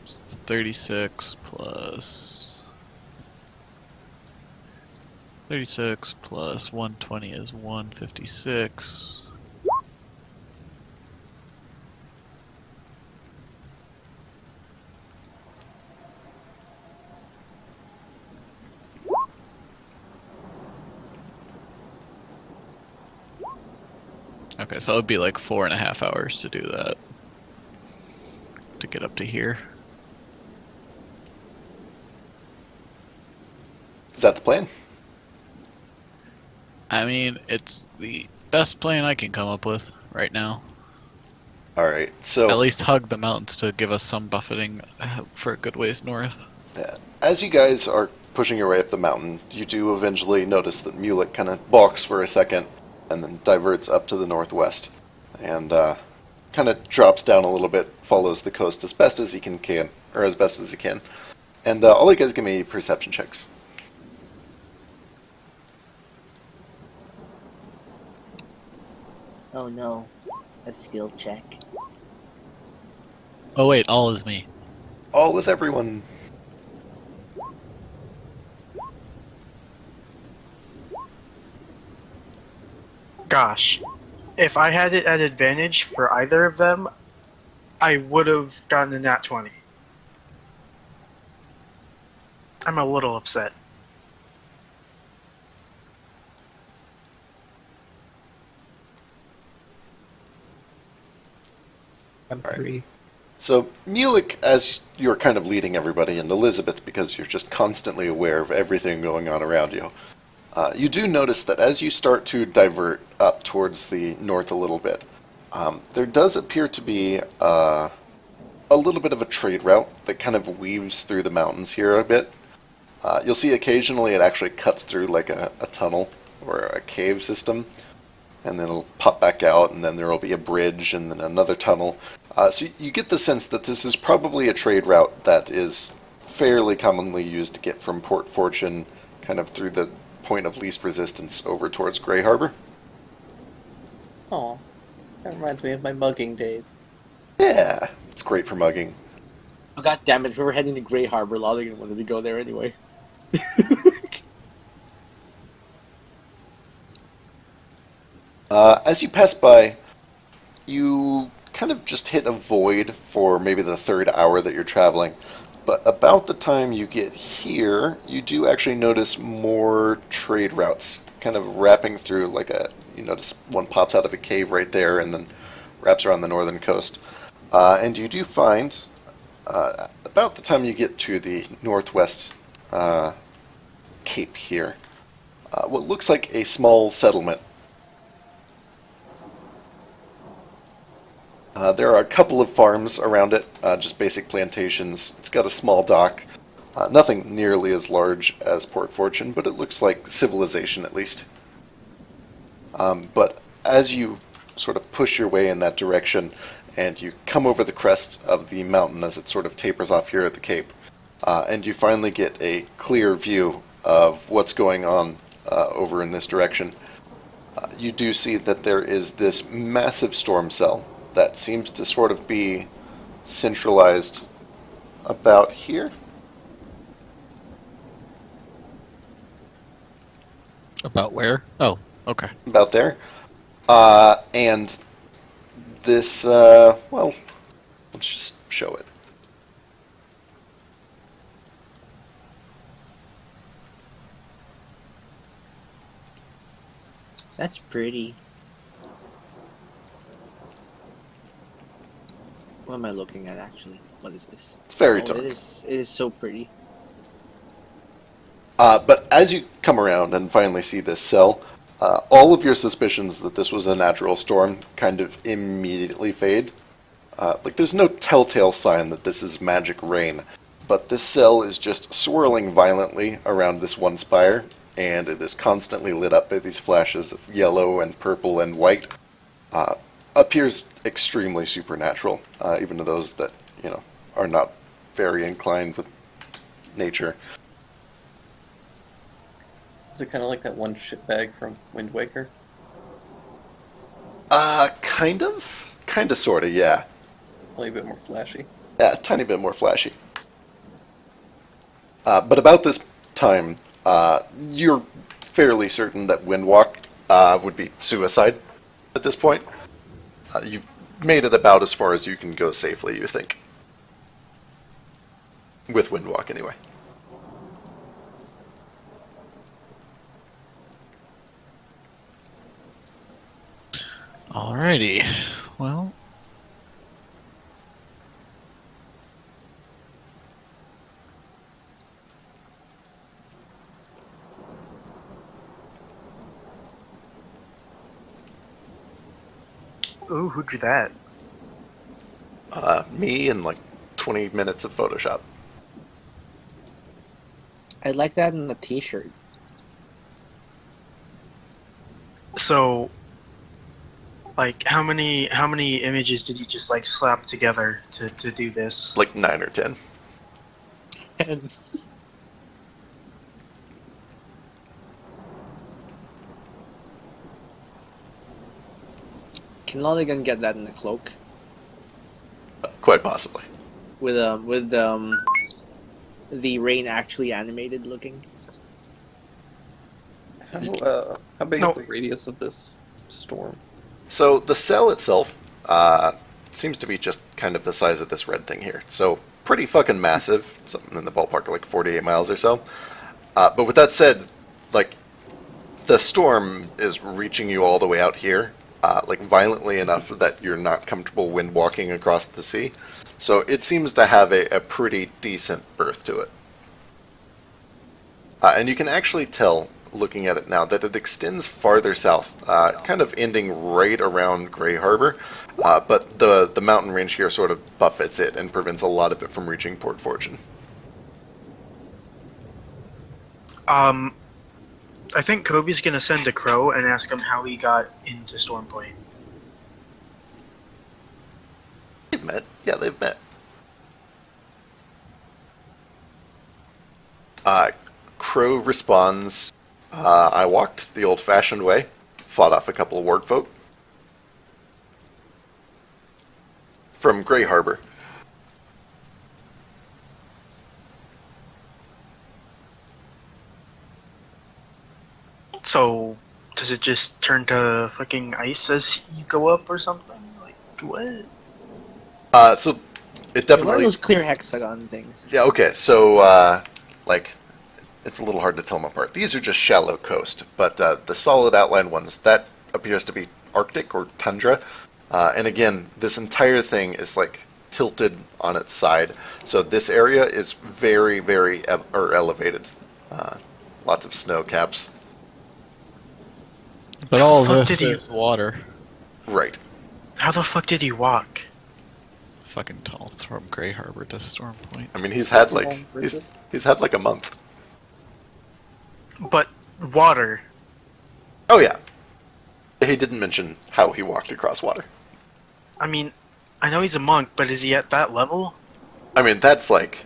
So 36 plus 120 is 156. Okay, so it would be like 4.5 hours to do that. To get up to here. Is that the plan? I mean, it's the best plan I can come up with right now. Alright, so... At least hug the mountains to give us some buffeting for a good ways north. Yeah. As you guys are pushing your way up the mountain, you do eventually notice that Mulek kind of balks for a second, and then diverts up to the northwest, and kind of drops down a little bit, follows the coast as best as he can, or as best as he can. And all you guys give me perception checks. Oh no, a skill check. Oh wait, all is me. All is everyone. Gosh, if I had it at advantage for either of them, I would have gotten a nat 20. I'm a little upset. I'm Right. 3. So, Mulek, as you're kind of leading everybody, and Elizabeth, because you're just constantly aware of everything going on around you, you do notice that as you start to divert up towards the north a little bit, there does appear to be a little bit of a trade route that kind of weaves through the mountains here a bit. You'll see occasionally it actually cuts through like a tunnel or a cave system, and then it'll pop back out, and then there will be a bridge, and then another tunnel. So you get the sense that this is probably a trade route that is fairly commonly used to get from Port Fortune kind of through the point of least resistance over towards Grey Harbor. Aw, that reminds me of my mugging days. Yeah, it's great for mugging. Oh, God damn it, if we were heading to Grey Harbor, Lolligan wanted to go there anyway. As you pass by, you kind of just hit a void for maybe the third hour that you're traveling. But about the time you get here, you do actually notice more trade routes kind of wrapping through like you notice one pops out of a cave right there and then wraps around the northern coast. And you do find, about the time you get to the northwest cape here, what looks like a small settlement. There are a couple of farms around it, just basic plantations. It's got a small dock. Nothing nearly as large as Port Fortune, but it looks like civilization at least. But as you sort of push your way in that direction, and you come over the crest of the mountain as it sort of tapers off here at the cape, and you finally get a clear view of what's going on over in this direction, you do see that there is this massive storm cell that seems to sort of be centralized about here. About where? Oh, okay. About there. And this, well, let's just show it. That's pretty. What am I looking at actually? What is this? It's very Oh, dark. it is so pretty. But as you come around and finally see this cell, all of your suspicions that this was a natural storm kind of immediately fade. Like, there's no telltale sign that this is magic rain, but this cell is just swirling violently around this one spire, and it is constantly lit up by these flashes of yellow and purple and white. Appears extremely supernatural, even to those that, are not very inclined with nature. Is it kind of like that one shitbag from Wind Waker? Kind of? Kinda, sorta, yeah. Only a bit more flashy. Yeah, a tiny bit more flashy. But about this time, you're fairly certain that Windwalk would be suicide at this point. You've made it about as far as you can go safely, you think. With Windwalk, anyway. Alrighty. Well, Ooh, who drew that? Me and like 20 minutes of Photoshop. I'd like that in a t-shirt. So, like, how many images did you just like slap together to do this? Like 9 or 10. And Can Lolligan get that in a cloak Quite possibly. with the rain actually animated looking? How big No. is the radius of this storm? So the cell itself seems to be just kind of the size of this red thing here. So pretty fucking massive, something in the ballpark of like 48 miles or so. But with that said, like the storm is reaching you all the way out here, like violently enough that you're not comfortable wind walking across the sea. So it seems to have a pretty decent berth to it. And you can actually tell, looking at it now, that it extends farther south, kind of ending right around Gray Harbor. But the mountain range here sort of buffets it and prevents a lot of it from reaching Port Fortune. I think Kobe's gonna send a crow and ask him how he got into Storm Point. They've met. Yeah, they've met. Crow responds, I walked the old-fashioned way, fought off a couple of ward folk. From Gray Harbor. So, does it just turn to fucking ice as you go up or something? Like, what? So it One of definitely... those clear hexagon things. Yeah, okay, so, like, it's a little hard to tell them apart. These are just shallow coast, but the solid outline ones, that appears to be Arctic or tundra. And again, this entire thing is, like, tilted on its side. So this area is very, very elevated. Lots of snow caps. But How the all fuck this did he- is water. Right. How the fuck did he walk? Fucking tunnel from Gray Harbor to Storm Point. I mean, he's had, How long like, bridge is? he's had, like, a month. But water. Oh, yeah. He didn't mention how he walked across water. I mean, I know he's a monk, but is he at that level? I mean, that's like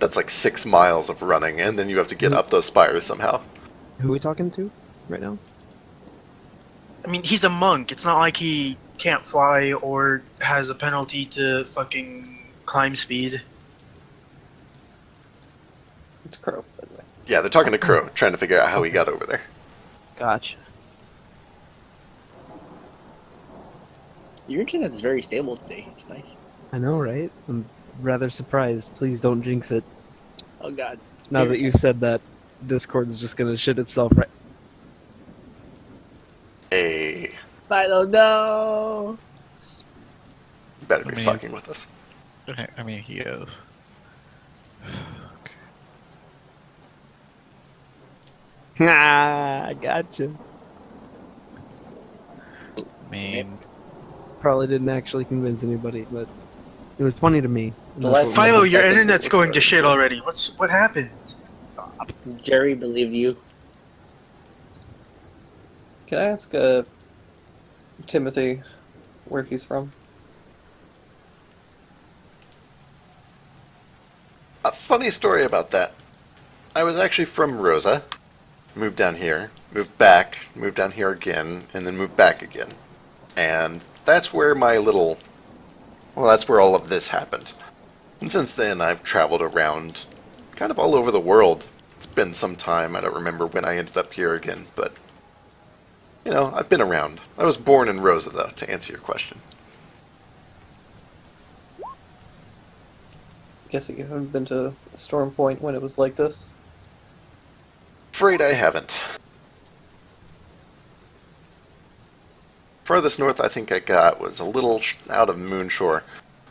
6 miles of running, and then you have to get up those spires somehow. Who are we talking to right now? I mean, he's a monk. It's not like he can't fly or has a penalty to fucking climb speed. It's Crow, by the way. Yeah, they're talking to Crow, trying to figure out how he got over there. Gotcha. Your internet is very stable today. It's nice. I know, right? I'm rather surprised. Please don't jinx it. Oh god. Now that you've said that, Discord's just gonna shit itself right. Hey, Philo, no. you better I be mean- fucking with us. I mean, he is. Ah, gotcha. I mean, Probably didn't actually convince anybody, but it was funny to me. The last That's what- Philo, the your second internet's it going to started. shit already. What happened? Jerry believed you. Can I ask Timothy where he's from? A funny story about that. I was actually from Rosa, moved down here, moved back, moved down here again, and then moved back again. And that's where that's where all of this happened. And since then, I've traveled around kind of all over the world. It's been some time. I don't remember when I ended up here again, but, you know, I've been around. I was born in Rosa, though, to answer your question. Guessing you haven't been to Storm Point when it was like this? Afraid I haven't. Farthest north I think I got was a little out of Moonshore.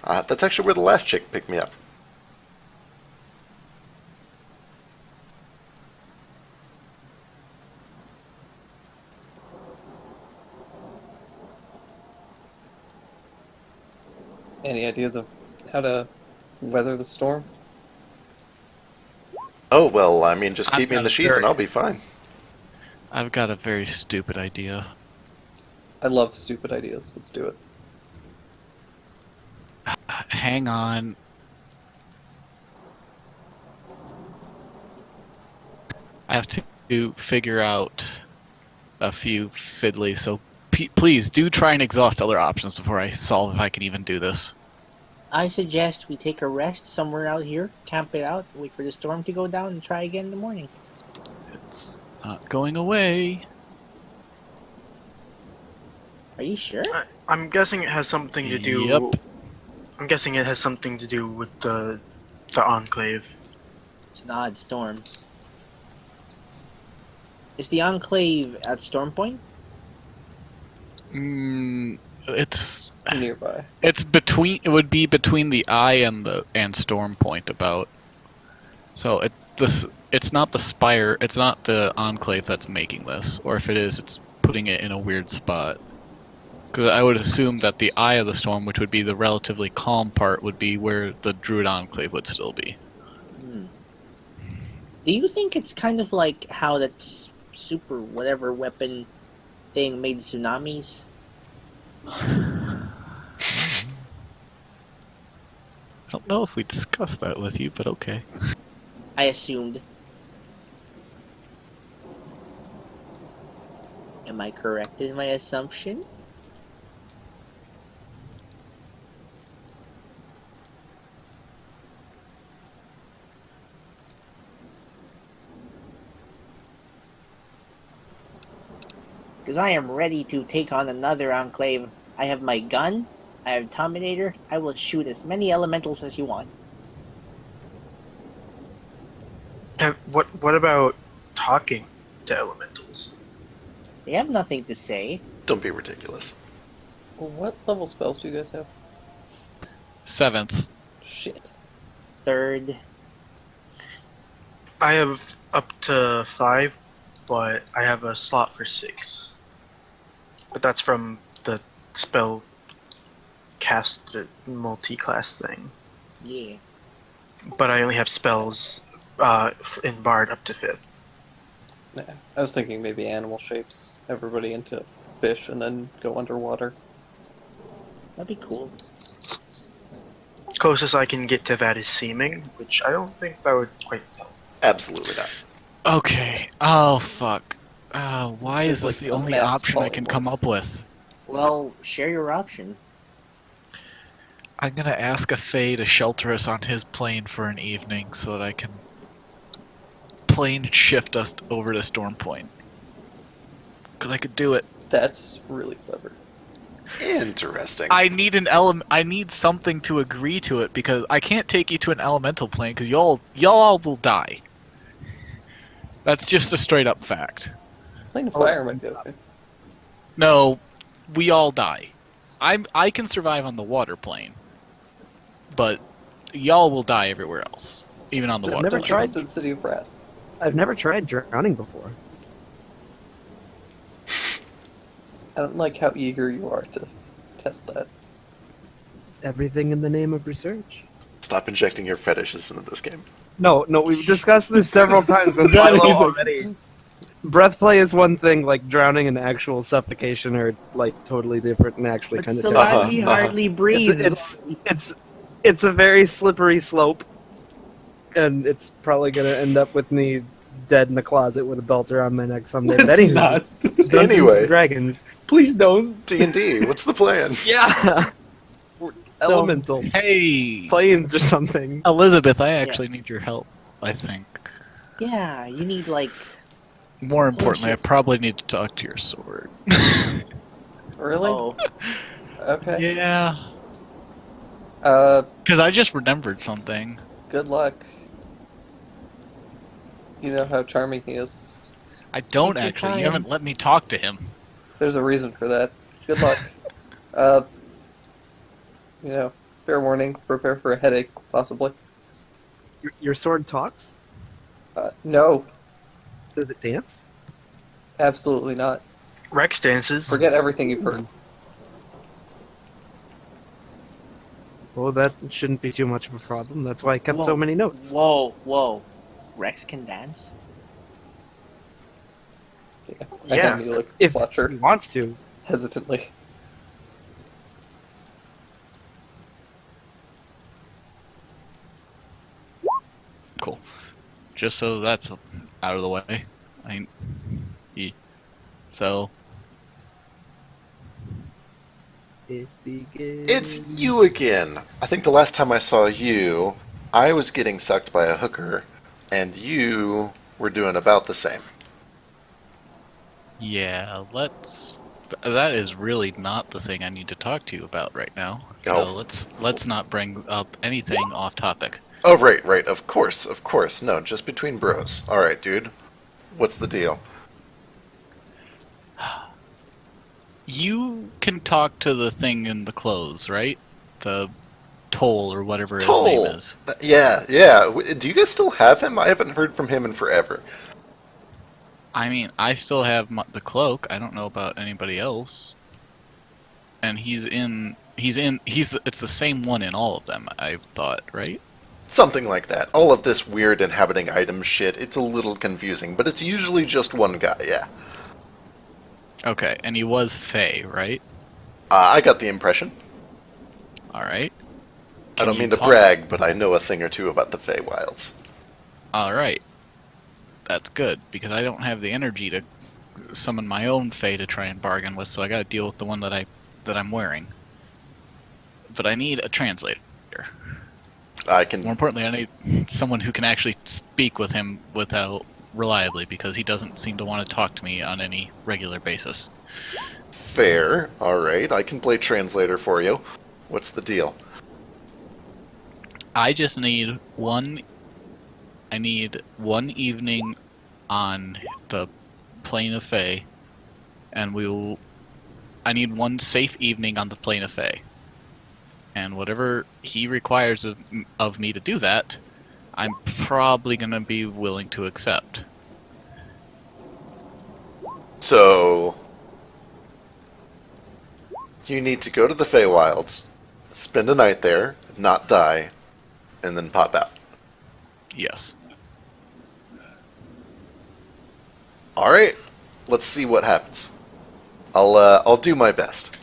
That's actually where the last chick picked me up. Any ideas of how to weather the storm? Oh, well, I mean, just I'm keep me in not the sheath sure. and I'll be fine. I've got a very stupid idea. I love stupid ideas. Let's do it. Hang on. I have to figure out a few fiddly so please do try and exhaust other options before I solve if I can even do this. I suggest we take a rest somewhere out here, camp it out, wait for the storm to go down, and try again in the morning. It's not going away. Are you sure? I'm guessing it has something to do. Yep. I'm guessing it has something to do with the Enclave. It's an odd storm. Is the Enclave at Storm Point? It's Nearby. it's between. It would be between the eye and Storm Point about. So it's not the Spire. It's not the Enclave that's making this, or if it is, it's putting it in a weird spot. Because I would assume that the eye of the storm, which would be the relatively calm part, would be where the Druid Enclave would still be. Do you think it's kind of like how that super whatever weapon thing made tsunamis? I don't know if we discussed that with you, but okay. I assumed. Am I correct in my assumption? Because I am ready to take on another Enclave. I have my gun, I have Dominator, I will shoot as many elementals as you want. What about talking to elementals? They have nothing to say. Don't be ridiculous. Well, what level spells do you guys have? 7th. Shit. 3rd. I have up to 5, but I have a slot for 6. But that's from the spell cast multi-class thing. Yeah. But I only have spells in Bard up to 5th. Nah, I was thinking maybe animal shapes everybody into fish and then go underwater. That'd be cool. Closest I can get to that is seeming, which I don't think that would quite help. Absolutely not. Okay. Oh, fuck. Why It's is this like the a only mass option I can polymorph. come up with? Well, share your option. I'm gonna ask a Fae to shelter us on his plane for an evening so that I can plane shift us over to Storm Point. Because I could do it. That's really clever. Interesting. I need I need something to agree to it because I can't take you to an elemental plane because y'all all will die. That's just a straight up fact. Plane of fire might be okay. No, we all die. I can survive on the water plane, but y'all will die everywhere else, even on the Just water never plane. tried- to the city of brass. I've never tried drowning before. I don't like how eager you are to test that. Everything in the name of research. Stop injecting your fetishes into this game. No, we've discussed this several times with Milo already. Breath play is one thing, like drowning and actual suffocation are like totally different and actually But kind of Salagi hardly breathes. it's a very slippery slope, and it's probably gonna end up with me dead in the closet with a belt around my neck someday. But anyway, Dungeons Anyway. and Dragons. Please don't. D&D, what's the plan? Yeah, elemental Hey, planes or something. Elizabeth, I actually need your help. I think. Yeah, you need like. More importantly, I shift. probably need to talk to your sword. Really? Oh, Okay. Yeah, Uh, because I just remembered something. good luck. You know how charming he is. I don't Take your actually. You time. haven't let me talk to him. There's a reason for that. Good luck. You know, fair warning, prepare for a headache, possibly. Your sword talks? No, Does it dance? absolutely not. Rex dances. Forget everything you've heard. Well, that shouldn't be too much of a problem. That's why I kept so Whoa. many notes. Whoa. Rex can dance? I Yeah. hand you look, If watcher, he wants to. hesitantly. Cool. Just so that's out of the way. So, It begins. It's you again. I think the last time I saw you, I was getting sucked by a hooker, and you were doing about the same. Yeah, that is really not the thing I need to talk to you about right now. So Oh. let's not bring up anything off topic. Oh, right. Of course. No, just between bros. All right, dude. What's the deal? You can talk to the thing in the clothes, right? The Toll or whatever his Toll. name is. Yeah. Do you guys still have him? I haven't heard from him in forever. I mean, I still have the cloak. I don't know about anybody else. And it's the same one in all of them, I thought, right? Something like that. All of this weird inhabiting item shit, it's a little confusing, but it's usually just one guy, yeah. Okay, and he was Fey, right? I got the impression. Alright. I don't mean to brag, but I know a thing or two about the Feywilds. Alright. That's good, because I don't have the energy to summon my own Fey to try and bargain with, so I gotta deal with the one that I'm wearing. But I need a translator. More importantly, I need someone who can actually speak with him without reliably, because he doesn't seem to want to talk to me on any regular basis. Fair. Alright, I can play translator for you. What's the deal? I just need one evening on the Plane of Fey, and I need one safe evening on the Plane of Fey. And whatever he requires of me to do that, I'm probably going to be willing to accept. So, you need to go to the Feywilds, spend a night there, not die, and then pop out. Yes. Alright, let's see what happens. I'll do my best.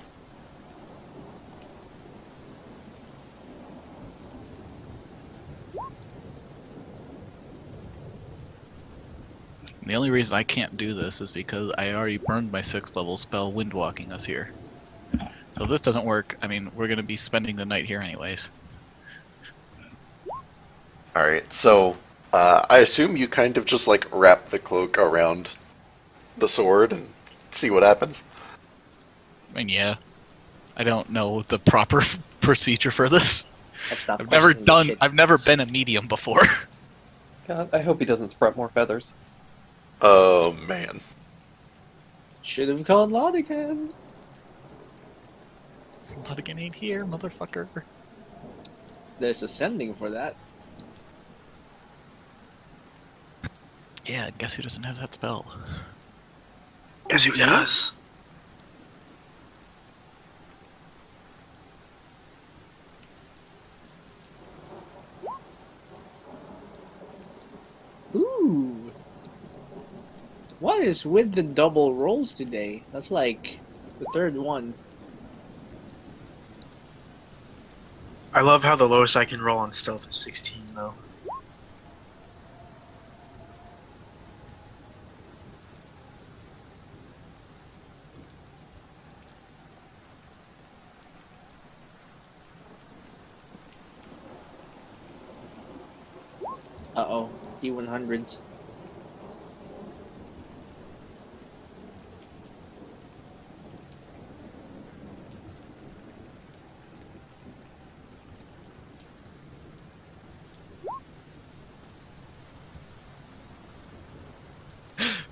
The only reason I can't do this is because I already burned my 6th level spell windwalking us here. So if this doesn't work, I mean, we're going to be spending the night here anyways. Alright, so I assume you kind of just like wrap the cloak around the sword and see what happens? I mean, yeah. I don't know the proper procedure for this. I've I've never been a medium before. God, I hope he doesn't sprout more feathers. Oh, man. Should have called Lodigan. Lodigan ain't here, motherfucker. There's a sending for that. Yeah, guess who doesn't have that spell? Guess who does? Ooh. What is with the double rolls today? That's like the third one. I love how the lowest I can roll on stealth is 16, though. Uh-oh. D100s.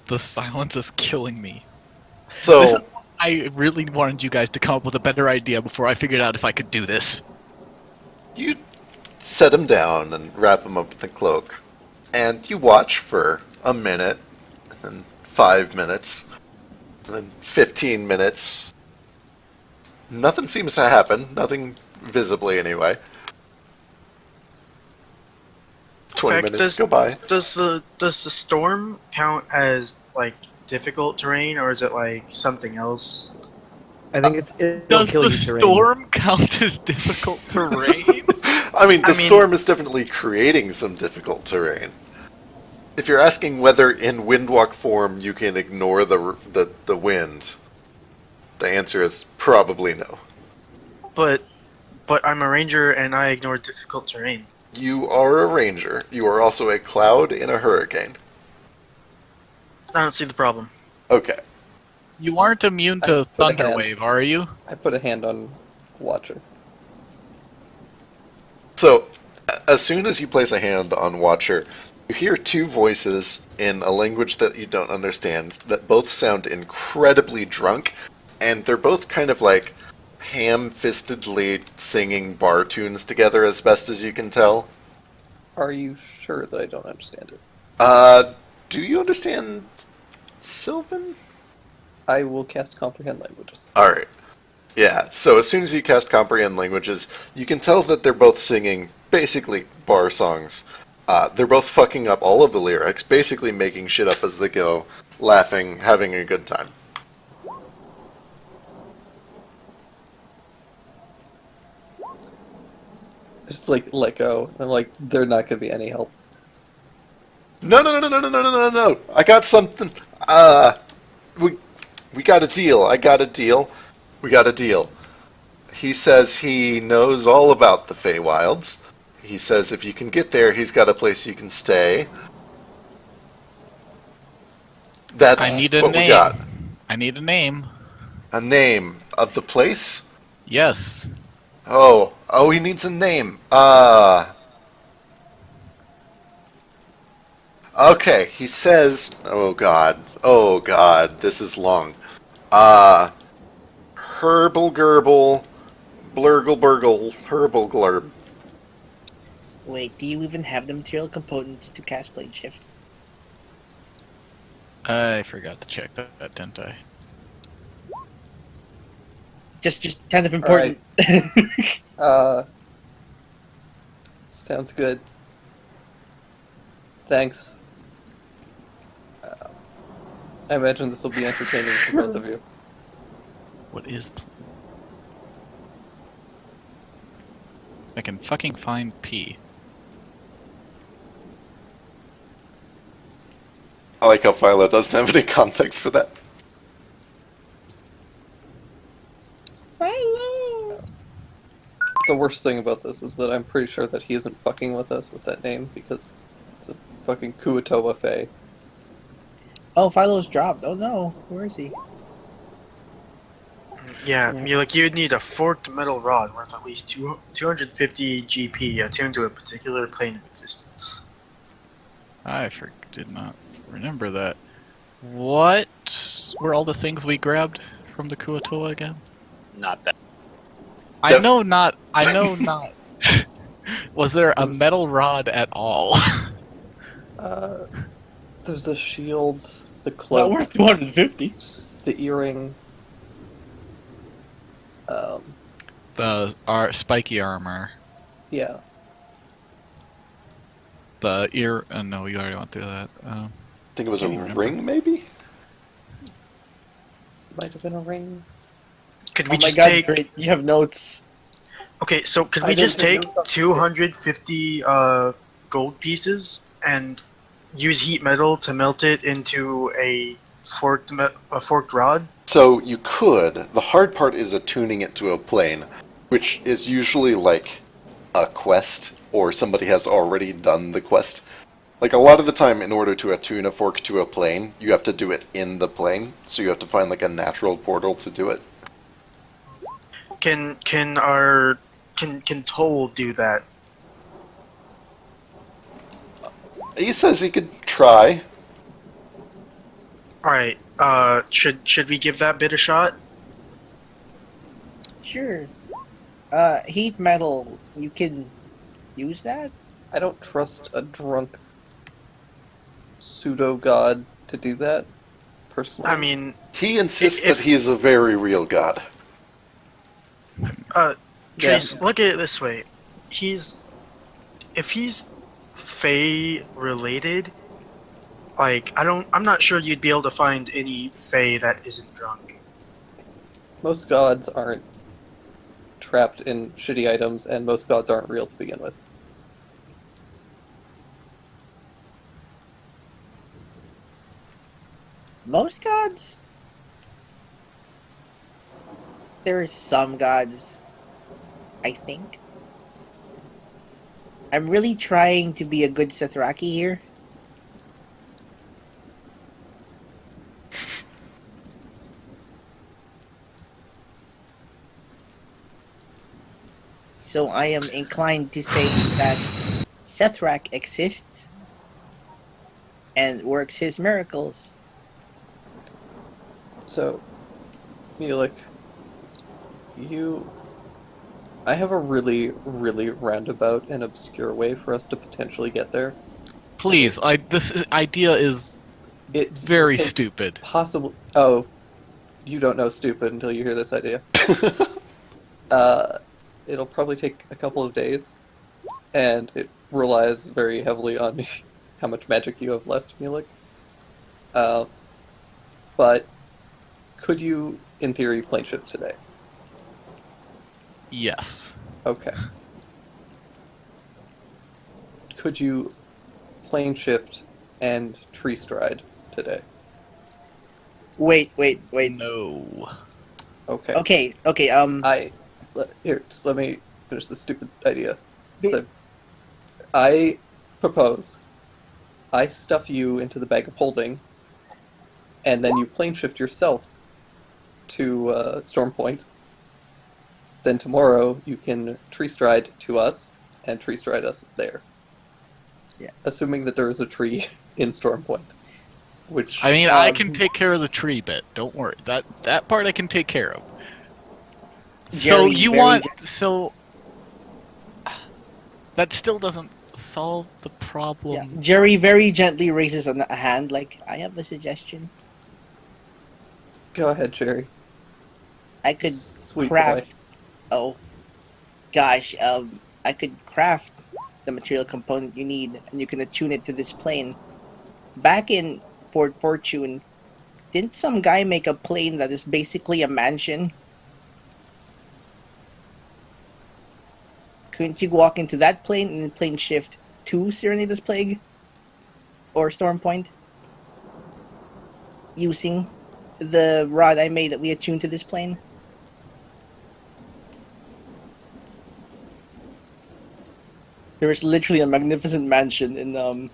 The silence is killing me. So, I really wanted you guys to come up with a better idea before I figured out if I could do this. you set him down and wrap him up with the cloak, and you watch for a minute, and then 5 minutes, and then 15 minutes. Nothing seems to happen, nothing visibly anyway. 20 minutes go by. Does the storm count as like difficult terrain, or is it like something else? I think it'll Does kill the you terrain. storm count as difficult terrain? I mean, the storm is definitely creating some difficult terrain. If you're asking whether in windwalk form you can ignore the wind, the answer is probably no. But I'm a ranger and I ignore difficult terrain. You are a ranger. You are also a cloud in a hurricane. I don't see the problem. Okay. You aren't immune I to put a hand. Thunderwave, are you? I put a hand on Watcher. So, as soon as you place a hand on Watcher, you hear two voices in a language that you don't understand that both sound incredibly drunk, and they're both kind of like ham-fistedly singing bar tunes together as best as you can tell. Are you sure that I don't understand it? Do you understand Sylvan? I will cast Comprehend Languages. Alright. Yeah, so as soon as you cast Comprehend Languages, you can tell that they're both singing basically bar songs. They're both fucking up all of the lyrics, basically making shit up as they go, laughing, having a good time. Just like let go. I'm like, they're not gonna be any help. No, no, no, no, no, no, no, no, no! I got something. We got a deal. I got a deal. We got a deal. He says he knows all about the Feywilds. He says if you can get there, he's got a place you can stay. That's I need a what name. we got. I need a name. A name of the place? Yes. Oh, he needs a name. Okay, he says, oh god, this is long. Herbal Gerbil, Blurgle Burgle, Herbal Glurb. Wait, do you even have the material components to cast Blade Shift? I forgot to check that, didn't I? Just kind of important. Sounds good. Thanks. I imagine this will be entertaining for both of you. What is... I can fucking find P. I like how Philo doesn't have any context for that. The worst thing about this is that I'm pretty sure that he isn't fucking with us with that name because it's a fucking Kuatoa Fae. Oh, Philo's dropped. Oh no, where is he? Yeah, you'd need a forked metal rod worth at least 250 GP attuned to a particular plane of existence. I did not remember that. What were all the things we grabbed from the Kuatoa again? Not that. I know not. Was there a metal rod at all? There's the shield, the Not cloak, worth 250. the earring. The spiky armor. Yeah. The ear. No, you already went through that. I think it was a Can't even remember. ring, maybe? Might have been a ring. Could Oh we my just god, take... great. You have notes. Okay, so could I we don't just take take notes on 250 gold pieces and use heat metal to melt it into a forked rod? So you could. The hard part is attuning it to a plane, which is usually like a quest, or somebody has already done the quest. Like a lot of the time, in order to attune a fork to a plane, you have to do it in the plane, so you have to find like a natural portal to do it. Can Toll do that? He says he could try. Alright, should we give that bit a shot? Sure. Heat metal. You can use that? I don't trust a drunk pseudo-god to do that, personally. I mean, He insists If- that he is a very real god. Trace, look at it this way. If he's Fae related, like, I'm not sure you'd be able to find any Fae that isn't drunk. Most gods aren't trapped in shitty items, and most gods aren't real to begin with. Most gods? There are some gods I think. I'm really trying to be a good Sethraki here. So I am inclined to say that Sethrak exists and works his miracles. So, Mulek, I have a really, really roundabout and obscure way for us to potentially get there. Please, idea is It very will take stupid. Possible. Oh, you don't know stupid until you hear this idea. It'll probably take a couple of days, and it relies very heavily on how much magic you have left, Mulek. But could you, in theory, plane shift today? Yes. Okay. Could you plane shift and tree stride today? Wait. No. Okay. Okay. Here, just let me finish this stupid idea. Do- So, I propose I stuff you into the bag of holding, and then you plane shift yourself to Storm Point. Then tomorrow you can tree stride to us and tree stride us there. Yeah. Assuming that there is a tree in Storm Point. Which I mean, I can take care of the tree bit. Don't worry. That part I can take care of. So Jerry, you very want gen- so that still doesn't solve the problem. Yeah, Jerry very gently raises a hand, like, I have a suggestion. Go ahead, Jerry. I could Sweet craft. boy. Oh, gosh. I could craft the material component you need, and you can attune it to this plane. Back in Port Fortune, didn't some guy make a plane that is basically a mansion? Couldn't you walk into that plane and then plane shift to Serenita's Plague? Or Storm Point? Using the rod I made that we attuned to this plane? There is literally a magnificent mansion in Port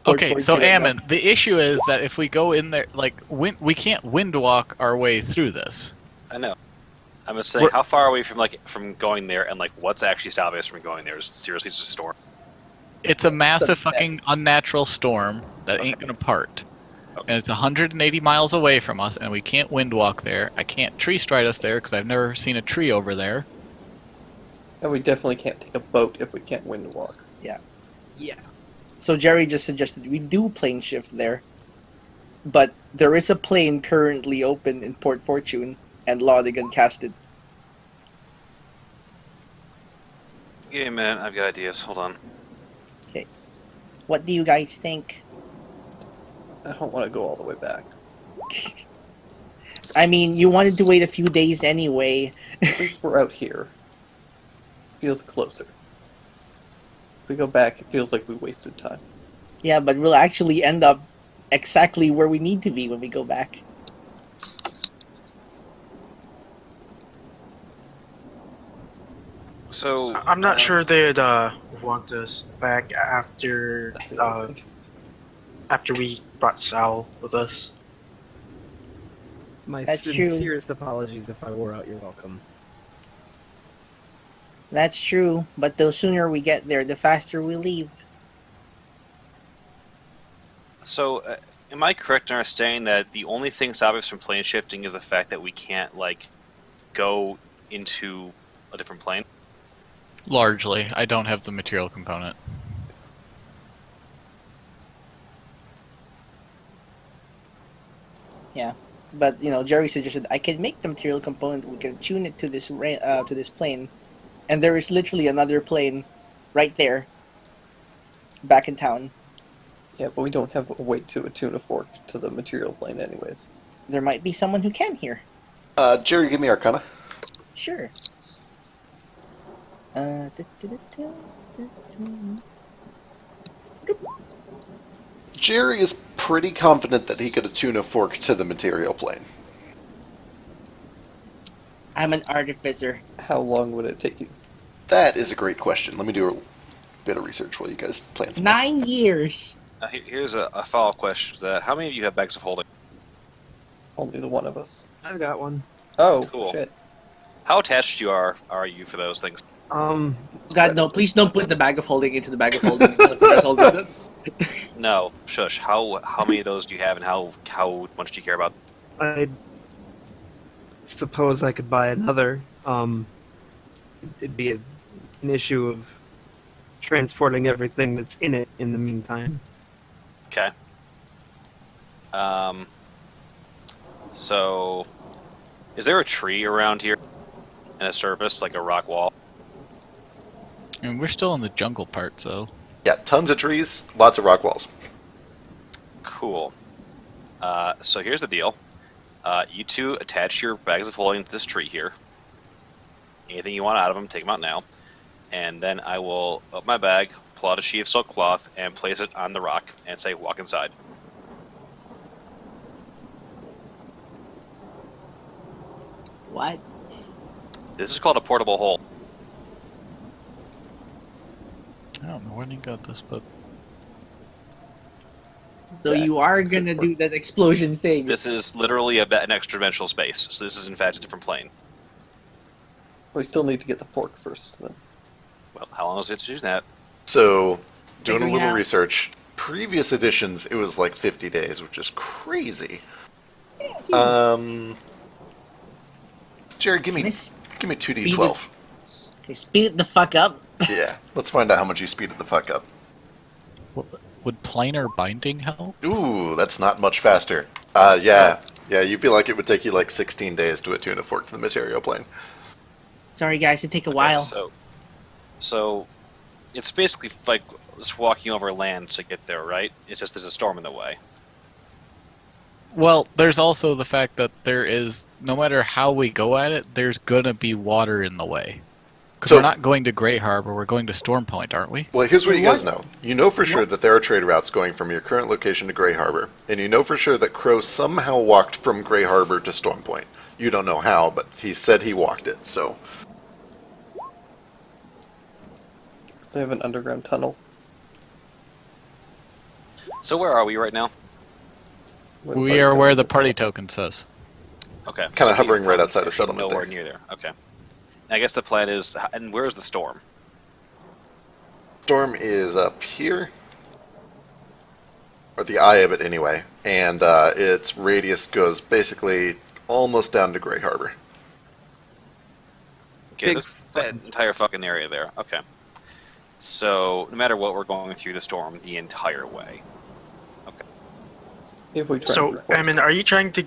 Okay, so Fortune right now. Ammon, the issue is that if we go in there, like, we can't wind walk our way through this. I know. I'm just saying, how far are we from going there, and like what's actually stopping us from going there? Is it seriously just a storm? It's a massive fucking unnatural storm that ain't gonna part. Okay. And it's 180 miles away from us, and we can't wind walk there. I can't tree stride us there because I've never seen a tree over there. And we definitely can't take a boat if we can't wind walk. Yeah. So Jerry just suggested we do plane shift there. But there is a plane currently open in Port Fortune, and Lodigan cast it. Give me a minute, I've got ideas. Hold on. What do you guys think? I don't want to go all the way back. I mean, you wanted to wait a few days anyway. At least we're out here. Feels closer. If we go back, it feels like we wasted time. Yeah, but we'll actually end up exactly where we need to be when we go back. So I'm not sure they'd want us back after That's what I was thinking. after we brought Sal with us. My That's true. sincerest apologies if I wore out your welcome. That's true, but the sooner we get there, the faster we leave. So, am I correct in understanding that the only thing stopping us from plane shifting is the fact that we can't, like, go into a different plane? Largely, I don't have the material component. Yeah, but Jerry suggested I can make the material component. We can tune it to this plane, and there is literally another plane right there, back in town. Yeah, but we don't have a way to attune a fork to the material plane anyways. There might be someone who can here. Jerry, give me Arcana. Sure. Jerry is pretty confident that he could attune a fork to the material plane. I'm an artificer. How long would it take you? That is a great question. Let me do a bit of research while you guys plan some. 9 years. Here's a follow-up question to that. How many of you have bags of holding? Only the one of us. I've got one. Oh, Cool. shit. How attached are you for those things? God, no, please don't put the bag of holding into the bag of holding. That's holding it. No, shush. How many of those do you have, and how much do you care about? I suppose I could buy another. It'd be an issue of transporting everything that's in it in the meantime. Okay. So, is there a tree around here in a surface, like a rock wall? I mean, we're still in the jungle part, so Yeah, tons of trees, lots of rock walls. Cool. So here's the deal. You two attach your bags of holding to this tree here. Anything you want out of them, take them out now. And then I will open my bag, pull out a sheet of silk cloth, and place it on the rock, and say, walk inside. What? This is called a portable hole. I don't know when he got this, but So you are gonna do that explosion thing. This is literally an extra-dimensional space, so this is in fact a different plane. We still need to get the fork first, then. Well, how long does it to do that? So, doing a Figuring little out. research, previous editions it was like 50 days, which is crazy. Jared, give me Miss- 2d12. Say, speed it the fuck up. Yeah, let's find out how much you speeded the fuck up. would planar binding help? Ooh, that's not much faster. Yeah, you feel like it would take you like 16 days to attune a fork to the material plane. Sorry, guys, it take a Okay, while. So it's basically like just walking over land to get there, right? It's just there's a storm in the way. Well, there's also the fact that there is, no matter how we go at it, there's gonna be water in the way. Because So- we're not going to Grey Harbor, we're going to Storm Point, aren't we? Well, here's what you guys What? know. You know for sure that there are trade routes going from your current location to Grey Harbor, and you know for sure that Crow somehow walked from Grey Harbor to Storm Point. You don't know how, but he said he walked it, so... Because they have an underground tunnel. So where are we right now? where the We party are where the token is. party token says. Okay. Kinda so hovering we're right outside of actually settlement Nowhere there. near there. Okay. I guess the plan is, and where's the storm? Storm is up here. Or the eye of it, anyway. And its radius goes basically almost down to Grey Harbor. Okay, Big this fat- entire fucking area there. Okay. So no matter what, we're going through the storm the entire way. Okay. If we try and So, brute force Amon, it. are you trying to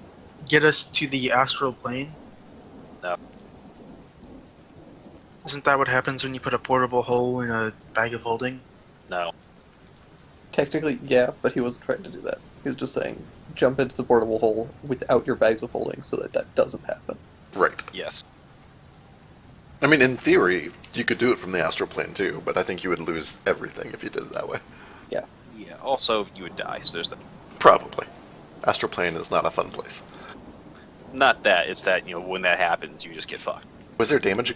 get us to the astral plane? No. Isn't that what happens when you put a portable hole in a bag of holding? No. Technically, yeah, but he wasn't trying to do that. He was just saying, jump into the portable hole without your bags of holding so that that doesn't happen. Right. Yes. I mean, in theory, you could do it from the astral plane too, but I think you would lose everything if you did it that way. Yeah. Also, you would die. So there's that. Probably. Astral plane is not a fun place. Not that. It's that when that happens, you just get fucked. Was there damage?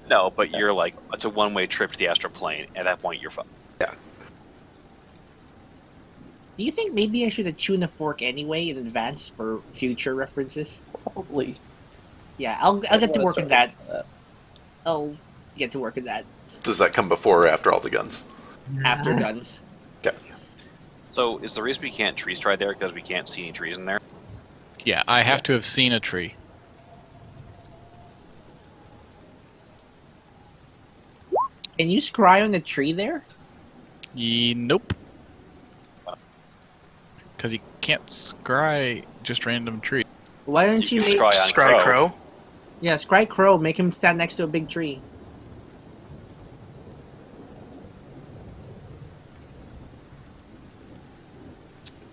No, but you're like it's a one-way trip to the astral plane. At that point, you're fucked. Yeah. Do you think maybe I should attune a fork anyway in advance for future references? Probably. Yeah, I'll get to wanna work on start that. with that. I'll get to work on that Does that come before or after all the guns? after guns. Okay. So is the reason we can't tree stride there because we can't see any trees in there? Yeah, I have to have seen a tree. Can you scry on the tree there? Nope. Because you can't scry just random tree. Why don't you can make scry on Scry Crow? yeah, scry Crow, make him stand next to a big tree.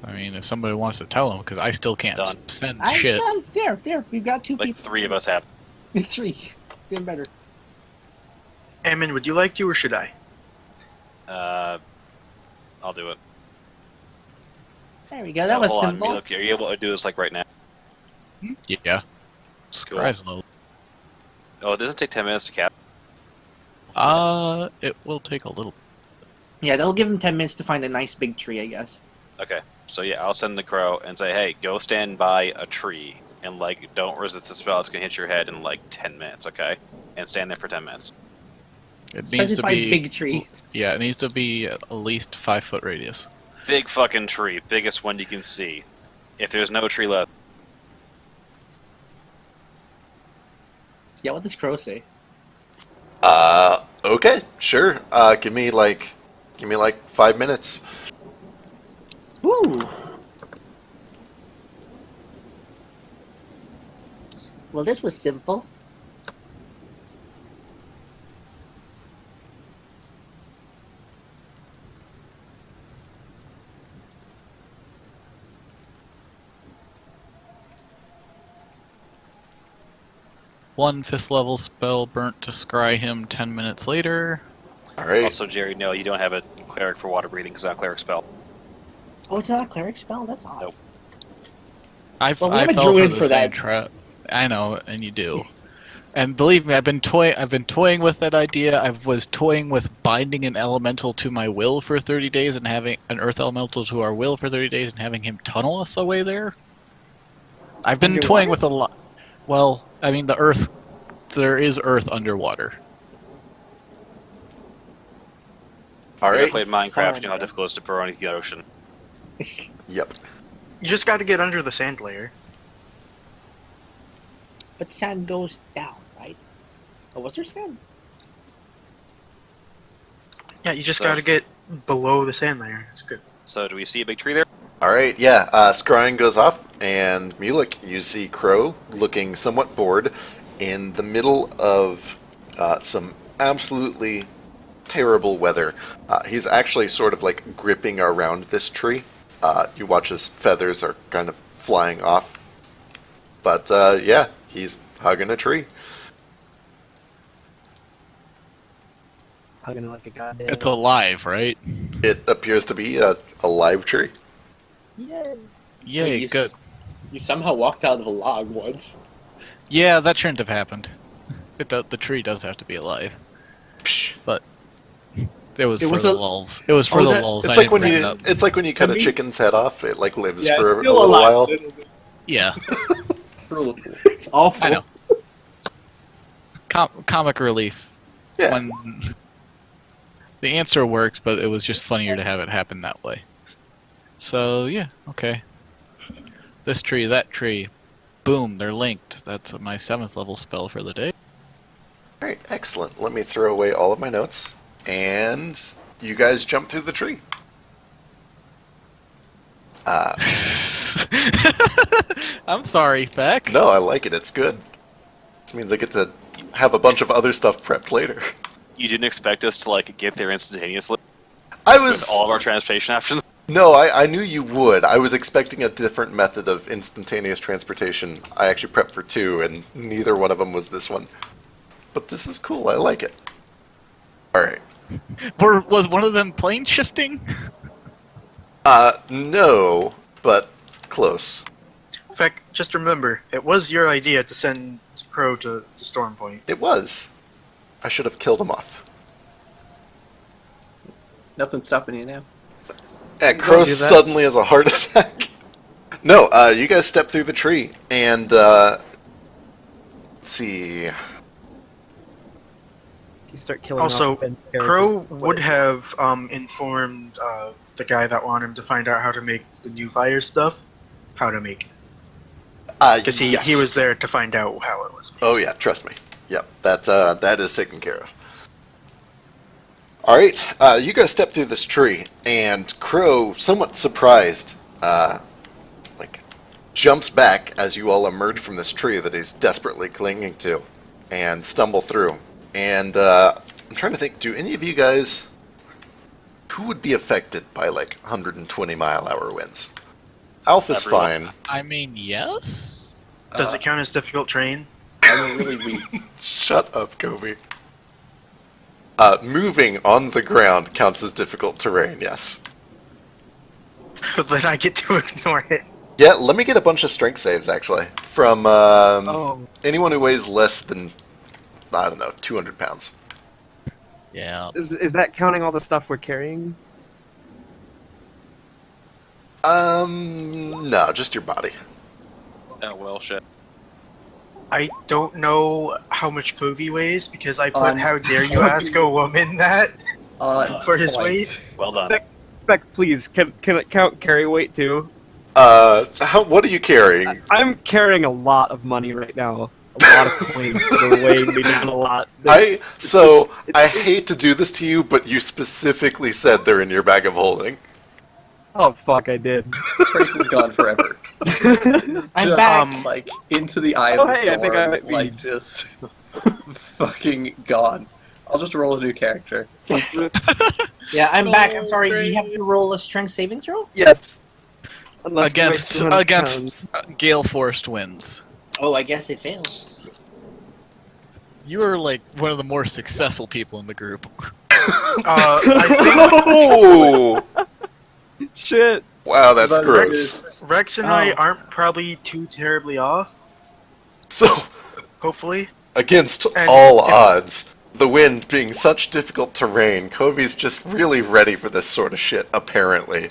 I mean, if somebody wants to tell him, because I still can't Done. send I shit. there. We've got two Like people. 3 of us have. Three. Doing better. Amon, would you like to or should I? I'll do it. There we go. That was Hold on, simple. Look, are you able to do this like right now? Yeah. Scry's a little. Oh, it doesn't take 10 minutes to cap. It will take a little. Yeah, that'll give him 10 minutes to find a nice big tree, I guess. Okay, so yeah, I'll send the crow and say, hey, go stand by a tree and like don't resist the spell. It's gonna hit your head in like 10 minutes, okay? And stand there for 10 minutes. It needs to Specify be big tree. Yeah, it needs to be at least 5-foot radius. Big fucking tree, biggest one you can see. If there's no tree left, Yeah, what does Crow say? Okay, sure. Give me like 5 minutes. Woo! Well, this was simple. One 5th level spell burnt to scry him 10 minutes later. All right. also Jerry, no, you don't have a cleric for water breathing because it's not a cleric spell. Oh, it's not a cleric spell? That's odd. Nope. I Well, we have a fell for druid the for same that. trap. I know, and you do. And believe me, I've been toying with that idea. I was toying with binding an elemental to my will for 30 days and having an earth elemental to our will for 30 days and having him tunnel us away there. I've been toying with a lot. Well, I mean, there is earth underwater. All If you right. played Minecraft, you know how difficult it is to burrow underneath the ocean. Yep. You just got to get under the sand layer. But sand goes down, right? Oh, was there sand? Yeah, you just So- got to get below the sand layer. It's good. So do we see a big tree there? All right. Yeah. Scrying goes off, and Mulek, you see Crow looking somewhat bored in the middle of some absolutely terrible weather. He's actually sort of like gripping around this tree. You watch his feathers are kind of flying off. But yeah, he's hugging a tree. Hugging it like a goddamn. It's alive, right? It appears to be a live tree. Yay. Yay, you good. You somehow walked out of a log once. Yeah, that shouldn't have happened. The tree does have to be alive. Psh. But it was It for was the a- lulls. It was for Oh, the that- lulls. It's I like when didn't bring you it up. it's like when you cut a me- chicken's head off. It like lives Yeah, for it's a still little alive. while. Yeah, Cruelty. It's awful. I know. Comic relief. Yeah. When the answer works, but it was just funnier to have it happen that way. So yeah, okay. This tree, that tree, boom, they're linked. That's my 7th level spell for the day. All right, excellent. Let me throw away all of my notes, and you guys jump through the tree. I'm sorry, Beck. No, I like it. It's good. This means I get to have a bunch of other stuff prepped later. You didn't expect us to like get there instantaneously I with was all of our transportation options? no, I knew you would. I was expecting a different method of instantaneous transportation. I actually prepped for 2, and neither one of them was this one. But this is cool. I like it. All right. Was one of them plane shifting? No, but close. In fact, just remember, it was your idea to send Crow to Storm Point. It was. I should have killed him off. Nothing's stopping you now. And Crow do that. suddenly has a heart attack. No, you guys step through the tree, and let's see. You start killing Also, off Ben characters. Crow What would is- have informed the guy that wanted him to find out how to make the new fire stuff, how to make it. Because he yes. was there to find out how it was made. Oh yeah, trust me. Yep, that is taken care of. All right, you guys step through this tree, and Crow, somewhat surprised, like jumps back as you all emerge from this tree that he's desperately clinging to, and stumble through. And I'm trying to think, do any of you guys who would be affected by like 120-mile-an-hour winds? Alf is Everyone. fine. I mean, yes. Does it count as difficult terrain? I'm really weak. Shut up, Kobe. Moving on the ground counts as difficult terrain, yes. But then I get to ignore it. Yeah, let me get a bunch of strength saves, actually. From Oh, anyone who weighs less than I don't know, 200 pounds. Yeah. Is that counting all the stuff we're carrying? No, just your body. Oh, well, shit. I don't know how much Kovi weighs because I put "How dare you on- ask a woman that" for his point. weight. Well done. Beck, please, can it count carry weight too? What are you carrying? I'm carrying a lot of money right now. A lot of coins that are weighing me down a lot. I hate to do this to you, but you specifically said they're in your bag of holding. Oh fuck, I did. Trace is gone forever. I'm Just, back. Like into the eye of Oh, the hey, storm, I think I might be- like just fucking gone. I'll just roll a new character. Yeah, I'm back. I'm No, sorry. Ray. You have to roll a strength saving throw. Yes. Unless you weigh 200 against pounds. Gale Forest winds. Oh, I guess it failed. You are like one of the more successful people in the group. I Oh! Shit. Wow, that's But gross. think Rex and Oh. I aren't probably too terribly off. So, Hopefully. against And all if- odds, the wind being such difficult terrain, Kovi's just really ready for this sort of shit, apparently.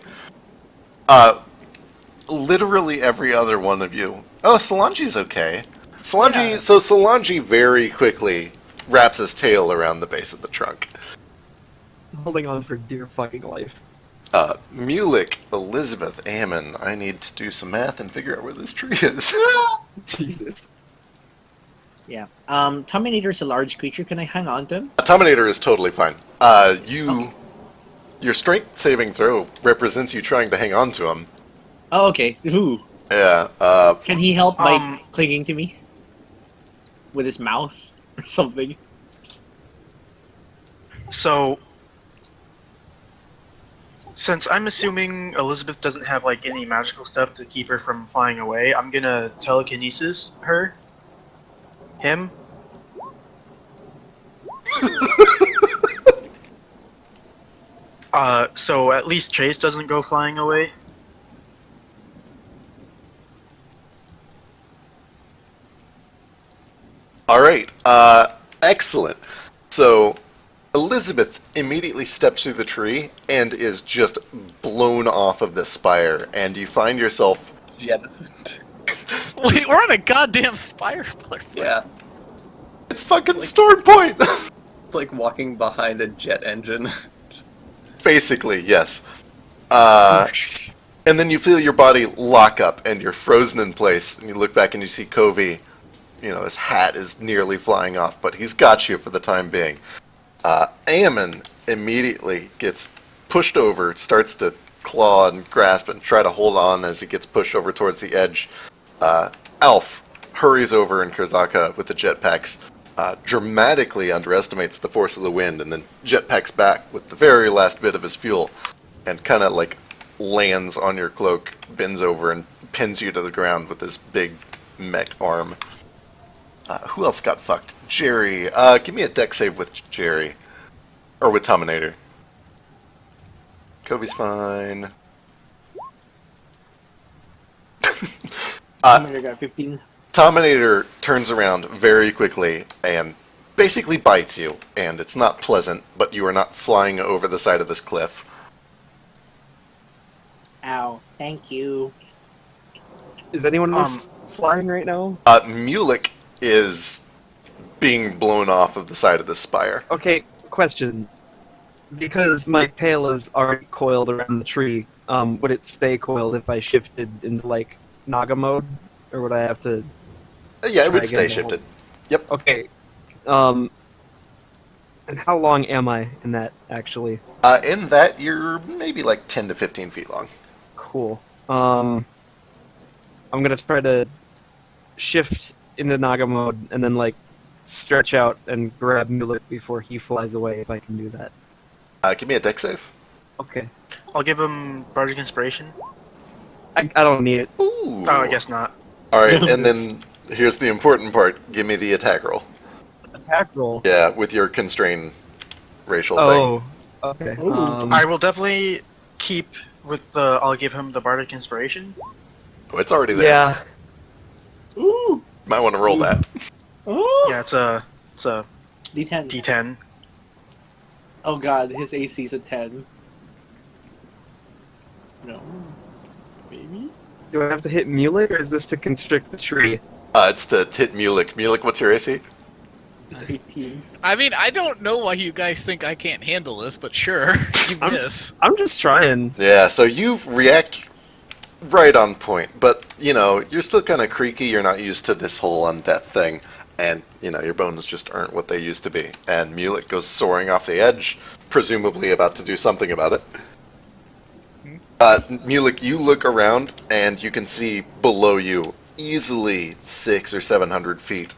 Literally every other one of you. Oh, Solange's okay. Solange very quickly wraps his tail around the base of the trunk. Holding on for dear fucking life. Mulek, Elizabeth, Amon, I need to do some math and figure out where this tree is. Jesus. Yeah. Terminator's a large creature. Can I hang on to him? Autominator is totally fine. Your strength saving throw represents you trying to hang on to him. Oh, okay. Ooh. Yeah, Can he help by Um, clinging to me? With his mouth or something? So, since I'm assuming Elizabeth doesn't have like any magical stuff to keep her from flying away, I'm gonna telekinesis him. So at least Chase doesn't go flying away. alright, excellent. So, Elizabeth immediately steps through the tree and is just blown off of the spire, and you find yourself... Jettisoned. Wait, we're on a goddamn spire, motherfucker. Yeah. It's fucking Storm Point! It's like walking behind a jet engine. Basically, yes. And then you feel your body lock up, and you're frozen in place, and you look back and you see Kovi. You know, his hat is nearly flying off, but he's got you for the time being. Amon immediately gets pushed over, starts to claw and grasp and try to hold on as he gets pushed over towards the edge. Alf hurries over, and Kurzaka, with the jetpacks, dramatically underestimates the force of the wind, and then jetpacks back with the very last bit of his fuel, and kind of like lands on your cloak, bends over, and pins you to the ground with his big mech arm. Who else got fucked? Jerry. Give me a deck save with Jerry. Or with Terminator. Kobe's fine. Terminator got 15. Terminator turns around very quickly and basically bites you. And it's not pleasant, but you are not flying over the side of this cliff. Ow. Thank you. Is anyone else flying right now? Mulek is being blown off of the side of the spire. Okay, question. Because my tail is already coiled around the tree, would it stay coiled if I shifted into, like, Naga mode? Or would I have to... Yeah, it would Try stay again. shifted. Yep. Okay. And how long am I in that, actually? In that, you're maybe like 10 to 15 feet long. Cool. I'm gonna try to shift into Naga mode and then, like, stretch out and grab Mulek before he flies away, if I can do that. Give me a deck save. Okay. I'll give him Bardic Inspiration. I don't need it. Ooh. Oh, I guess not. Alright, and then here's the important part. Give me the attack roll. Attack roll. Yeah, with your constrained racial Oh, okay. Ooh. I will definitely keep with the. I'll give him the Bardic Inspiration. thing. Oh, it's already there. Yeah. Ooh. Might want to roll that. Ooh. Yeah, it's a It's a D10. D10. Oh god, his AC is a 10. No. Maybe? Do I have to hit Mulek, or is this to constrict the tree? It's to hit Mulek. Mulek, what's your AC? It's 18. I mean, I don't know why you guys think I can't handle this, but sure, you miss. I'm just trying. Yeah, so you react right on point, but, you know, you're still kind of creaky, you're not used to this whole undeath thing, and, you know, your bones just aren't what they used to be. And Mulek goes soaring off the edge, presumably about to do something about it. Mulek, you look around, and you can see below you, easily 600 or 700 feet,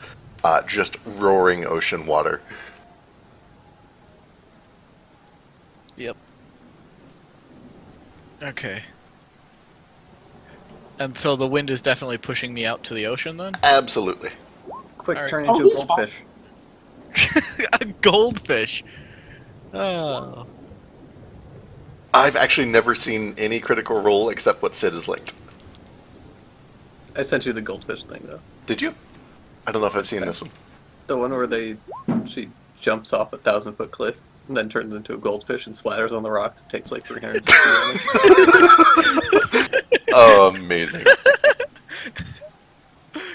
just roaring ocean water. Yep. Okay. And so the wind is definitely pushing me out to the ocean then? Absolutely. Quick, Alright. turn Oh, into a he's goldfish. A goldfish! Oh. I've actually never seen any critical role except what Sid has linked. I sent you the goldfish thing, though. Did you? I don't know if I've seen this one. The one where she jumps off a 1,000-foot cliff and then turns into a goldfish and splatters on the rocks. It takes like 360 damage. Oh, amazing.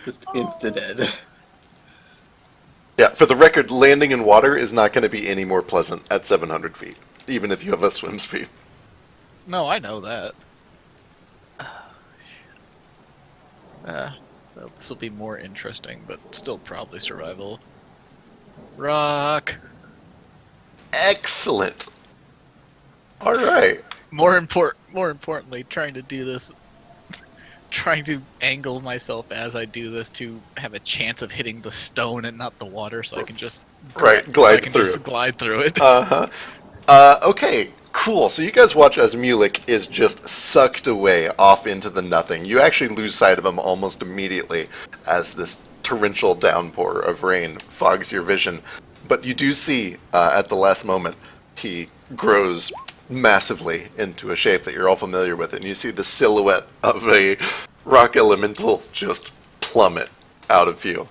Just insta-dead. Yeah, for the record, landing in water is not going to be any more pleasant at 700 feet, even if you have a swim speed. No, I know that. Well, this will be more interesting, but still probably survival. Rock! Excellent. All right. More importantly, trying to do this, trying to angle myself as I do this to have a chance of hitting the stone and not the water, so I can just Right, so I glide can through. just glide through it. Okay, cool. So you guys watch as Mulek is just sucked away off into the nothing. You actually lose sight of him almost immediately as this torrential downpour of rain fogs your vision. But you do see, at the last moment, he grows massively into a shape that you're all familiar with, and you see the silhouette of a rock elemental just plummet out of view.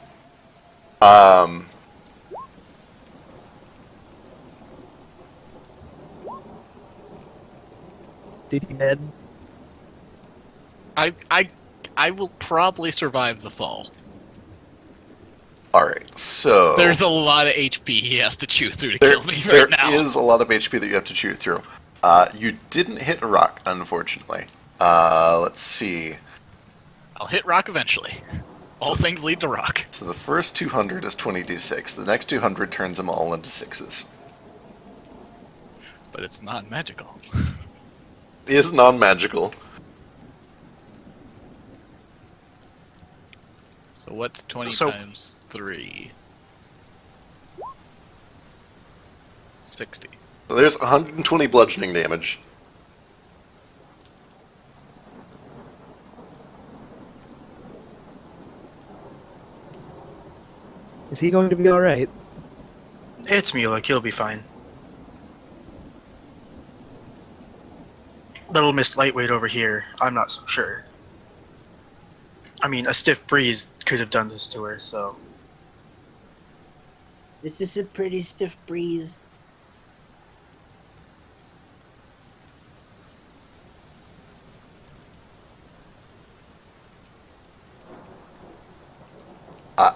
Did he dead? I will probably survive the fall. Alright, so... There's a lot of HP he has to chew through to There, kill me there right now. is a lot of HP that you have to chew through. You didn't hit a rock, unfortunately. Let's see. I'll hit rock eventually. All things lead to rock. So the first 200 is 20d6. The next 200 turns them all into 6s. But it's non-magical. Is non-magical. So what's 20 So- times 3? 60. So there's 120 bludgeoning damage. Is he going to be alright? It's Mulek, he'll be fine. Little Miss Lightweight over here, I'm not so sure. I mean, a stiff breeze could have done this to her, so... This is a pretty stiff breeze.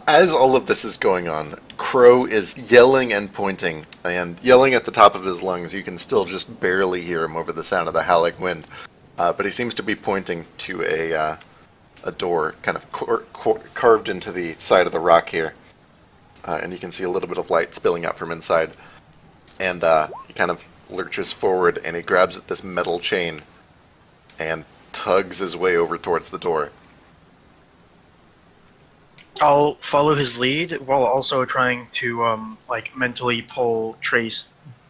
As all of this is going on, Crow is yelling and pointing, and yelling at the top of his lungs. You can still just barely hear him over the sound of the howling wind. But he seems to be pointing to a door kind of carved into the side of the rock here. And you can see a little bit of light spilling out from inside. And he kind of lurches forward, and he grabs at this metal chain and tugs his way over towards the door. I'll follow his lead while also trying to, mentally pull Trace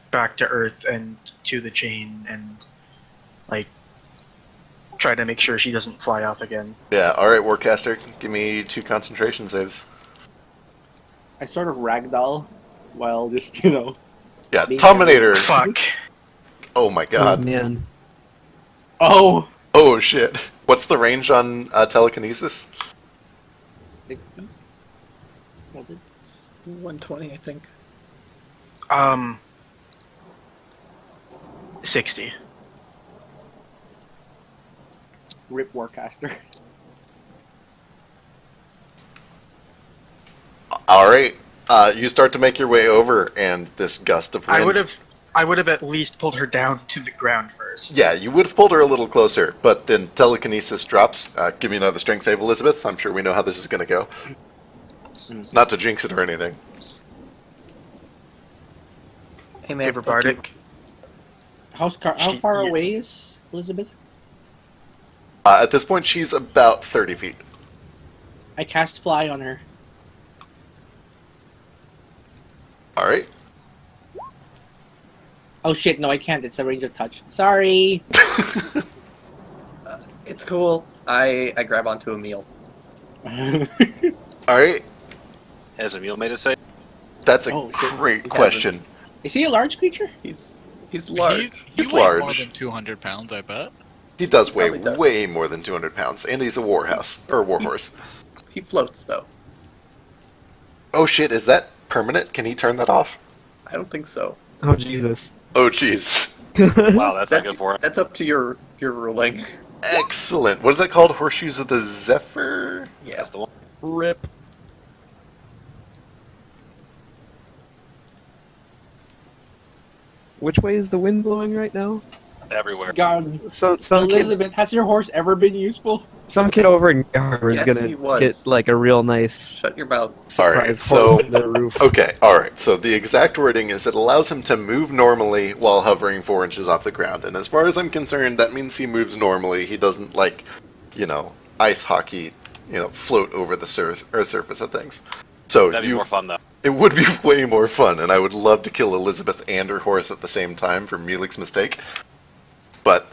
back to Earth and to the chain and, try to make sure she doesn't fly off again. Yeah, alright, Warcaster, give me 2 concentration saves. I sort of ragdoll while just, Yeah, Being Tominator! Fuck. Oh my Oh, god. man. Oh! Oh shit. What's the range on telekinesis? 60? Was it? 120, I think. 60. Rip Warcaster. All right. You start to make your way over, and this gust of wind. I would have at least pulled her down to the ground first. Yeah, you would have pulled her a little closer, but then telekinesis drops. Give me another strength save, Elizabeth. I'm sure we know how this is going to go. Not to jinx it or anything. Hey man, Give her Bardic. How far away is Elizabeth? At this point, she's about 30 feet. I cast Fly on her. All right. Oh shit, no I can't, it's a range of touch. Sorry! It's cool. I grab onto a meal. All right. Has Emil made a save? That's a Oh, shit. great question. Is he a large creature? He's large. He's weighs more large. than 200 pounds, I bet. He does weigh Probably does. way more than 200 pounds, and he's a warhouse, or a warhorse. He floats though. Oh shit, is that permanent? Can he turn that off? I don't think so. Oh Jesus. Oh jeez. Wow, that's not good for him. That's up to your ruling. Excellent. What is that called? Horseshoes of the Zephyr? Yeah. That's the one. Rip. Which way is the wind blowing right now? Everywhere. God, Some kid, Elizabeth, has your horse ever been useful? some kid over in Gar is Yes, he gonna was. get like a real nice Shut your mouth. Alright, surprise so horse in the roof. okay, alright. So the exact wording is it allows him to move normally while hovering 4 inches off the ground. And as far as I'm concerned, that means he moves normally. He doesn't like, ice hockey, float over the surface of things. So That'd be more fun though. it would be way more fun, and I would love to kill Elizabeth and her horse at the same time for Mulek's mistake. But,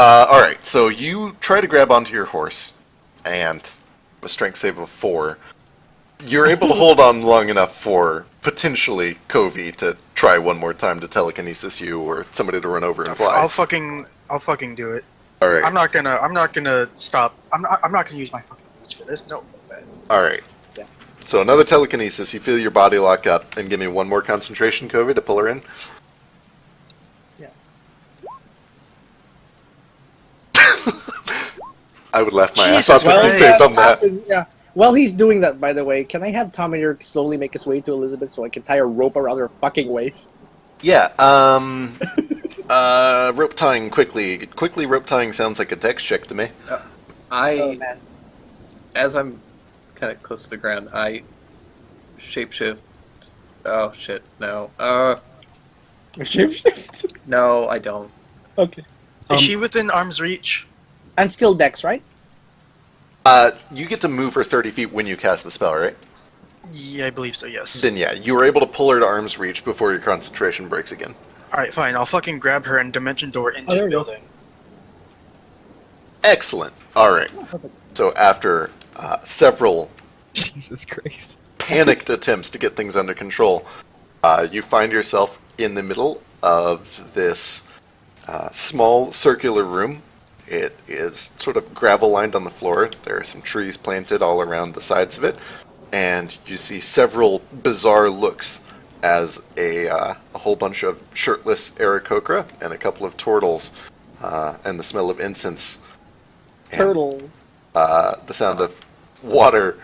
alright, so you try to grab onto your horse, and a strength save of 4. You're able to hold on long enough for, potentially, Covey to try one more time to telekinesis you, or somebody to run over and fly. I'll fucking do it. Alright, I'm not gonna stop. I'm not gonna use my fucking boots for this. No. alright. Yeah. So another telekinesis, you feel your body lock up, and give me one more concentration, Covey, to pull her in. Yeah. I would laugh my ass Jesus, off if you well, saved on that. Yeah. While he's doing that, by the way, can I have Tomater slowly make his way to Elizabeth so I can tie a rope around her fucking waist? Yeah, rope tying quickly. Quickly rope tying sounds like a dex check to me. Oh man. As I'm kind of close to the ground, I shapeshift. Oh shit, no. Shift. No, I don't. Okay. Is she within arm's reach? And skill dex, right? You get to move her 30 feet when you cast the spell, right? Yeah, I believe so. Yes. Then yeah, you were able to pull her to arm's reach before your concentration breaks again. All right, fine. I'll fucking grab her and dimension door into there the we go. building. Excellent. Alright. So after several Jesus Christ. panicked attempts to get things under control, you find yourself in the middle of this small circular room. It is sort of gravel lined on the floor. There are some trees planted all around the sides of it, and you see several bizarre looks as a whole bunch of shirtless Aarakocra and a couple of turtles, and the smell of incense. And, Turtle. the sound of water.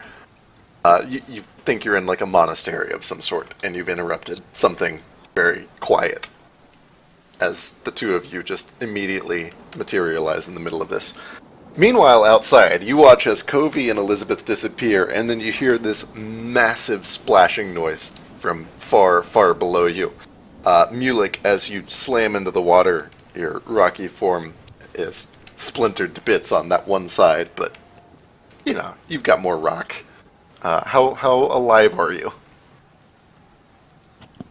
You think you're in like a monastery of some sort, and you've interrupted something very quiet as the two of you just immediately materialize in the middle of this. Meanwhile, outside, you watch as Covey and Elizabeth disappear, and then you hear this massive splashing noise from far, far below you. Mulek, as you slam into the water, your rocky form is splintered to bits on that one side, but, you've got more rock. How alive are you?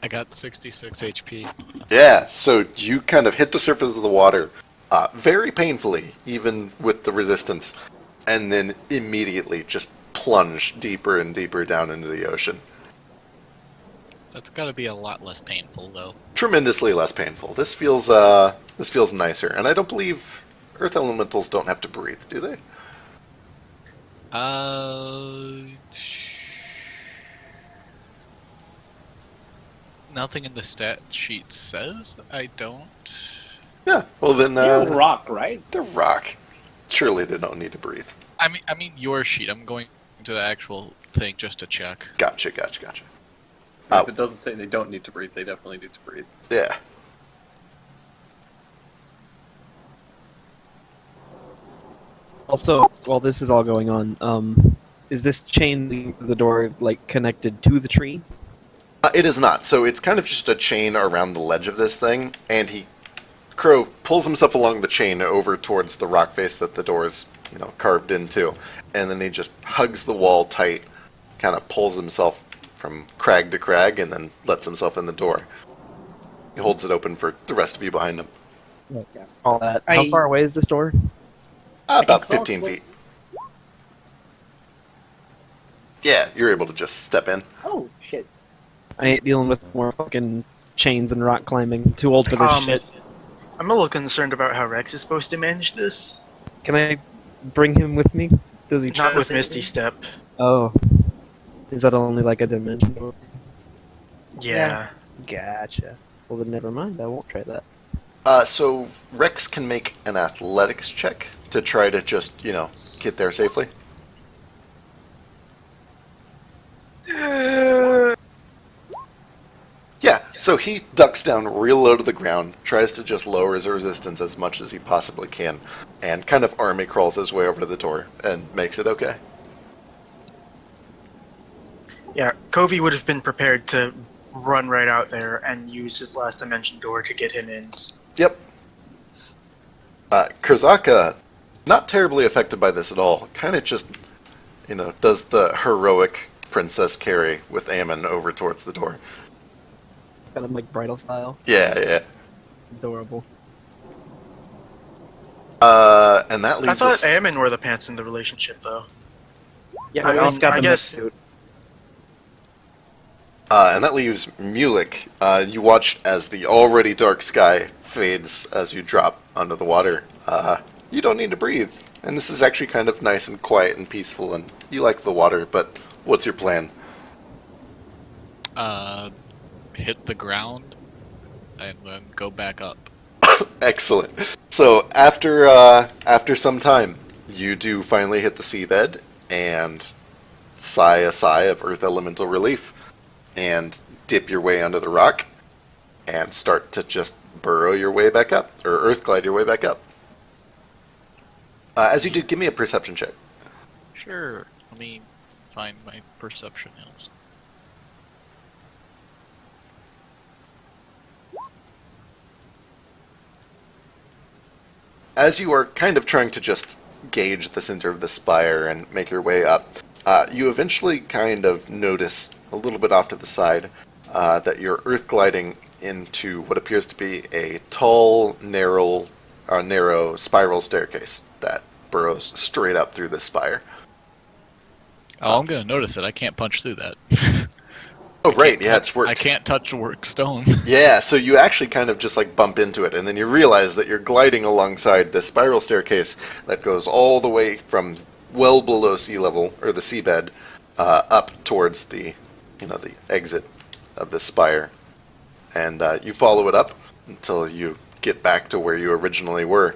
I got 66 HP. Yeah, so you kind of hit the surface of the water very painfully, even with the resistance, and then immediately just plunge deeper and deeper down into the ocean. That's gotta be a lot less painful, though. Tremendously less painful. This feels nicer, and I don't believe Earth Elementals don't have to breathe, do they? Nothing in the stat sheet says I don't. Yeah, well then, You're a rock, right? they're rock. Surely they don't need to breathe. I mean your sheet. I'm going to the actual thing just to check. Gotcha. If it doesn't say they don't need to breathe, they definitely need to breathe. Yeah. Also, while this is all going on, is this chain leading to the door like connected to the tree? It is not. So it's kind of just a chain around the ledge of this thing, and Crow pulls himself along the chain over towards the rock face that the door is, carved into, and then he just hugs the wall tight, kind of pulls himself from crag to crag, and then lets himself in the door. He holds it open for the rest of you behind him. Yeah. All that. How far away is this door? About crawl 15 close. feet. Yeah, you're able to just step in. Oh shit! I ain't dealing with more fucking chains and rock climbing. Too old for this shit. I'm a little concerned about how Rex is supposed to manage this. Can I bring him with me? Does he Not trust with me? Misty Step. Oh. Is that only like a dimension? Yeah. Gotcha. Well then never mind, I won't try that. So Rex can make an athletics check to try to just, get there safely. Yeah, so he ducks down real low to the ground, tries to just lower his resistance as much as he possibly can, and kind of army crawls his way over to the door and makes it okay. Yeah, Covey would have been prepared to run right out there and use his last dimension door to get him in. Yep. Kurzaka, not terribly affected by this at all, kind of just, does the heroic princess carry with Amon over towards the door. Kind of like bridal style. Yeah. Adorable. And that I leaves thought us... Ammon were the pants in the relationship, though. Yeah, I I also mean, got I the guess- suit. And that leaves Mulik. You watch as the already dark sky fades as you drop under the water. You don't need to breathe. And this is actually kind of nice and quiet and peaceful, and you like the water, but what's your plan? Hit the ground and then go back up. Excellent. So after some time, you do finally hit the seabed and sigh a sigh of earth elemental relief and dip your way under the rock and start to just burrow your way back up, or earth glide your way back up. As you do, give me a perception check. Sure. Let me find my perception hills. As you are kind of trying to just gauge the center of the spire and make your way up, you eventually kind of notice a little bit off to the side that you're earth gliding into what appears to be a tall, narrow spiral staircase that burrows straight up through the spire. Oh, I'm gonna notice it. I can't punch through that. Oh, right, yeah, it's worked. I can't touch work stone. Yeah, so you actually kind of just like bump into it, and then you realize that you're gliding alongside the spiral staircase that goes all the way from well below sea level, or the seabed, up towards the exit of the spire. And you follow it up until you get back to where you originally were,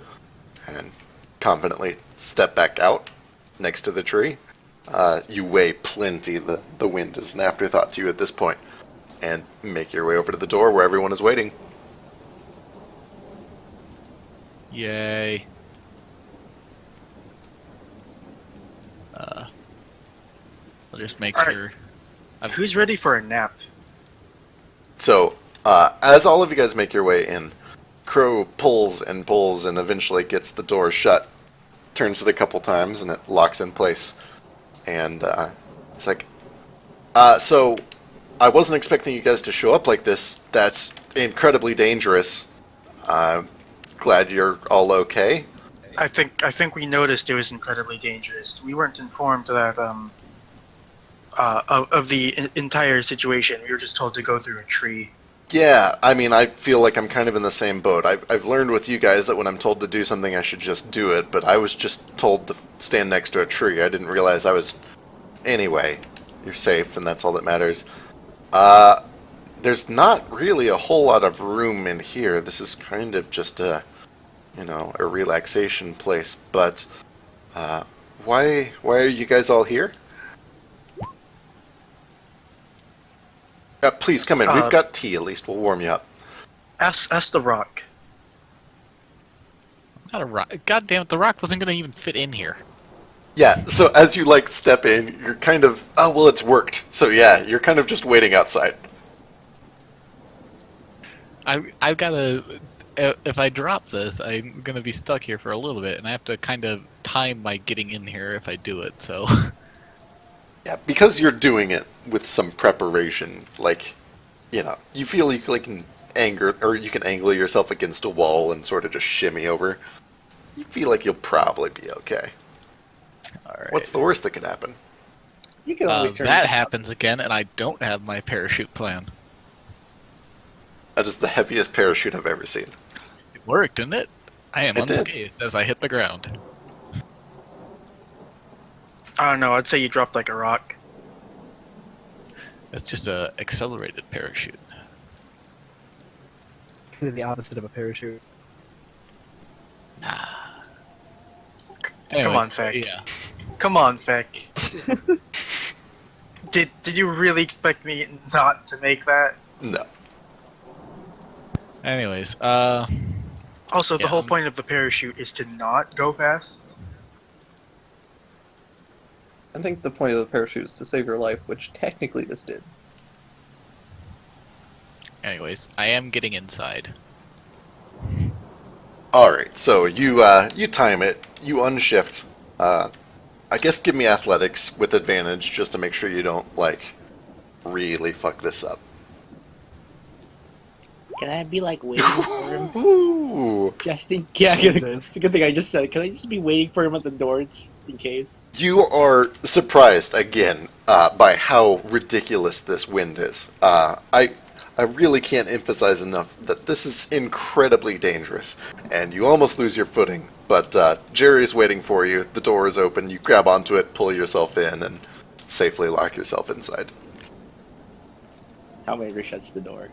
and confidently step back out next to the tree. You weigh plenty. The wind is an afterthought to you at this point, and make your way over to the door where everyone is waiting. Yay. I'll just make All right. sure. Who's ready for a nap? So, as all of you guys make your way in, Crow pulls and eventually gets the door shut, turns it a couple times, and it locks in place. And it's like, so I wasn't expecting you guys to show up like this. That's incredibly dangerous. I'm glad you're all okay. I think we noticed it was incredibly dangerous. We weren't informed that of the entire situation. We were just told to go through a tree. Yeah, I mean, I feel like I'm kind of in the same boat. I've learned with you guys that when I'm told to do something, I should just do it, but I was just told to stand next to a tree. I didn't realize I was... Anyway, you're safe, and that's all that matters. There's not really a whole lot of room in here. This is kind of just a, a relaxation place, but, why are you guys all here? Please come in. We've got tea, at least. We'll warm you up. Ask the rock. Not a rock. God damn it, the rock wasn't gonna even fit in here. Yeah, so as you, step in, you're kind of... Oh, well, it's worked. So, yeah, you're kind of just waiting outside. I've gotta... If I drop this, I'm gonna be stuck here for a little bit, and I have to kind of time my getting in here if I do it, so... Yeah, because you're doing it with some preparation, you feel you can you can angle yourself against a wall and sort of just shimmy over. You feel like you'll probably be okay. Alright. What's the worst that could happen? You can always turn that it happens again, and I don't have my parachute plan. That is the heaviest parachute I've ever seen. It worked, didn't it? I am It did. unscathed as I hit the ground. I don't know. I'd say you dropped like a rock. That's just a accelerated parachute. Kind of the opposite of a parachute. Nah. Come on, Feck. Yeah. Come on, Feck. Did you really expect me not to make that? No. Anyways, Also, the Yeah, whole point of the parachute is to not go fast. I think the point of the parachute is to save your life, which technically this did. anyways, I am getting inside. Alright, so you time it, you unshift. I guess give me athletics with advantage just to make sure you don't, really fuck this up. Can I be waiting for him? Ooh. Just in case. Yeah, Jesus. it's a good thing I just said it. Can I just be waiting for him at the door just in case? You are surprised again by how ridiculous this wind is. I really can't emphasize enough that this is incredibly dangerous, and you almost lose your footing. But Jerry is waiting for you. The door is open. You grab onto it, pull yourself in, and safely lock yourself inside. Tommy shuts the door.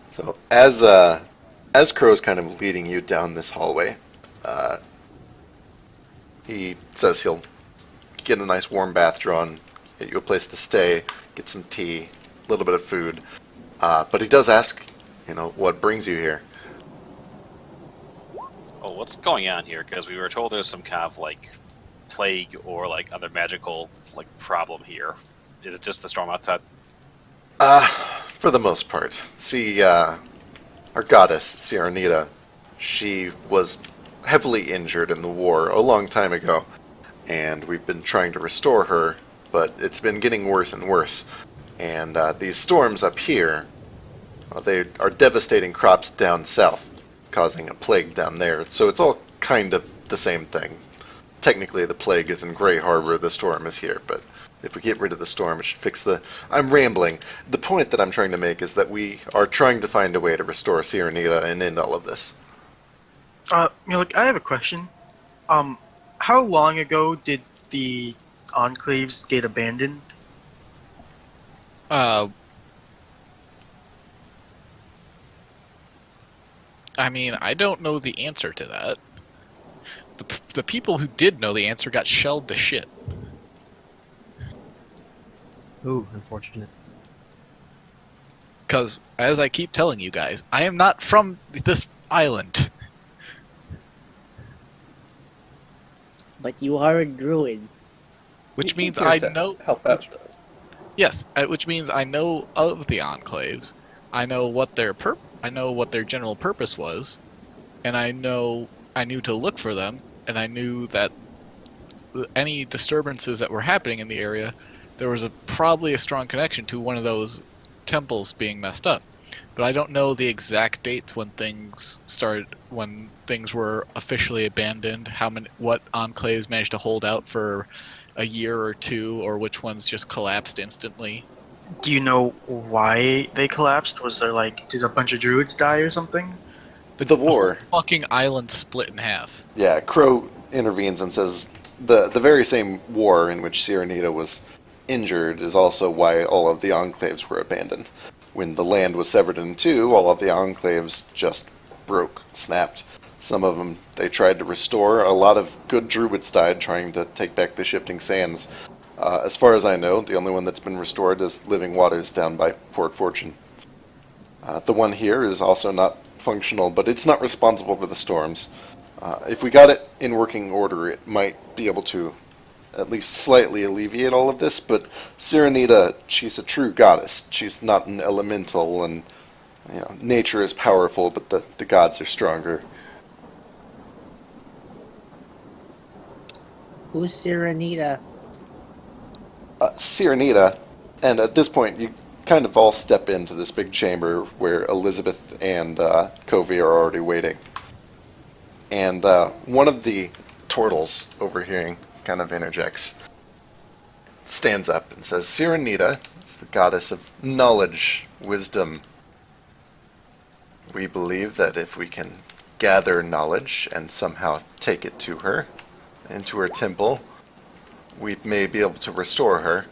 So as Crow's kind of leading you down this hallway, he says he'll get a nice warm bath drawn, get you a place to stay, get some tea, a little bit of food. But he does ask, what brings you here? Oh, what's going on here? Because we were told there's some kind of plague or other magical problem here. Is it just the storm outside? For the most part. See, our goddess, Sirenita, she was heavily injured in the war a long time ago, and we've been trying to restore her, but it's been getting worse and worse. And these storms up here, they are devastating crops down south, causing a plague down there. So it's all kind of the same thing. Technically, the plague is in Grey Harbor, the storm is here, but if we get rid of the storm, it should fix the... I'm rambling. The point that I'm trying to make is that we are trying to find a way to restore Sirenita and end all of this. I have a question. How long ago did the enclaves get abandoned? I mean, I don't know the answer to that. The people who did know the answer got shelled to shit. Ooh, unfortunate. Because, as I keep telling you guys, I am not from this island. But you are a druid. Which You means here I to know... help out, though. Yes, which means I know of the enclaves. I know what their general purpose was, and I knew to look for them, and I knew that any disturbances that were happening in the area, there was probably a strong connection to one of those temples being messed up. But I don't know the exact dates when things were officially abandoned, what enclaves managed to hold out for a year or two, or which ones just collapsed instantly. Do you know why they collapsed? Was there like, did a bunch of druids die or something? The war. Fucking island split in half. Yeah, Crow intervenes and says the very same war in which Cyrenita was injured is also why all of the enclaves were abandoned. When the land was severed in two, all of the enclaves just broke, snapped. Some of them they tried to restore. A lot of good druids died trying to take back the shifting sands. As far as I know, the only one that's been restored is Living Waters down by Port Fortune. The one here is also not functional, but it's not responsible for the storms. If we got it in working order, it might be able to at least slightly alleviate all of this, but Cyrenita, she's a true goddess. She's not an elemental, and nature is powerful, but the gods are stronger. Who's Cyrenita? Cyrenita, and at this point you kind of all step into this big chamber where Elizabeth and Covey are already waiting. And one of the turtles overhearing kind of interjects, stands up and says, Cyrenita is the goddess of knowledge, wisdom. We believe that if we can gather knowledge and somehow take it to her, into her temple, we may be able to restore her.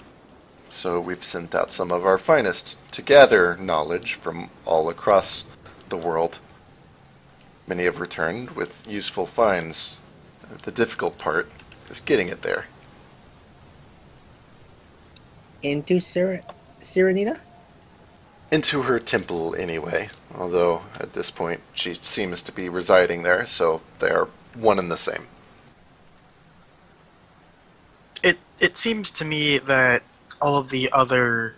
So we've sent out some of our finest to gather knowledge from all across the world. Many have returned with useful finds. The difficult part is getting it there. Into Cyrenita? Into her temple, anyway. Although, at this point, she seems to be residing there, so they are one and the same. It seems to me that all of the other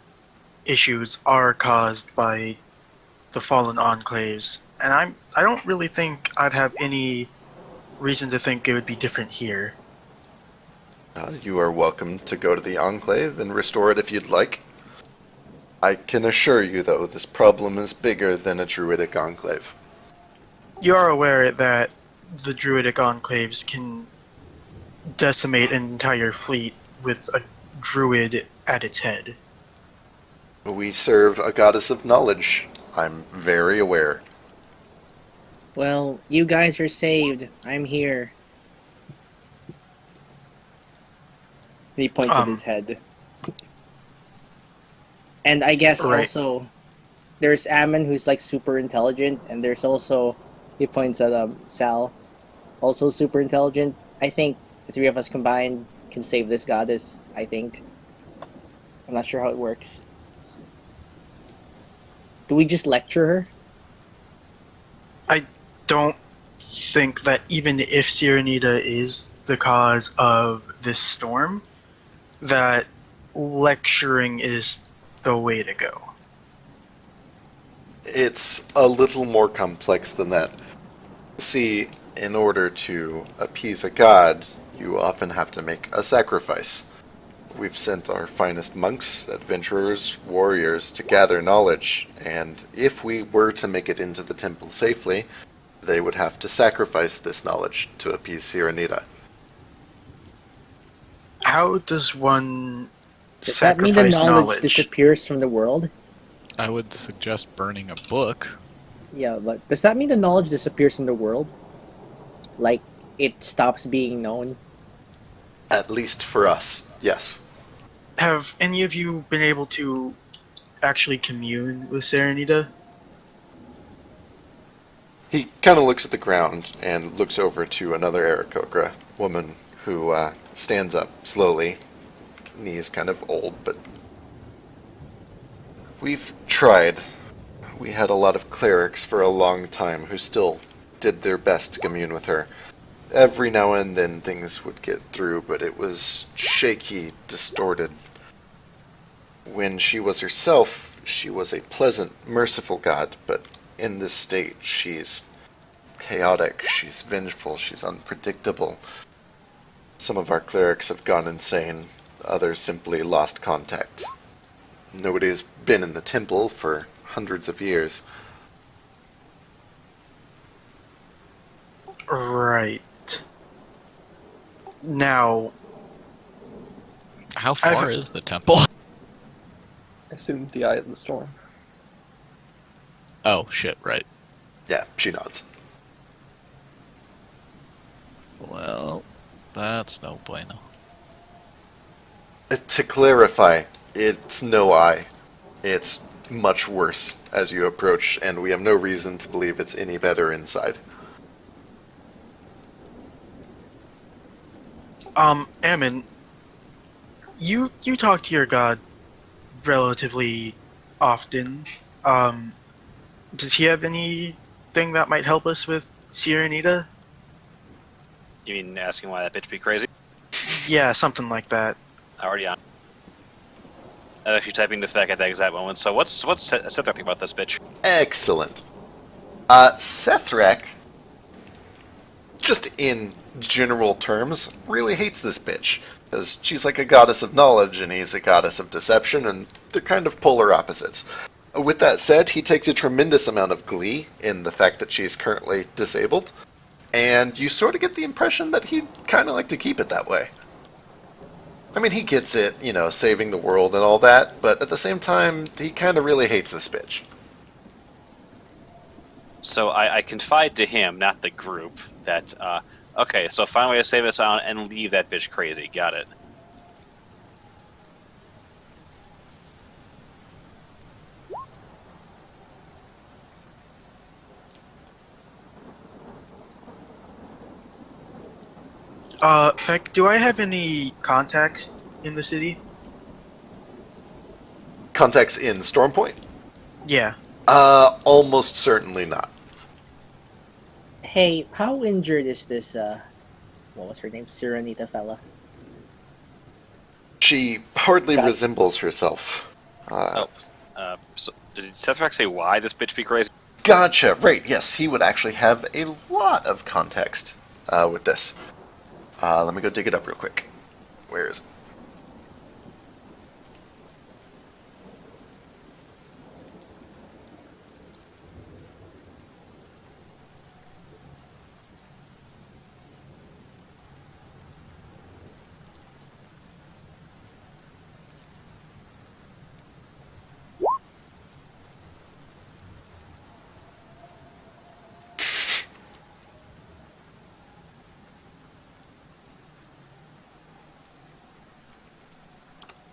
issues are caused by the fallen enclaves, and I don't really think I'd have any reason to think it would be different here. You are welcome to go to the Enclave and restore it if you'd like. I can assure you, though, this problem is bigger than a druidic enclave. You are aware that the druidic enclaves can decimate an entire fleet with a druid at its head. We serve a goddess of knowledge. I'm very aware. Well, you guys are saved. I'm here. And he points at his head. And I guess also, there's Amon, who's like super intelligent, and there's also, he points at Sal, also super intelligent. I think the three of us combined can save this goddess, I think. I'm not sure how it works. Do we just lecture her? I don't think that even if Cyrenita is the cause of this storm, that lecturing is the way to go. It's a little more complex than that. See, in order to appease a god, you often have to make a sacrifice. We've sent our finest monks, adventurers, warriors to gather knowledge, and if we were to make it into the temple safely, they would have to sacrifice this knowledge to appease Cyrenita. How does one Does that mean the sacrifice knowledge disappears from the world? I would suggest burning a book. Yeah, but does that mean the knowledge disappears from the world? Like, it stops being known? At least for us, yes. Have any of you been able to actually commune with Cyrenita? He kind of looks at the ground and looks over to another Aarakocra woman who stands up slowly. Knees kind of old, but we've tried. We had a lot of clerics for a long time who still did their best to commune with her. Every now and then things would get through, but it was shaky, distorted. When she was herself, she was a pleasant, merciful god, but in this state, she's chaotic, she's vengeful, she's unpredictable. Some of our clerics have gone insane, others simply lost contact. Nobody's been in the temple for hundreds of years. Right. Now, How far is the temple? assume the Eye of the Storm. Oh shit! Right. Yeah, she nods. Well, that's no bueno. To clarify, it's no eye. It's much worse as you approach, and we have no reason to believe it's any better inside. Ammon, you talk to your god relatively often. Does he have anything that might help us with Sirenita? You mean asking why that bitch be crazy? Yeah, something like that. Already on. I'm actually typing to Feck at that exact moment. So what's Sethrak think about this bitch? Excellent. Sethrak, just in general terms, really hates this bitch. Because she's like a goddess of knowledge, and he's a goddess of deception, and they're kind of polar opposites. With that said, he takes a tremendous amount of glee in the fact that she's currently disabled, and you sort of get the impression that he'd kind of like to keep it that way. I mean, he gets it, you know, saving the world and all that, but at the same time, he kind of really hates this bitch. So I confide to him, not the group, that, okay, so find a way to save us out and leave that bitch crazy. Got it. Feck, do I have any contacts in the city? Contacts in Stormpoint? Yeah. Almost certainly not. Hey, how injured is this, what was her name? Sirenita fella? She hardly Got it. resembles herself. So did Sethrak say why this bitch be crazy? Gotcha, right, yes, he would actually have a lot of context with this. Let me go dig it up real quick. Where is it?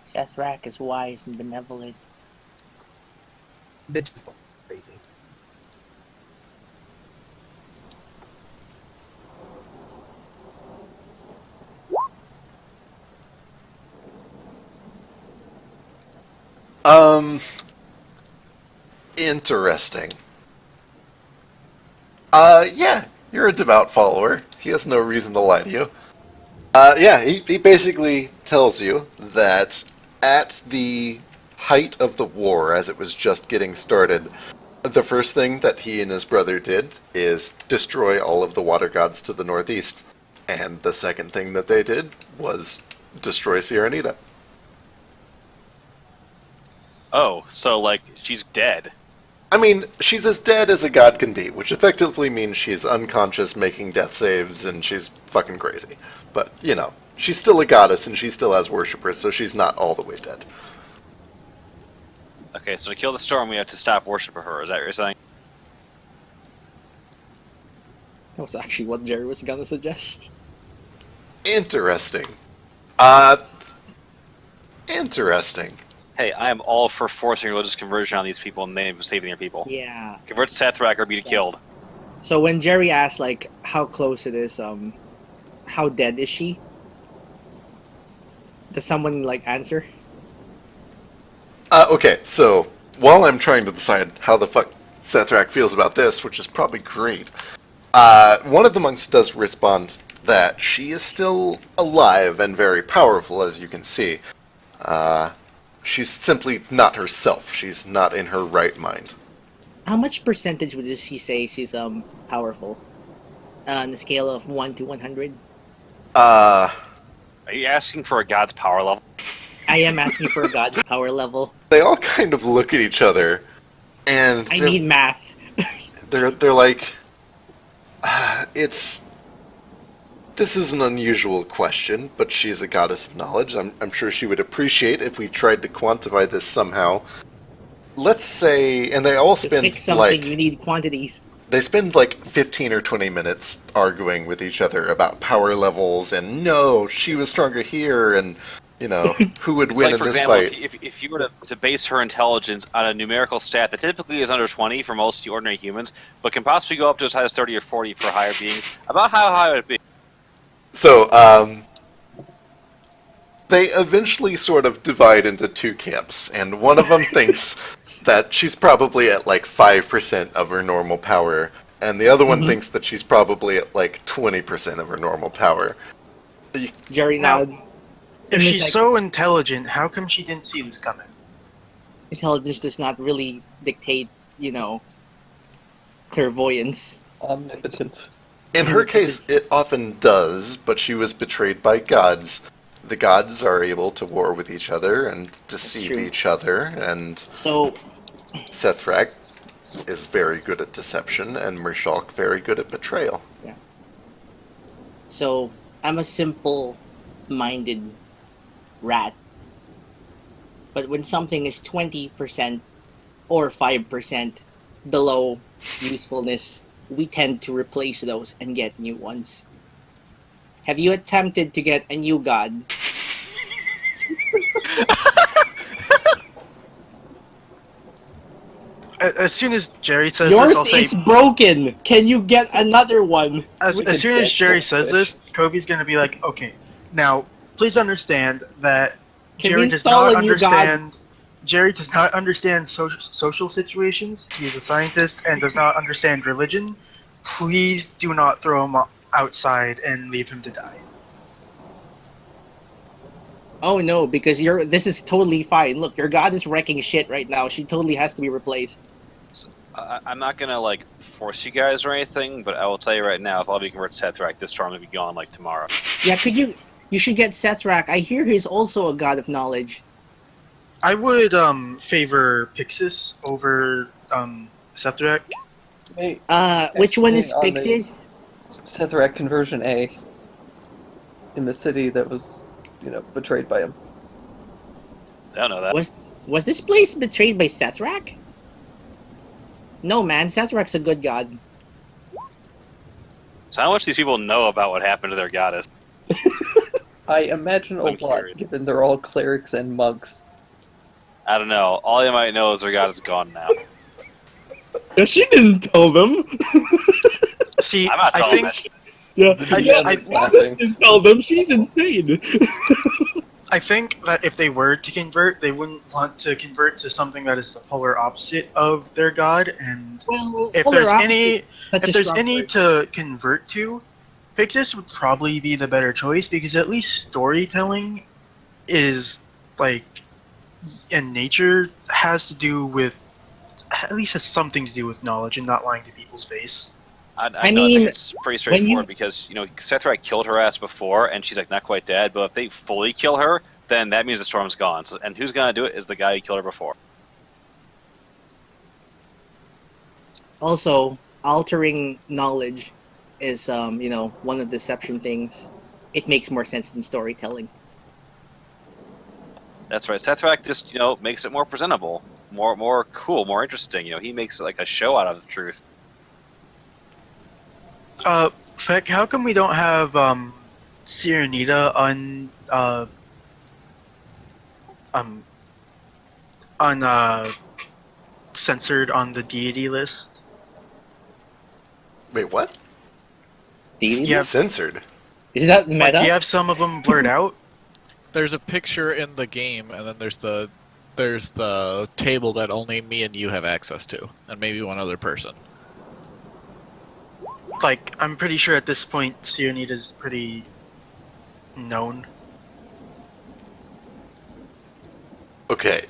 Sethrak is wise and benevolent. Bitch is crazy. Interesting. Yeah, you're a devout follower. He has no reason to lie to you. Yeah, he basically tells you that at the height of the war, as it was just getting started, the first thing that he and his brother did is destroy all of the water gods to the northeast. And the second thing that they did was destroy Sirenita. Oh, so, like, she's dead. I mean, she's as dead as a god can be, which effectively means she's unconscious, making death saves, and she's fucking crazy. But, you know, she's still a goddess, and she still has worshippers, so she's not all the way dead. Okay, so to kill the storm, we have to stop worshiping her. Is that what you're saying? That was actually what Jerry was gonna suggest. Interesting. Interesting. Hey, I am all for forcing religious conversion on these people and then saving their people. Yeah. Convert Sethrak or be killed. So when Jerry asked, like, how close it is, how dead is she? Does someone, like, answer? Okay, so, while I'm trying to decide how the fuck Sethrak feels about this, which is probably great, one of the monks does respond that she is still alive and very powerful, as you can see. She's simply not herself. She's not in her right mind. How much percentage would he say she's, powerful? On the scale of 1 to 100? Are you asking for a god's power level? I am asking for a god's power level. They all kind of look at each other, and I need math. they're like, it's This is an unusual question, but she is a goddess of knowledge. I'm sure she would appreciate if we tried to quantify this somehow. Let's say, and they all To fix spend something, you need quantities. they spend like 15 or 20 minutes arguing with each other about power levels and no, she was stronger here and, who would It's win like, in for this example, fight. if you were to base her intelligence on a numerical stat that typically is under 20 for most of the ordinary humans, but can possibly go up to as high as 30 or 40 for higher beings, about how high would it be? So, they eventually sort of divide into two camps, and one of them thinks that she's probably at like 5% of her normal power, and the other one thinks that she's probably at like 20% of her normal power. Jerry Now- nods. If It's she's like- so intelligent, how come she didn't see this coming? Intelligence does not really dictate, clairvoyance. Omnipotence. In her case, it often does, but she was betrayed by gods. The gods are able to war with each other and deceive true. each other, and So, Sethrak is very good at deception, and Mershalk very good at betrayal. so I'm a simple-minded rat. But when something is 20% or 5% below usefulness, we tend to replace those and get new ones. Have you attempted to get a new god? As soon as Jerry says Yours this, I'll say. is broken! Can you get another one? As We could soon as get Jerry goldfish. says this, Kobe's gonna be like, okay, now please understand that Can Jerry we does install not a new god? understand. Jerry does not understand social situations. He is a scientist and does not understand religion. Please do not throw him outside and leave him to die. Oh no, because this is totally fine. Look, your god is wrecking shit right now. She totally has to be replaced. I'm not gonna force you guys or anything, but I will tell you right now, if all of you convert to Sethrak, this storm will be gone like tomorrow. Yeah, you should get Sethrak. I hear he's also a god of knowledge. I would favor Pixis over Sethrak. Hey, Which one is Actually, on the- Pixis? Sethrak conversion A. In the city that was, betrayed by him. I don't know that. Was this place betrayed by Sethrak? No, man, Sethrak's a good god. So how much these people know about what happened to their goddess? I imagine So a I'm lot, curious. given they're all clerics and monks. I don't know. All you might know is their god is gone now. Yeah, she didn't tell them. See, I'm not I telling think Yeah, The I- DM is laughing. didn't tell them. She's insane. I think that if they were to convert, they wouldn't want to convert to something that is the polar opposite of their god. And Well, if polar there's opposite, any, such if a there's strong any word. to convert to, Pixis would probably be the better choice because at least storytelling is in nature has to do with, at least has something to do with knowledge and not lying to people's face. I mean, think it's pretty straightforward because Sethrak killed her ass before, and she's not quite dead. But if they fully kill her, then that means the storm's gone. So, and who's gonna do it is the guy who killed her before. Also, altering knowledge is, one of the deception things. It makes more sense than storytelling. That's right. Sethrak just makes it more presentable, more cool, more interesting. He makes it like a show out of the truth. Feck, how come we don't have Cyrenita censored on the deity list? Wait, what? Deity? Yeah. Censored. Is that Like, meta? do you have some of them blurred out? There's a picture in the game, and then there's the table that only me and you have access to, and maybe one other person. Like, I'm pretty sure at this point Cyrenita's pretty known. Okay,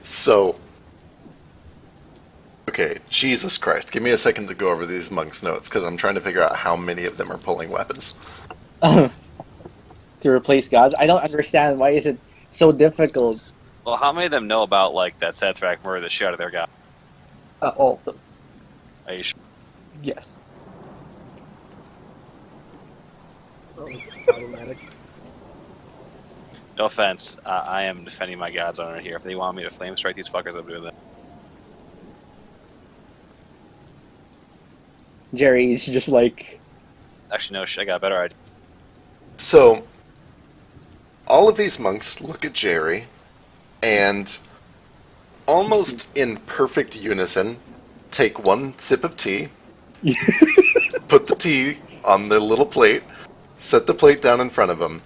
Jesus Christ. Give me a second to go over these monks' notes, because I'm trying to figure out how many of them are pulling weapons. To replace gods? I don't understand. Why is it so difficult? Well, how many of them know about that Sethrak murder that shit out of their god? All of them. Are you sure? Yes. Oh, it's problematic. No offense, I am defending my god's honor here. If they want me to flame strike these fuckers, I'm doing that. Jerry's just like, Actually, no, I got a better idea. So, all of these monks look at Jerry, and almost in perfect unison, take one sip of tea, put the tea on the little plate, set the plate down in front of them,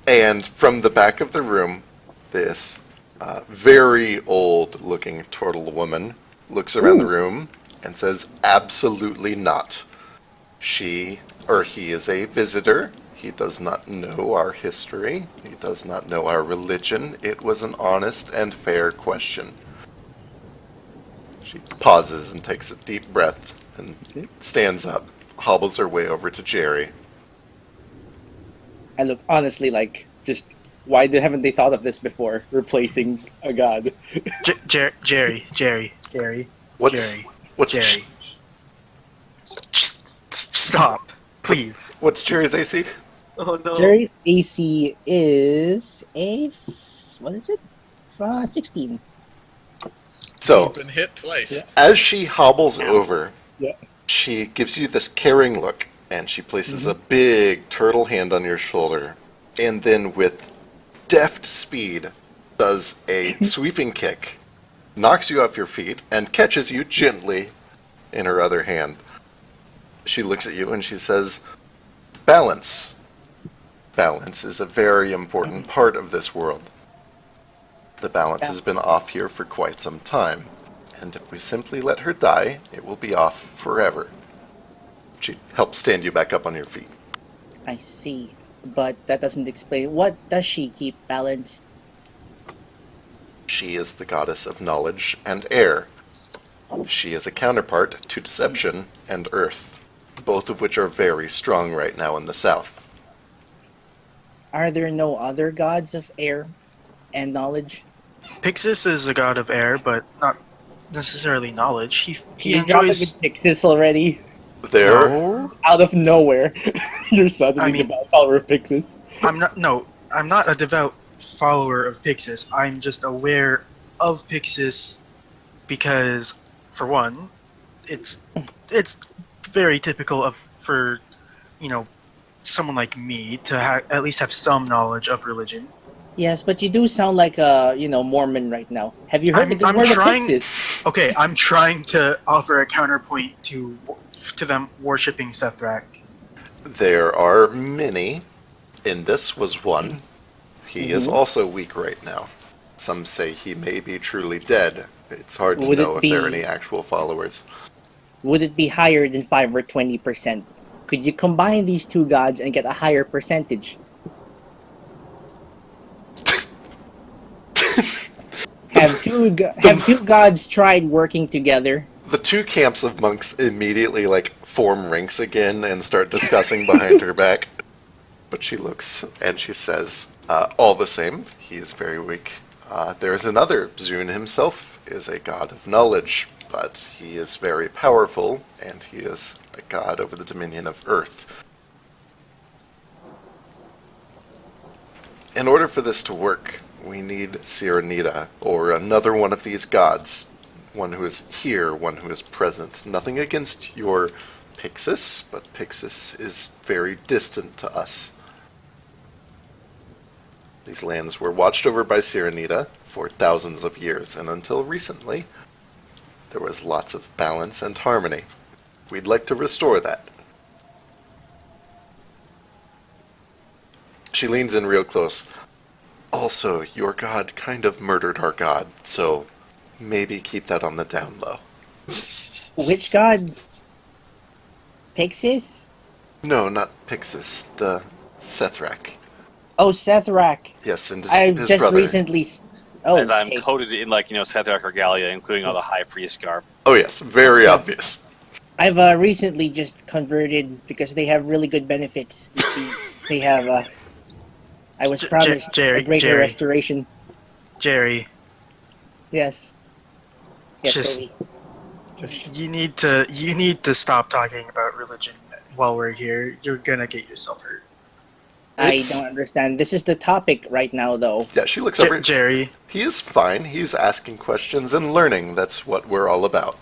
and from the back of the room, this very old-looking turtle woman looks around the room and says, "Absolutely not. He is a visitor. He does not know our history. He does not know our religion. It was an honest and fair question." She pauses and takes a deep breath and stands up, hobbles her way over to Jerry. I look honestly like, just why haven't they thought of this before? Replacing a god. Jerry. What's Jerry. Just stop, please. What's Jerry's AC? Oh no. Jerry's AC is what is it? 16. So, Been hit twice. as she hobbles over, Yeah. she gives you this caring look, and she places a big turtle hand on your shoulder, and then with deft speed does a sweeping kick, knocks you off your feet, and catches you gently in her other hand. She looks at you and she says, "Balance. Balance is a very important part of this world. The balance has been off here for quite some time, and if we simply let her die, it will be off forever." She helps stand you back up on your feet. I see. But that doesn't explain. What does she keep balanced? She is the goddess of knowledge and air. She is a counterpart to deception and earth, both of which are very strong right now in the south. Are there no other gods of air and knowledge? Pixis is a god of air, but not necessarily knowledge. He You're dropping enjoys. Pixis already. There, No, Out of nowhere. You're suddenly I mean- the follower of Pixis. I'm not. No, I'm not a devout follower of Pixis. I'm just aware of Pixis because, for one, it's very typical for someone like me to at least have some knowledge of religion. Yes, but you do sound like a, Mormon right now. Have you heard the good I'm word trying- of Pixis? Okay, I'm trying to offer a counterpoint to them worshipping Sethrak. there are many. Indus was one. He is also weak right now. Some say he may be truly dead. It's hard to Would it know if there are be- any actual followers. Would it be higher than 5 or 20%? Could you combine these two gods and get a higher percentage? Have two gods tried working together? The two camps of monks immediately form ranks again and start discussing behind her back. But she looks and she says, all the same, he is very weak. There's another. Zune himself is a god of knowledge, but he is very powerful, and he is a god over the dominion of Earth. In order for this to work, we need Cyrenita, or another one of these gods. One who is here, one who is present. Nothing against your Pixis, but Pixis is very distant to us. These lands were watched over by Cyrenita for thousands of years, and until recently, there was lots of balance and harmony. We'd like to restore that. She leans in real close. Also, your god kind of murdered our god, so maybe keep that on the down low. Which god? Pixis? No, not Pixis, the Sethrak. Oh, Sethrak. Yes, and I've his just brother. recently... Oh, As I'm okay. coated in Sethrak regalia, including all the high priest garb. Oh yes, very obvious. I've recently just converted because they have really good benefits. You see, they have... I was promised a greater restoration. Jerry, Yes. Yes, Just- Toby. you need to stop talking about religion while we're here, you're gonna get yourself hurt. I It's- don't understand. This is the topic right now, though. Yeah, she looks over. Jerry, He is fine. He's asking questions and learning. That's what we're all about.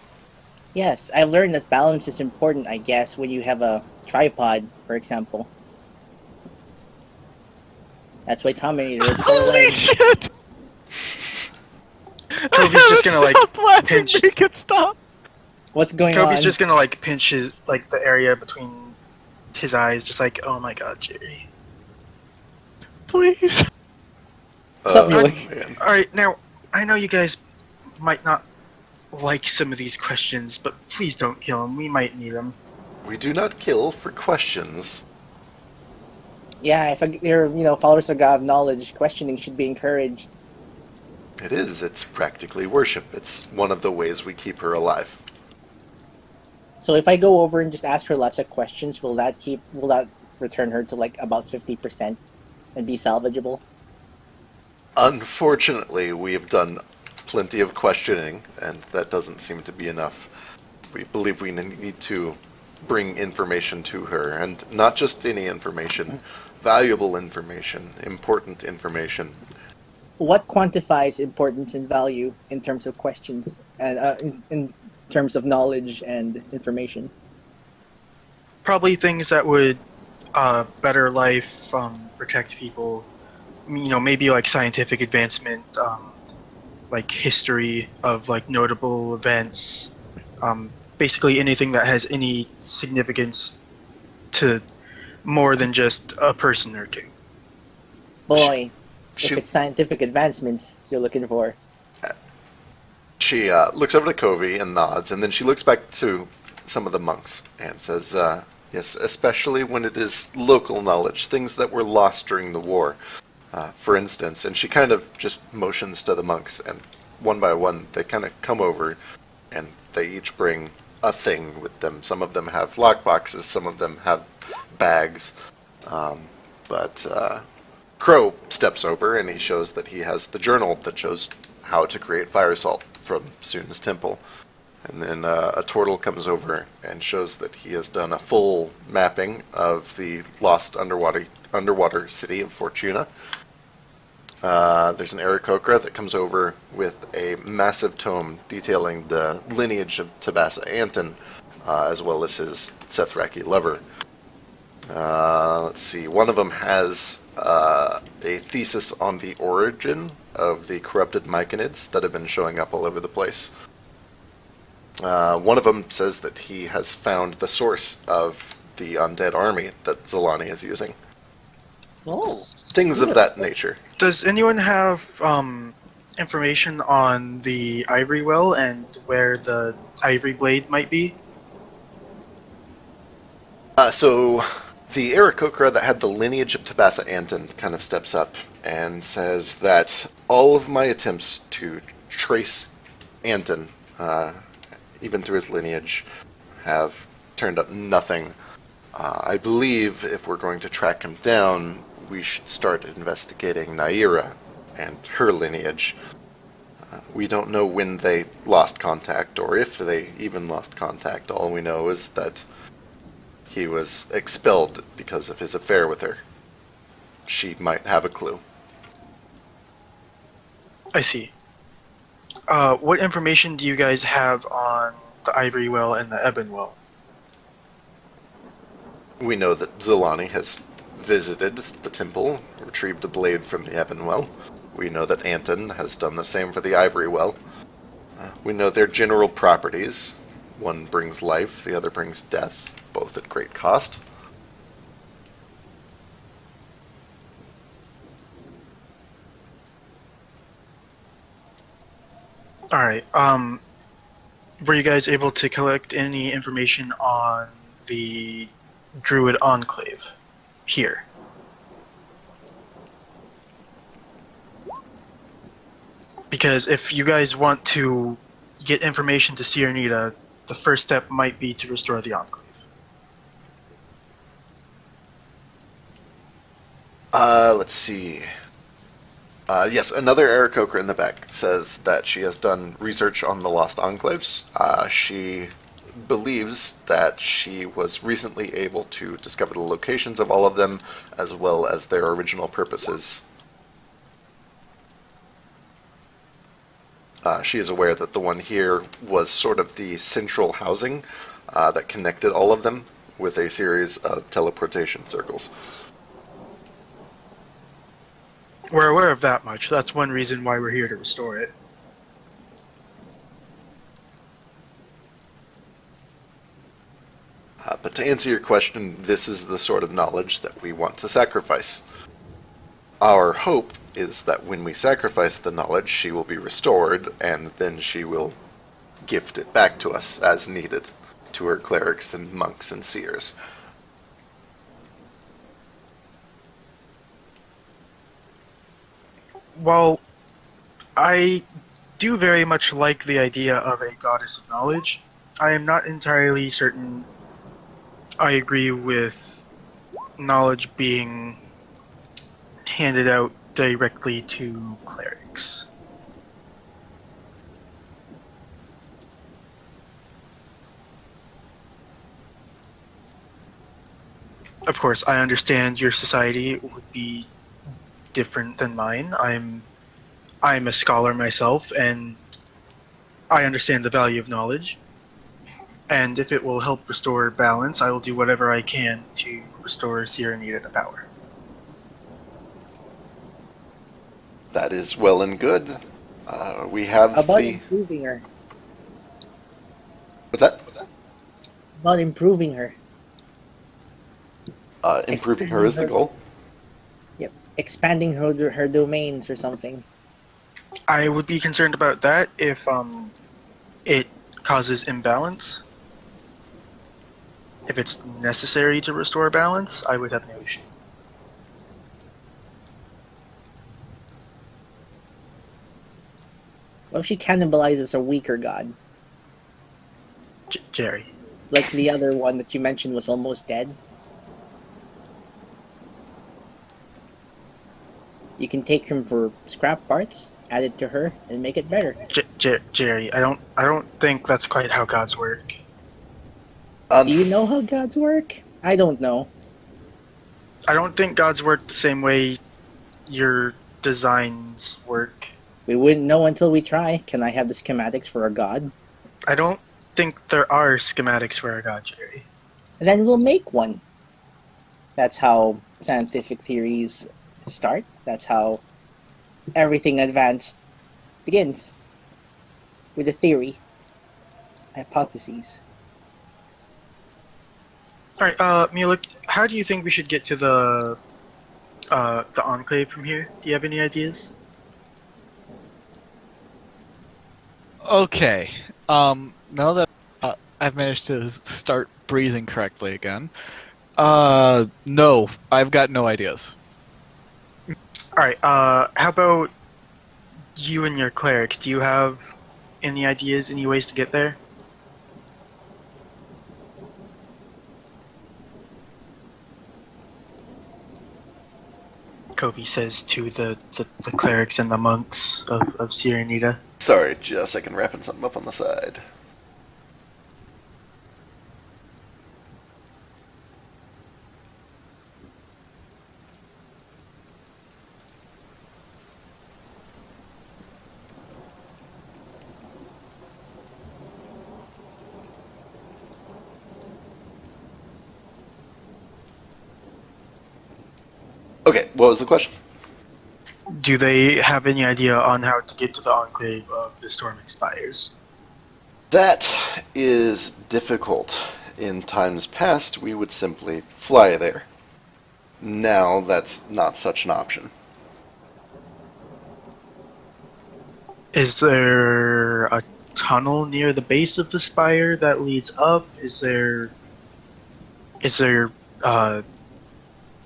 Yes, I've learned that balance is important, I guess, when you have a tripod, for example. That's why Terminator is Holy shit! Kobe's just gonna like Stop laughing, pinch. make it stop. What's going Kobe's on? just gonna like pinch his like the area between his eyes, just like, oh my god, Jerry. Please. Stop kneeling. Man. All right, now I know you guys might not like some of these questions, but please don't kill him. We might need them. We do not kill for questions. Yeah, if you're, followers of God of knowledge, questioning should be encouraged. It is. It's practically worship. It's one of the ways we keep her alive. So if I go over and just ask her lots of questions, will that return her to like about 50% and be salvageable? Unfortunately, we have done plenty of questioning, and that doesn't seem to be enough. We believe we need to bring information to her, and not just any information, valuable information, important information. What quantifies importance and value in terms of questions and in terms of knowledge and information? Probably things that would better life, protect people. Maybe like scientific advancement, like history of like notable events. Basically anything that has any significance to more than just a person or two. Boy, She if it's scientific advancements you're looking for. She looks over to Covey and nods, and then she looks back to some of the monks and says, yes, especially when it is local knowledge, things that were lost during the war, for instance. And she kind of just motions to the monks, and one by one, they kind of come over, and they each bring a thing with them. Some of them have lockboxes, some of them have bags, but Crow steps over, and he shows that he has the journal that shows how to create fire salt from Soon's temple. And then a turtle comes over and shows that he has done a full mapping of the lost underwater city of Fortuna. There's an Aarakocra that comes over with a massive tome detailing the lineage of Tabassa Anton, as well as his Sethraki lover. Let's see, one of them has a thesis on the origin of the corrupted Myconids that have been showing up all over the place. One of them says that he has found the source of the undead army that Zolani is using. Oh, Things of that nature. Does anyone have information on the ivory well and where the ivory blade might be? So the Aarakocra that had the lineage of Tabassa Anton kind of steps up and says that all of my attempts to trace Anton, even through his lineage, have turned up nothing. I believe if we're going to track him down, we should start investigating Naira and her lineage. We don't know when they lost contact, or if they even lost contact. All we know is that he was expelled because of his affair with her. She might have a clue. I see. What information do you guys have on the ivory well and the ebon well? We know that Zolani has visited the temple, retrieved a blade from the ebon well. We know that Anton has done the same for the ivory well. We know their general properties. One brings life, the other brings death, both at great cost. Alright, were you guys able to collect any information on the Druid Enclave here? Because if you guys want to get information to Cyanida, the first step might be to restore the Enclave. Let's see. Yes, another Aarakocra in the back says that she has done research on the Lost Enclaves. She believes that she was recently able to discover the locations of all of them, as well as their original purposes. She is aware that the one here was sort of the central housing that connected all of them with a series of teleportation circles. We're aware of that much. That's one reason why we're here to restore it. But to answer your question, this is the sort of knowledge that we want to sacrifice. Our hope is that when we sacrifice the knowledge, she will be restored, and then she will gift it back to us as needed, to her clerics and monks and seers. While I do very much like the idea of a goddess of knowledge, I am not entirely certain I agree with knowledge being handed out directly to clerics. Of course, I understand your society would be different than mine. I'm a scholar myself, and I understand the value of knowledge. And if it will help restore balance, I will do whatever I can to restore Sierra Nita to power. That is well and good. We have How about the... improving her? What's that? About improving her. Improving her is the goal. Yep. Expanding her domains or something. I would be concerned about that if it causes imbalance. If it's necessary to restore balance, I would have no issue. What if she cannibalizes a weaker god? Jerry. Like the other one that you mentioned was almost dead? You can take him for scrap parts, add it to her, and make it better. Jerry, I don't think that's quite how gods work. Do you know how gods work? I don't know. I don't think gods work the same way your designs work. We wouldn't know until we try. Can I have the schematics for a god? I don't think there are schematics for a god, Jerry. And then we'll make one. That's how scientific theories start. That's how everything advanced begins. With a theory. Hypotheses. Alright, Mulek, how do you think we should get to the Enclave from here? Do you have any ideas? Okay. Now that I've managed to start breathing correctly again, no, I've got no ideas. Alright, how about you and your clerics? Do you have any ideas, any ways to get there? Kobe says to the clerics and the monks of Sierra Nita. Sorry, just a second, wrapping something up on the side. Okay, what was the question? Do they have any idea on how to get to the Enclave of the Storming Spires? That is difficult. In times past, we would simply fly there. Now, that's not such an option. Is there a tunnel near the base of the spire that leads up? Is there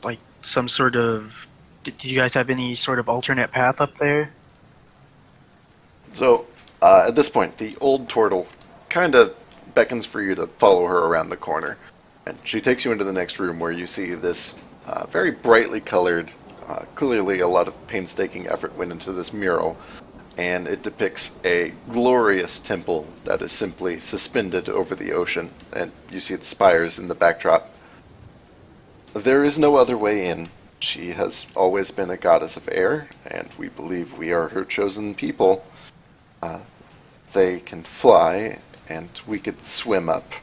like some sort of... Do you guys have any sort of alternate path up there? So, at this point, the old turtle kind of beckons for you to follow her around the corner. And she takes you into the next room where you see this very brightly colored, clearly a lot of painstaking effort went into this mural and it depicts a glorious temple that is simply suspended over the ocean, and you see the spires in the backdrop. There is no other way in. She has always been a goddess of air, and we believe we are her chosen people. They can fly, and we could swim up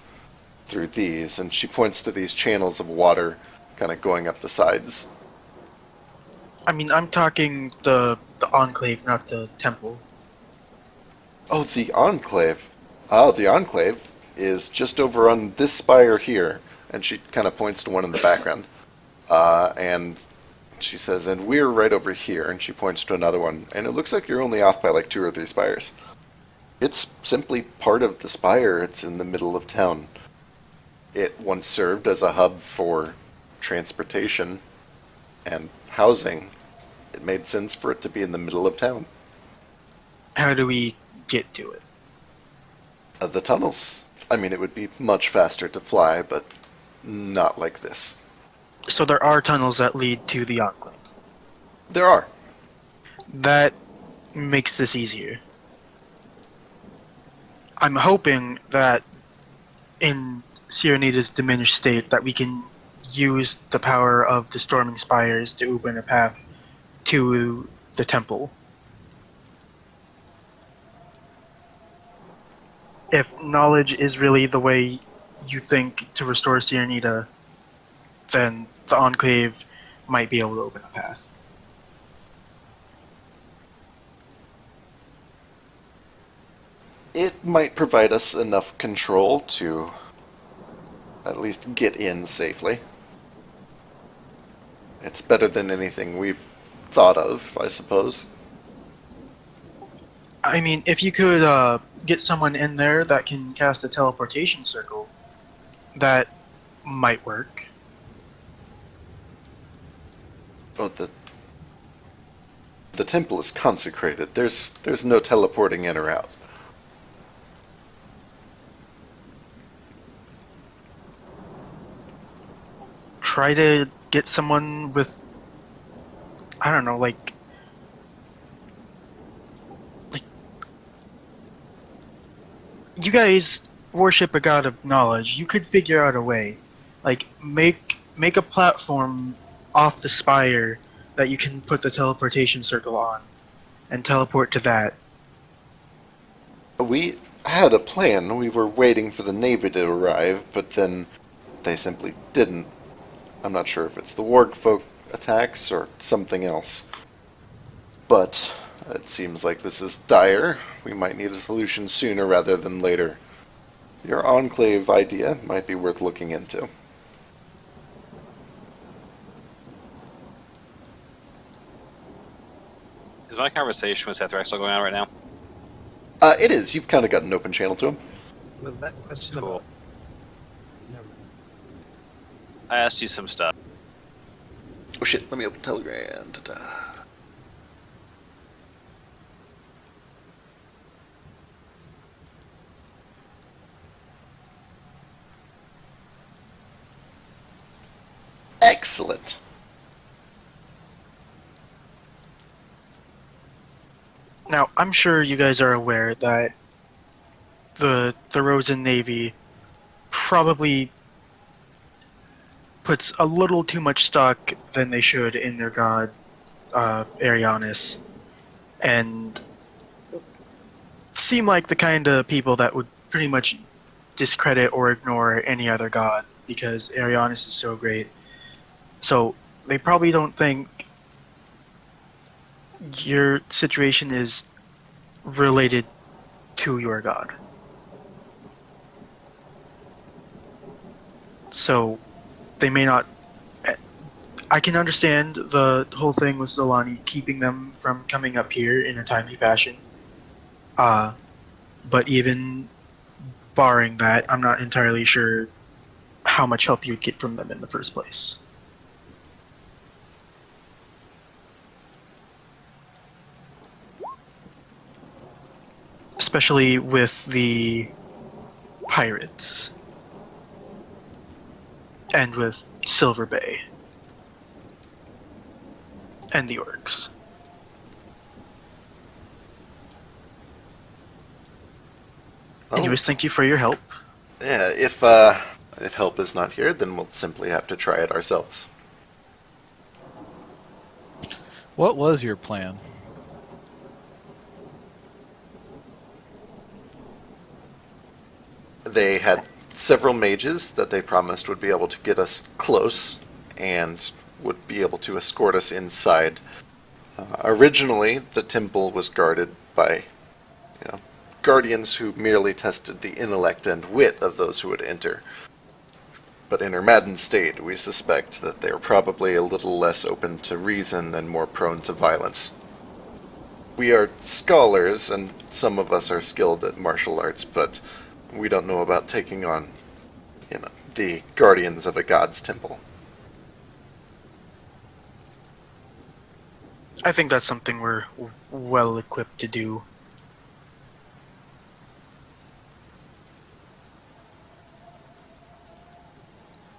through these, and she points to these channels of water kind of going up the sides. I mean, I'm talking the Enclave, not the temple. Oh, the Enclave. Oh, the Enclave is just over on this spire here, and she kind of points to one in the background. And she says, and we're right over here, and she points to another one, and it looks like you're only off by like 2 or 3 spires. It's simply part of the spire. It's in the middle of town. It once served as a hub for transportation and housing. It made sense for it to be in the middle of town. How do we get to it? The tunnels. I mean, it would be much faster to fly, but not like this. So there are tunnels that lead to the Enclave. There are. That makes this easier. I'm hoping that in Sirenita's diminished state that we can use the power of the Storming Spires to open a path to the temple. If knowledge is really the way you think to restore Sirenita, then the Enclave might be able to open a path. It might provide us enough control to at least get in safely. It's better than anything we've thought of, I suppose. I mean, if you could get someone in there that can cast a teleportation circle, that might work. Oh, the temple is consecrated. There's no teleporting in or out. Try to get someone with, I don't know, like you guys worship a god of knowledge. You could figure out a way, like make a platform off the spire that you can put the teleportation circle on, and teleport to that. We had a plan. We were waiting for the Navy to arrive, but then they simply didn't. I'm not sure if it's the Warg folk attacks or something else. But it seems like this is dire. We might need a solution sooner rather than later. Your Enclave idea might be worth looking into. Is my conversation with Sethrak still going on right now? It is. You've kind of got an open channel to him. Was that question Cool. about? Never mind. I asked you some stuff. Oh shit, let me open Telegram. Ta-da. Excellent. Now, I'm sure you guys are aware that the Rosen Navy probably puts a little too much stock than they should in their god, Arianis, and seem like the kind of people that would pretty much discredit or ignore any other god because Arianis is so great. So they probably don't think your situation is related to your god. So they may not. I can understand the whole thing with Zolani keeping them from coming up here in a timely fashion. But even barring that, I'm not entirely sure how much help you'd get from them in the first place. Especially with the pirates. And with Silver Bay. And the orcs. Anyways, thank you for your help. Yeah, if help is not here, then we'll simply have to try it ourselves. What was your plan? They had several mages that they promised would be able to get us close and would be able to escort us inside. Originally, the temple was guarded by, guardians who merely tested the intellect and wit of those who would enter. But in her maddened state, we suspect that they are probably a little less open to reason and more prone to violence. We are scholars, and some of us are skilled at martial arts, but we don't know about taking on, the guardians of a god's temple. I think that's something we're well equipped to do.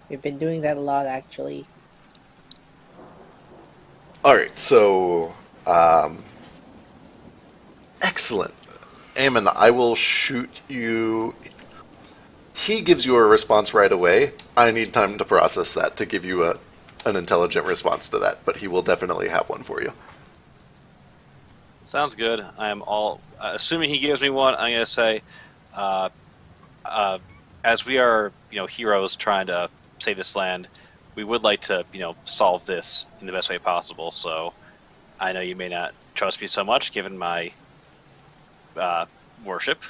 We've been doing that a lot, actually. Alright, so, excellent. Amon, I will shoot you. He gives you a response right away. I need time to process that to give you an intelligent response to that, but he will definitely have one for you. Sounds good. I am all assuming he gives me one. I'm gonna say, as we are, heroes trying to save this land, we would like to, solve this in the best way possible. So, I know you may not trust me so much, given my worship,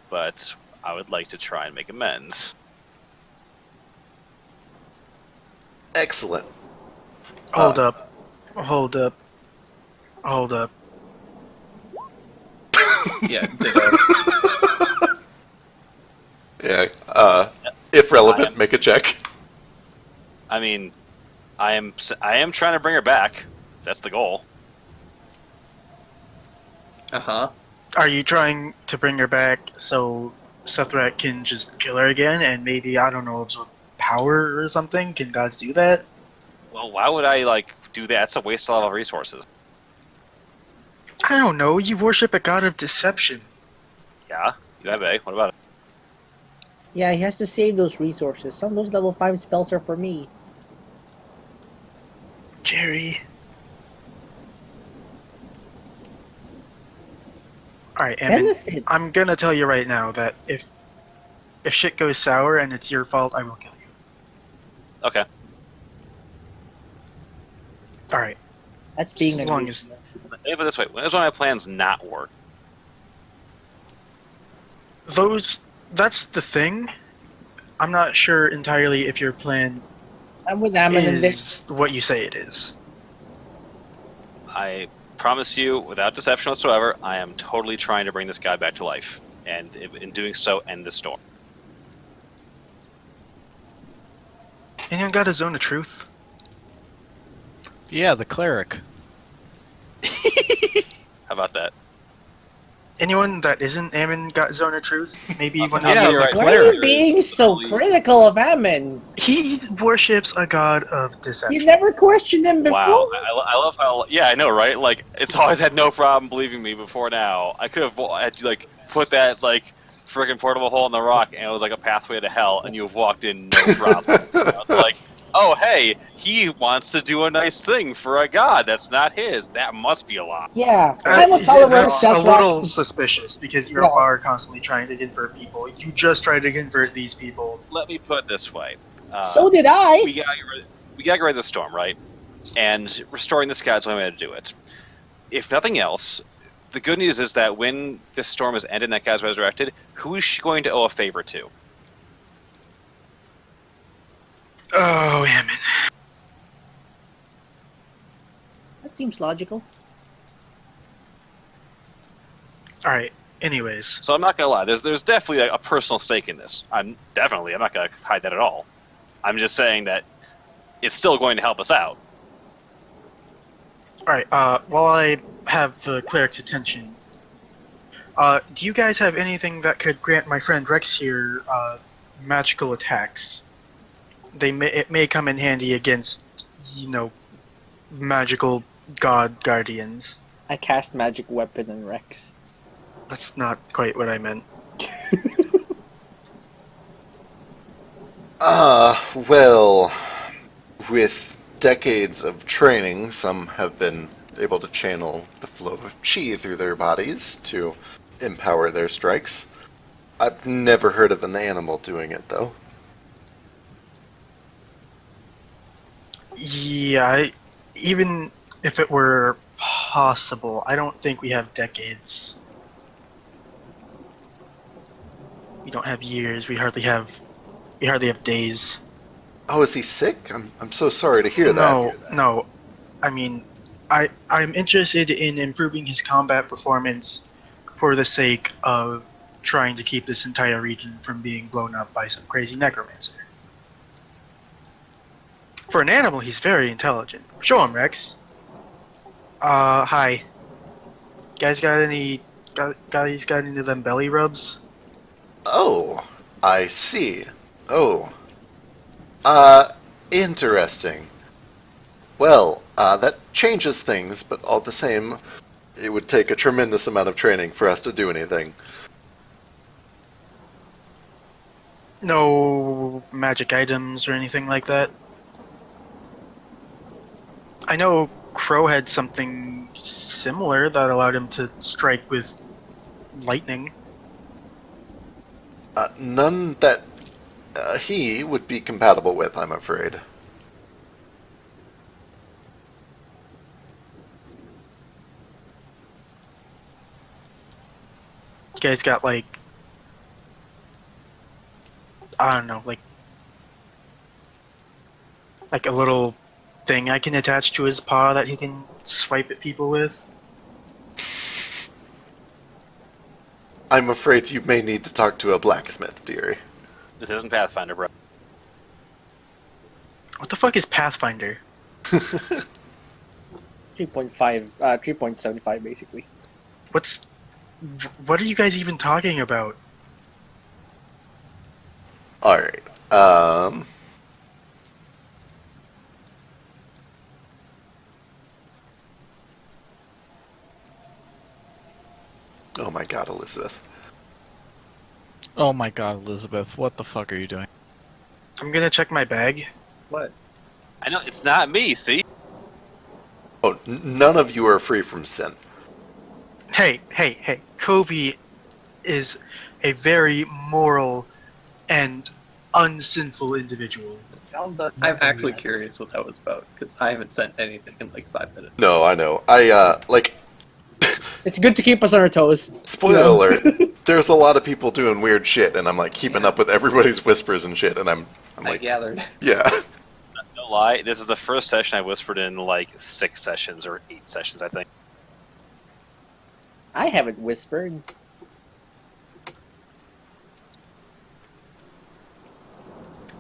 but I would like to try and make amends. Excellent. Hold up. Hold up. Hold up. Yeah, ditto. Yeah, if relevant, make a check. I mean, I am trying to bring her back. That's the goal. Uh-huh. Are you trying to bring her back so Sethrak can just kill her again and maybe, I don't know, absorb power or something? Can gods do that? Well, why would I, do that? It's a waste of a lot of resources. I don't know. You worship a god of deception. Yeah? You have a. What about it? Yeah, he has to save those resources. Some of those level 5 spells are for me. Jerry. Alright, Ammon. Benefit. I'm gonna tell you right now that if shit goes sour and it's your fault, I will kill you. Okay. Alright. That's being As a long good- as- Let me put it this way. When does one of my plans not work? That's the thing. I'm not sure entirely if your plan I'm with Amon in this. is what you say it is. I promise you, without deception whatsoever, I am totally trying to bring this guy back to life. And in doing so, end the storm. Anyone got a zone of truth? Yeah, the cleric. How about that? Anyone that isn't Ammon got zone of truth? Maybe one Yeah, of you're right. Why are Cleric you being so totally- critical of Amon? He worships a god of You deception. never questioned him before. Wow, I love how. Yeah, I know, right? It's always had no problem believing me before now. I could have put that freaking portable hole in the rock, and it was like a pathway to hell, and you have walked in no problem. It's like, oh hey, he wants to do a nice thing for a god that's not his. That must be a lie. Yeah, I'm a tolerant That's a Sethrak. little suspicious because you Yeah. are constantly trying to convert people. You just tried to convert these people. Let me put it this way. So did I. We gotta get rid of the storm, right? And restoring the sky is the only way to do it. If nothing else, the good news is that when this storm is ended and that guy's resurrected, who is she going to owe a favor to? Oh, Ammon. That seems logical. Alright, anyways. So I'm not gonna lie. There's definitely a personal stake in this. I'm not gonna hide that at all. I'm just saying that it's still going to help us out. Alright, while I have the cleric's attention, do you guys have anything that could grant my friend Rex here, magical attacks? It may come in handy against, magical god guardians. I cast magic weapon on Rex. That's not quite what I meant. Well, with decades of training, some have been able to channel the flow of chi through their bodies to empower their strikes. I've never heard of an animal doing it, though. Yeah, even if it were possible, I don't think we have decades. We don't have years. We hardly have days. Oh, is he sick? I'm so sorry to hear No, that. no. I mean, I'm interested in improving his combat performance for the sake of trying to keep this entire region from being blown up by some crazy necromancer. For an animal, he's very intelligent. Show him, Rex. Hi. Guys got any guys got into them belly rubs? Oh, I see. Oh. Interesting. Well, that changes things, but all the same, it would take a tremendous amount of training for us to do anything. No magic items or anything like that? I know Crow had something similar that allowed him to strike with lightning. None that he would be compatible with, I'm afraid. You guys got like, I don't know, like a little thing I can attach to his paw that he can swipe at people with. I'm afraid you may need to talk to a blacksmith, dearie. This isn't Pathfinder, bro. What the fuck is Pathfinder? It's 3.5, 3.75 basically. What are you guys even talking about? Alright, Oh my god, Elizabeth. Oh my god, Elizabeth, what the fuck are you doing? I'm gonna check my bag. What? I know, it's not me, see? Oh, none of you are free from sin. Hey. Kobe is a very moral and unsinful individual. I'm actually curious what that was about, because I haven't sent anything in like 5 minutes. No, I know. It's good to keep us on our toes. Spoiler alert, there's a lot of people doing weird shit, and I'm like keeping up with everybody's whispers and shit, and I'm I like, gathered. yeah. No lie, this is the first session I whispered in like 6 sessions or 8 sessions, I think. I haven't whispered.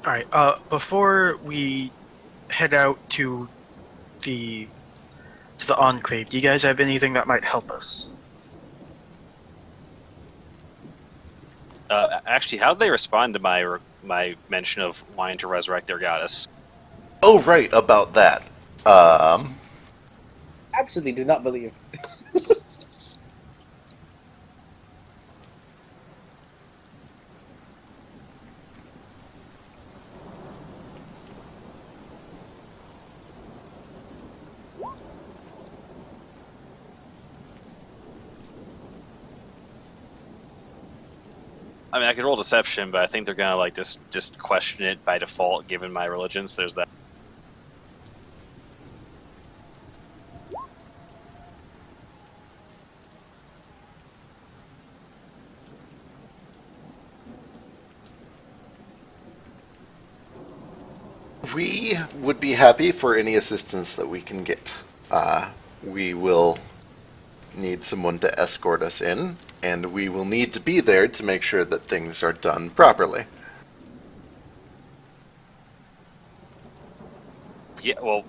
Alright, before we head out to the Enclave, do you guys have anything that might help us? Actually, how did they respond to my mention of wanting to resurrect their goddess? Oh, right, about that. Absolutely do not believe. I mean, I could roll deception, but I think they're gonna like just question it by default, given my religion. So there's that. We would be happy for any assistance that we can get. We will need someone to escort us in, and we will need to be there to make sure that things are done properly. Yeah, well,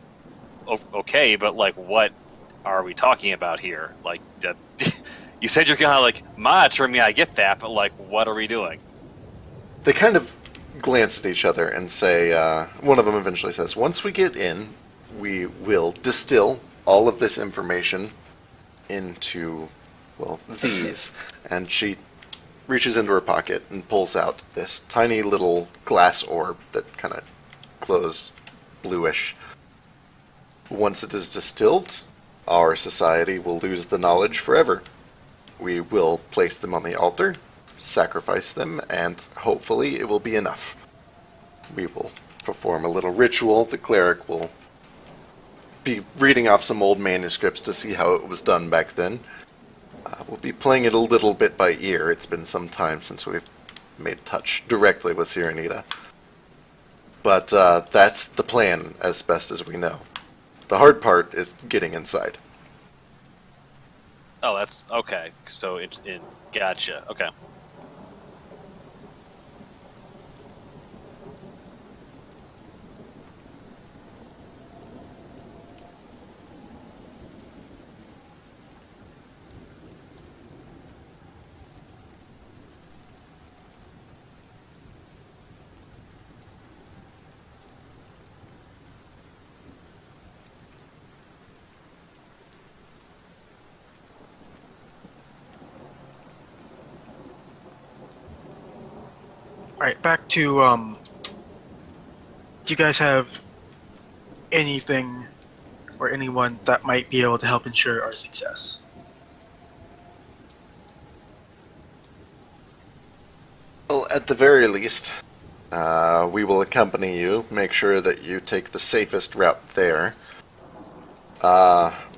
okay, but like, what are we talking about here? Like, that, you said you're gonna like monitor me. I get that, but like, what are we doing? They kind of glance at each other and say, one of them eventually says, once we get in, we will distill all of this information into, well, these. And she reaches into her pocket and pulls out this tiny little glass orb that kind of glows bluish. Once it is distilled, our society will lose the knowledge forever. We will place them on the altar, sacrifice them, and hopefully it will be enough. We will perform a little ritual. The cleric will be reading off some old manuscripts to see how it was done back then. We'll be playing it a little bit by ear. It's been some time since we've made touch directly with Sirenita. But that's the plan as best as we know. The hard part is getting inside. Oh, that's okay. So gotcha. Okay. Alright, back to, do you guys have anything or anyone that might be able to help ensure our success? Well, at the very least, we will accompany you, make sure that you take the safest route there.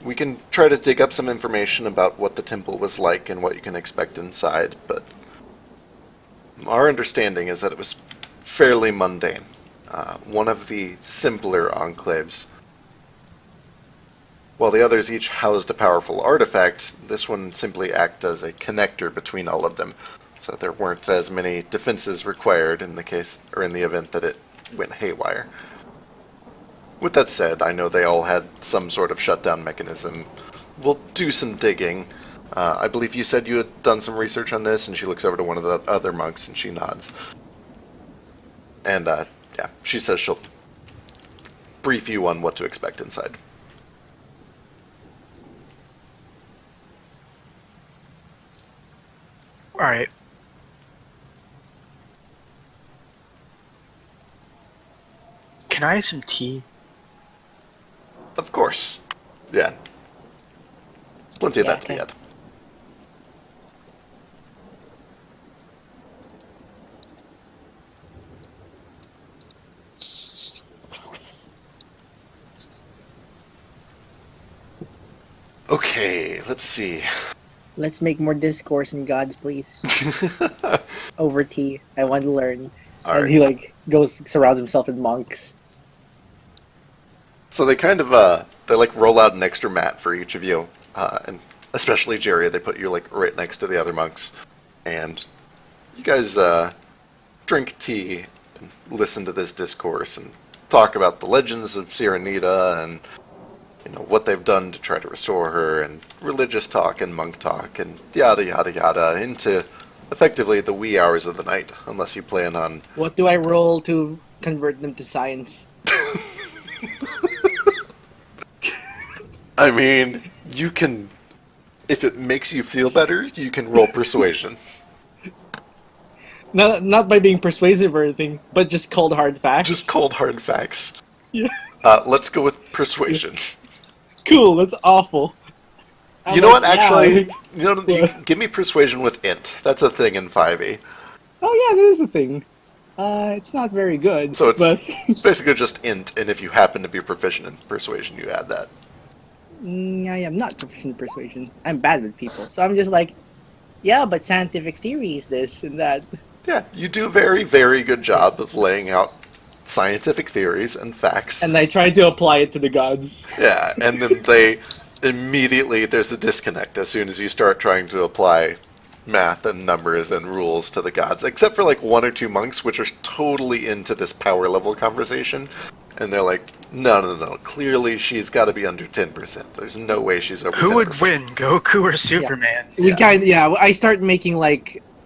We can try to dig up some information about what the temple was like and what you can expect inside, but our understanding is that it was fairly mundane. One of the simpler enclaves. While the others each housed a powerful artifact, this one simply acted as a connector between all of them, so there weren't as many defenses required in the case or in the event that it went haywire. With that said, I know they all had some sort of shutdown mechanism. We'll do some digging. I believe you said you had done some research on this, and she looks over to one of the other monks and she nods. And, yeah, she says she'll brief you on what to expect inside. Alright. Can I have some tea? Of course. Yeah. Plenty of that to be had. Okay, let's see. Let's make more discourse in gods, please. Over tea. I want to learn. All and right. he surrounds himself with monks. So they kind of, they roll out an extra mat for each of you, and especially Jerry, they put you right next to the other monks, and you guys, drink tea and listen to this discourse and talk about the legends of Sirenita and, what they've done to try to restore her, and religious talk and monk talk and yada yada yada into effectively the wee hours of the night, unless you plan on... What do I roll to convert them to science? I mean, you can, if it makes you feel better, you can roll persuasion. Not by being persuasive or anything, but just cold hard facts. Just cold hard facts. Yeah. Let's go with persuasion. Cool, that's awful. You know what, actually, Yeah. give me persuasion with int. That's a thing in 5e. Oh yeah, that is a thing. It's not very good. So it's but... basically just int, and if you happen to be proficient in persuasion, you add that. I am not proficient in persuasion. I'm bad with people. So I'm just like, yeah, but scientific theory is this and that. Yeah, you do a very, very good job of laying out scientific theories and facts. And I try to apply it to the gods. Yeah, and then they immediately, there's a disconnect as soon as you start trying to apply math and numbers and rules to the gods, except for one or two monks, which are totally into this power level conversation. And they're like, no, clearly she's got to be under 10%. There's no way she's over 10%. Who would win, Goku or Superman? I start making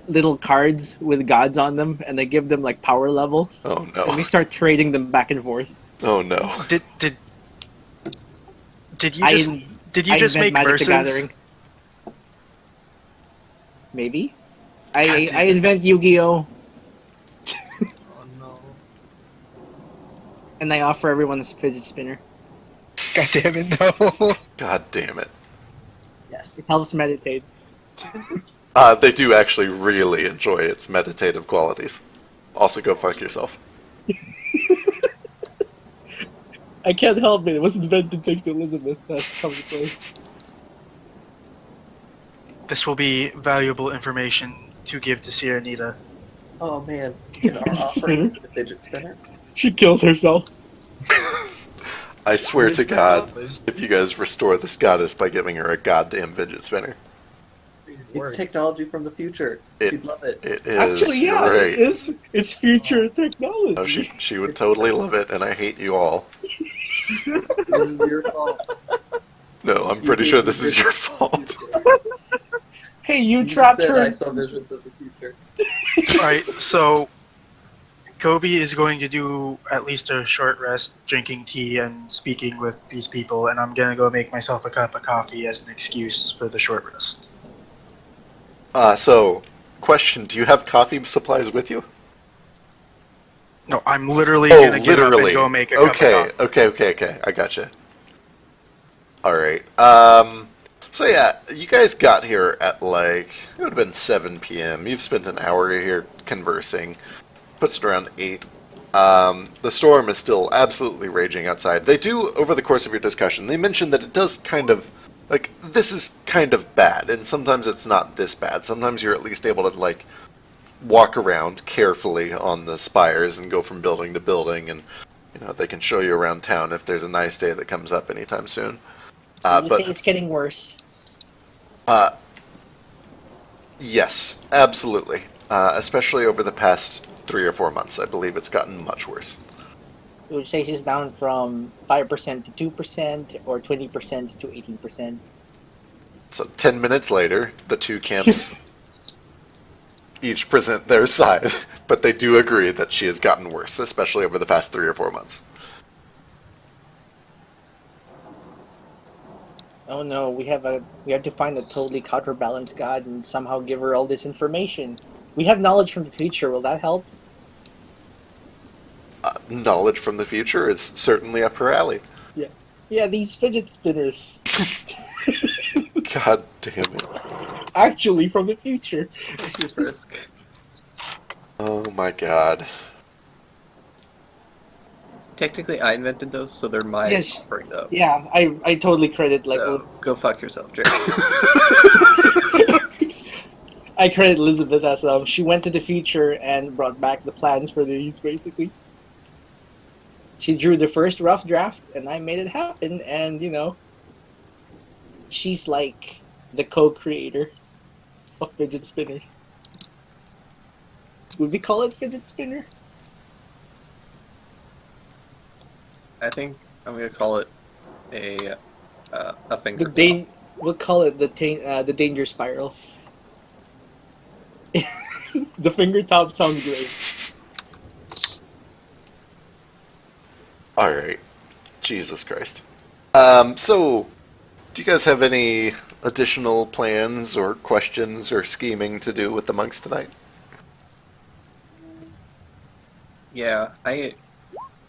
little cards with gods on them, and I give them power levels. Oh no. And we start trading them back and forth. Oh no. Did you just make Magic the verses? Gathering. Maybe. I invent Yu-Gi-Oh! Oh no. And I offer everyone a fidget spinner. God damn it, no. God damn it. It Yes. helps meditate. They do actually really enjoy its meditative qualities. Also, go fuck yourself. I can't help it. It was invented thanks to Elizabeth. That's come to play. This will be valuable information to give to Sirenita. Oh man, in our offering the fidget spinner. She kills herself. I swear to Mission God, accomplished. if you guys restore this goddess by giving her a goddamn fidget spinner, It's technology from the future. It- She'd love it. it is Actually, yeah, great. it is. It's future technology. Oh, she would totally love it, and I hate you all. This is your fault. No, I'm pretty sure this is your fault. Hey, you You trapped said her. I saw visions of the future. Alright, so Kobe is going to do at least a short rest, drinking tea and speaking with these people, and I'm gonna go make myself a cup of coffee as an excuse for the short rest. So, question, do you have coffee supplies with you? No, I'm literally Oh, gonna get up literally. and go make a cup of coffee. Okay. I gotcha. Alright. So yeah, you guys got here at it would have been 7 p.m. You've spent an hour here conversing. Puts it around 8. The storm is still absolutely raging outside. They do, over the course of your discussion, they mention that it does kind of, this is kind of bad, and sometimes it's not this bad. Sometimes you're at least able to, walk around carefully on the spires and go from building to building, and, they can show you around town if there's a nice day that comes up anytime soon. You say it's getting worse. Yes, absolutely. Especially over the past 3 or 4 months, I believe it's gotten much worse. You would say she's down from 5% to 2% or 20% to 18%. So 10 minutes later, the two camps each present their side, but they do agree that she has gotten worse, especially over the past 3 or 4 months. Oh no, we have to find a totally counterbalanced god and somehow give her all this information. We have knowledge from the future. Will that help? Knowledge from the future is certainly up her alley. Yeah, these fidget spinners. God damn it. Actually, from the future. Take your risk. Oh my god. Technically, I invented those, so they're my Yes. offering, though. Yeah, I totally credit So, go fuck yourself, Jerry. I credit Elizabeth as she went to the future and brought back the plans for these, basically. She drew the first rough draft, and I made it happen, and, she's like the co-creator of fidget spinners. Would we call it fidget spinner? I think I'm gonna call it a finger. claw. We'll call it the danger spiral. The finger top sounds great. Alright. Jesus Christ. So, do you guys have any additional plans or questions or scheming to do with the monks tonight? Yeah, I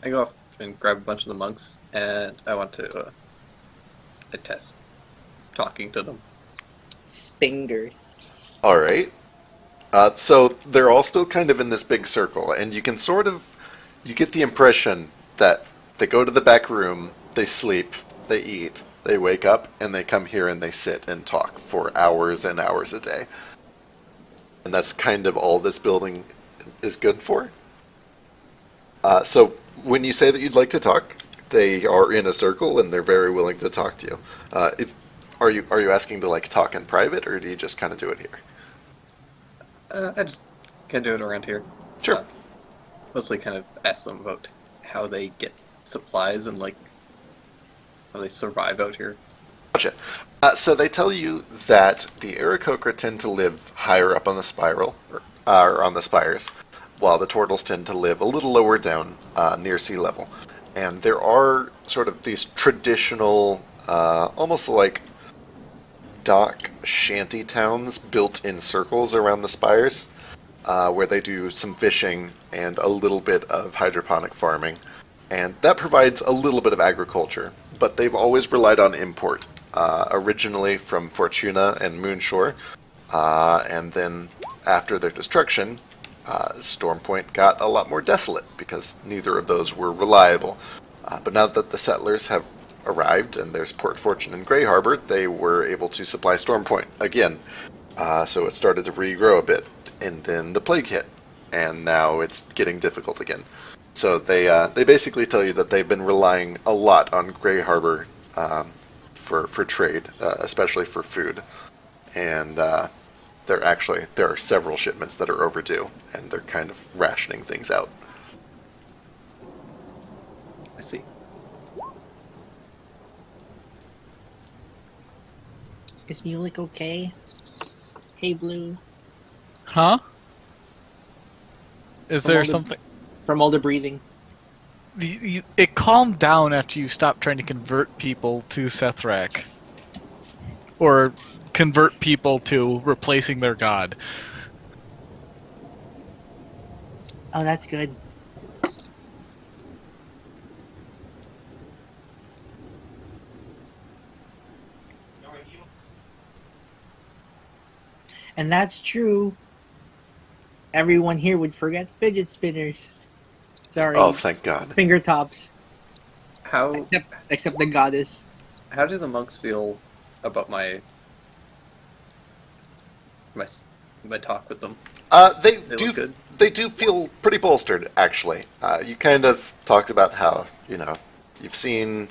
go off and grab a bunch of the monks, and I want to test talking to them. Spingers. Alright. So they're all still kind of in this big circle, and you can you get the impression that they go to the back room, they sleep, they eat, they wake up, and they come here and they sit and talk for hours and hours a day. And that's kind of all this building is good for. So when you say that you'd like to talk, they are in a circle and they're very willing to talk to you. Are you asking to talk in private, or do you just kind of do it here? I just can do it around here. Sure. Mostly kind of ask them about how they get supplies and how they survive out here. Gotcha. So they tell you that the Aarakocra tend to live higher up on the spiral, or on the spires, while the Turtles tend to live a little lower down, near sea level. And there are sort of these traditional, almost like dock shanty towns built in circles around the spires, where they do some fishing and a little bit of hydroponic farming. And that provides a little bit of agriculture, but they've always relied on import, originally from Fortuna and Moonshore, and then after their destruction, Stormpoint got a lot more desolate because neither of those were reliable. But now that the settlers have arrived and there's Port Fortune and Grey Harbor, they were able to supply Stormpoint again. So it started to regrow a bit, and then the plague hit, and now it's getting difficult again. So they basically tell you that they've been relying a lot on Grey Harbor for trade, especially for food, and there are several shipments that are overdue, and they're kind of rationing things out. I see. Is Mulek okay? Hey, Blue. Huh? Is From there all the- something? From all the breathing. It calmed down after you stopped trying to convert people to Sethrak. Or convert people to replacing their god. Oh, that's good. And that's true. Everyone here would forget fidget spinners. Sorry. Oh, thank God. Finger tops. How Except the goddess. how do the monks feel about my talk with them? They They do. look good. They do feel pretty bolstered, actually. You kind of talked about how you've seen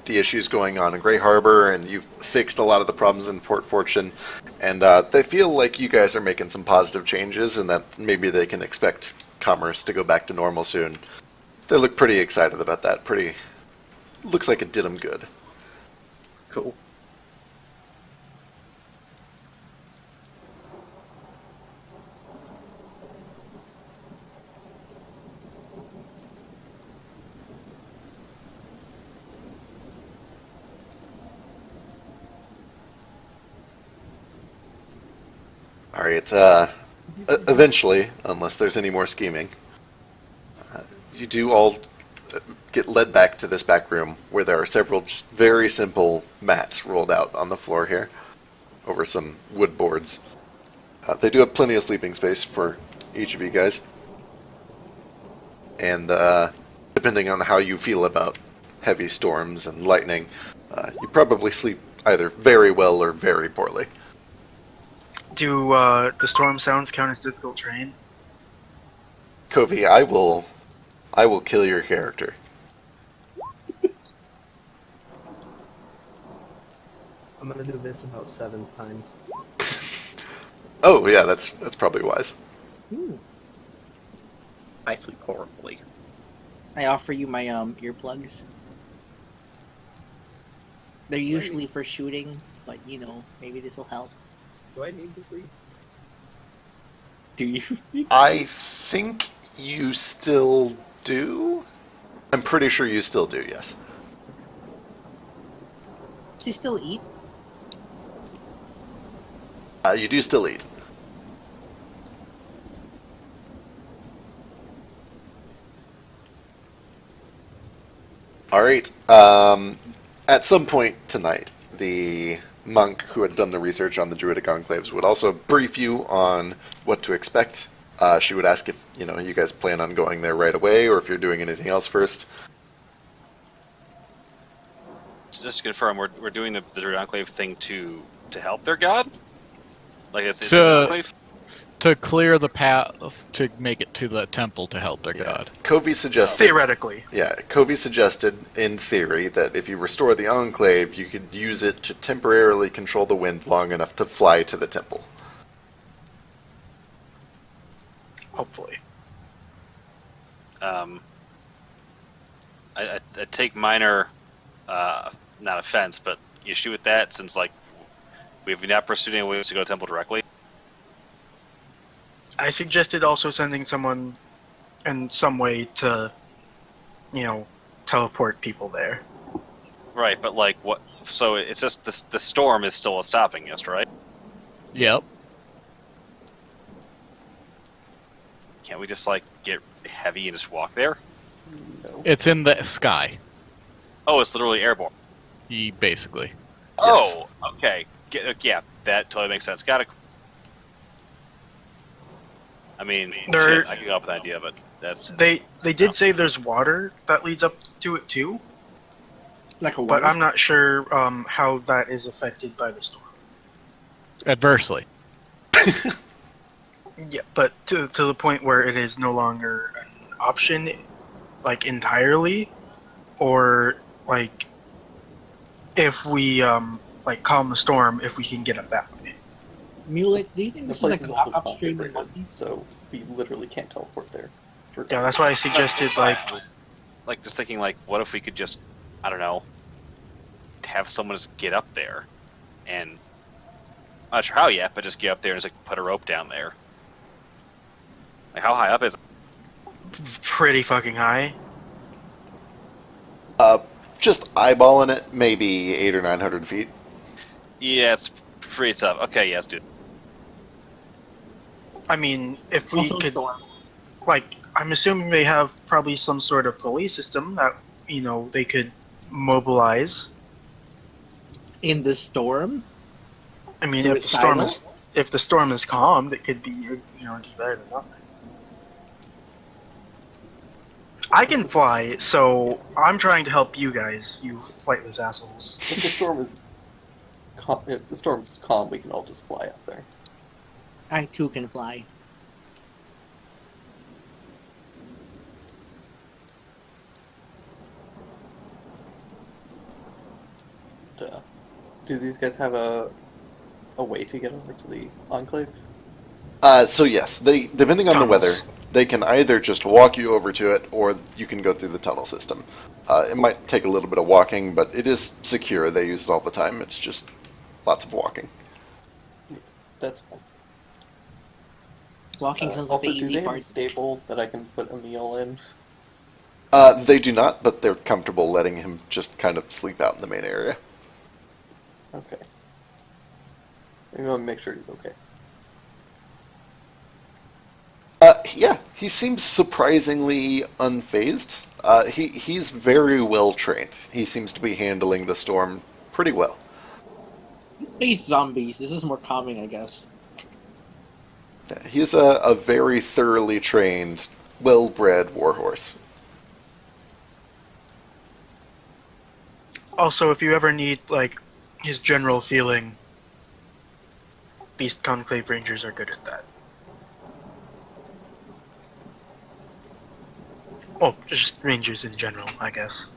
the issues going on in Grey Harbor, and you've fixed a lot of the problems in Port Fortune, and they feel like you guys are making some positive changes, and that maybe they can expect commerce to go back to normal soon. They look pretty excited about that. Looks like it did them good. Cool. All right. Eventually, unless there's any more scheming, you do all get led back to this back room where there are several just very simple mats rolled out on the floor here over some wood boards. They do have plenty of sleeping space for each of you guys. And depending on how you feel about heavy storms and lightning, you probably sleep either very well or very poorly. Do the storm sounds count as difficult terrain? Kovi, I will kill your character. I'm gonna do this about 7 times. Oh yeah, that's probably wise. Ooh. I sleep horribly. I offer you my earplugs. They're usually for shooting, but maybe this will help. Do I need to sleep? Do you? I think you still do? I'm pretty sure you still do, yes. Do you still eat? You do still eat. Alright, at some point tonight, the monk who had done the research on the Druidic Enclaves would also brief you on what to expect. She would ask if, you guys plan on going there right away, or if you're doing anything else first. Just to confirm, we're doing the Druid Enclave thing to help their god? Like it's To- an enclave? To clear the path to make it to the temple to help their god. Kovi suggested... Theoretically. Yeah, Kovi suggested, in theory, that if you restore the Enclave, you could use it to temporarily control the wind long enough to fly to the temple. Hopefully. I take minor, not offense, but issue with that, since we've not pursued any ways to go to temple directly. I suggested also sending someone in some way to, teleport people there. Right, but So it's just the storm is still stopping us, right? Yep. Can't we just like get heavy and just walk there? No. It's in the sky. Oh, it's literally airborne. Basically. Yes. Oh, okay. Yeah, that totally makes sense. Got it. I mean, There- shit, I can come up with an idea, but that's They did say there's water that leads up to it too, Like a but water. I'm not sure how that is affected by the storm. Adversely. Yeah, but to the point where it is no longer an option, like entirely, or like if we like calm the storm, if we can get up that way. Mulet, do you think The this is place like is a also backup stream in consecrated, Monkey? so we literally can't teleport there. Yeah, that's why I suggested like like just thinking like, what if we could just, I don't know, have someone just get up there, and I'm not sure how yet, but just get up there and just like put a rope down there. Like how high up is it? pretty fucking high. Just eyeballing it, maybe 800 or 900 feet. Yeah, it's pretty tough. Okay, yeah, let's do it. I mean, if we Also could, storm. like, I'm assuming they have probably some sort of pulley system that they could mobilize. In the storm? I mean, So if it's the storm is calmed, it could be just better than nothing. I can fly, so I'm trying to help you guys, you flightless assholes. If the storm is calm, we can all just fly up there. I too can fly. Do these guys have a way to get over to the Enclave? So yes, they depending on the weather, Tunnels. they can either just walk you over to it, or you can go through the tunnel system. It might take a little bit of walking, but it is secure. They use it all the time. It's just lots of walking. That's fine. Walking sounds like Also, the do they easy have a part. stable that I can put a meal in? They do not, but they're comfortable letting him just kind of sleep out in the main area. Okay. Maybe I'll make sure he's okay. Yeah, he seems surprisingly unfazed. He's very well trained. He seems to be handling the storm pretty well. Space zombies. This is more calming, I guess. Yeah, he is a very thoroughly trained, well-bred warhorse. Also, if you ever need, like, his general feeling, Beast Conclave Rangers are good at that. Oh, just Rangers in general, I guess.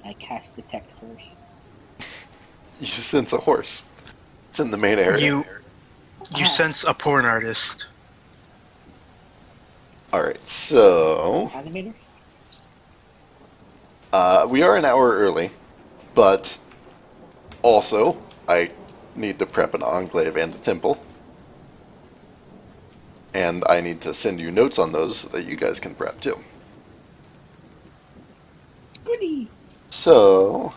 I cast detect horse. You just sense a horse. It's in the main area. You sense a porn artist. Alright, so... Animator? we are an hour early, but also, I need to prep an enclave and a temple. And I need to send you notes on those so that you guys can prep too. Goody! So,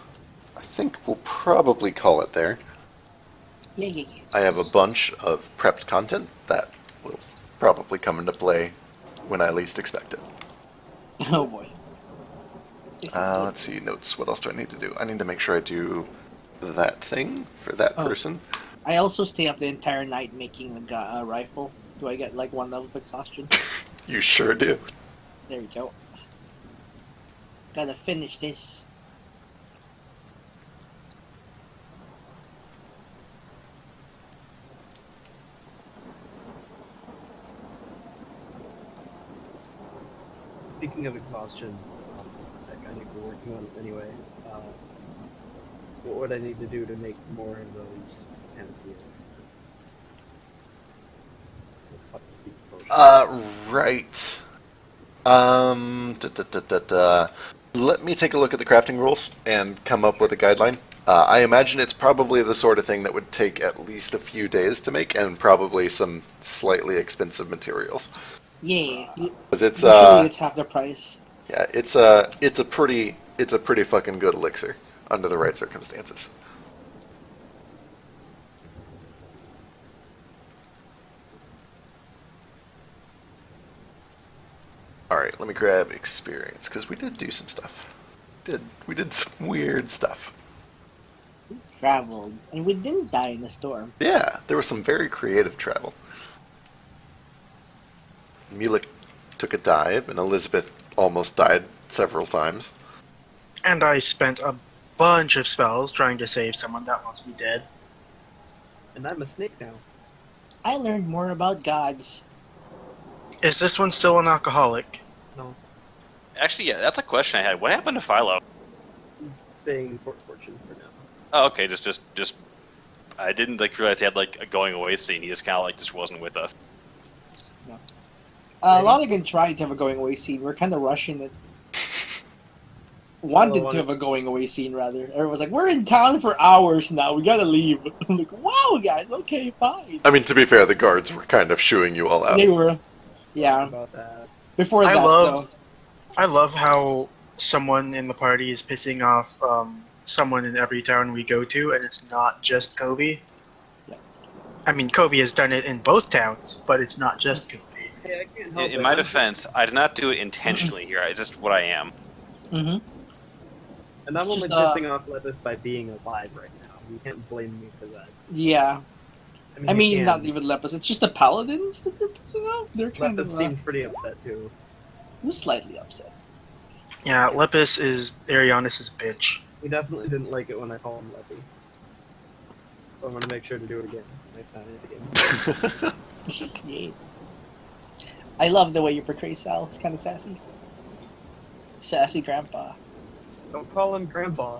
I think we'll probably call it there. Yeah. I have a bunch of prepped content that will probably come into play when I least expect it. Oh boy. This is good. Let's see, notes. What else do I need to do? I need to make sure I do that thing for that Oh. person. I also stay up the entire night making a rifle. Do I get like 1 level of exhaustion? You sure do. There we go. Gotta finish this. Speaking of exhaustion, that I think we're working on it anyway. What would I need to do to make more of those panaceas? Right. Let me take a look at the crafting rules and come up with a guideline. I imagine it's probably the sort of thing that would take at least a few days to make, and probably some slightly expensive materials. Yeah, Because it's usually it's half the price. yeah, it's a pretty fucking good elixir under the right circumstances. All right, let me grab experience because we did do some stuff. We did some weird stuff. Traveled, and we didn't die in the storm. Yeah, there was some very creative travel. Mulek took a dive, and Elizabeth almost died several times. And I spent a bunch of spells trying to save someone that wants to be dead. And I'm a snake now. I learned more about gods. Is this one still an alcoholic? No, Actually, yeah, that's a question I had. What happened to Philo? staying in Fort Fortune for now. Oh, okay, just. I didn't realize he had a going away scene. He just kind of just wasn't with us. Lonigan tried to have a going away scene. We're kind of rushing it. Wanted to have a going away scene, rather. Everyone's like, we're in town for hours now. We gotta leave. I'm like, wow, guys, okay, fine. I mean, to be fair, the guards were kind of shooing you all out. They were. Yeah. About that. Before I that, love- though. I love how someone in the party is pissing off someone in every town we go to, and it's not just Kobe. Yeah. I mean, Kobe has done it in both towns, but it's not just Kobe. Hey, I can't help In it. my defense, I did not do it intentionally here. It's just what I am. Mm-hmm. And I'm only Just, pissing off Levis by being alive right now. You can't blame me for that. Yeah. I you mean, can. not even Lepus. It's just the paladins that they're pissing off. They're kind Lepus of seemed pretty upset too. I'm slightly upset. Yeah, Lepus is Arianis' bitch. He definitely didn't like it when I called him Leppy. So I'm gonna make sure to do it again next time it's a game. Yeah. I love the way you portray Sal. It's kind of sassy. Sassy grandpa. Don't call him Grandpa.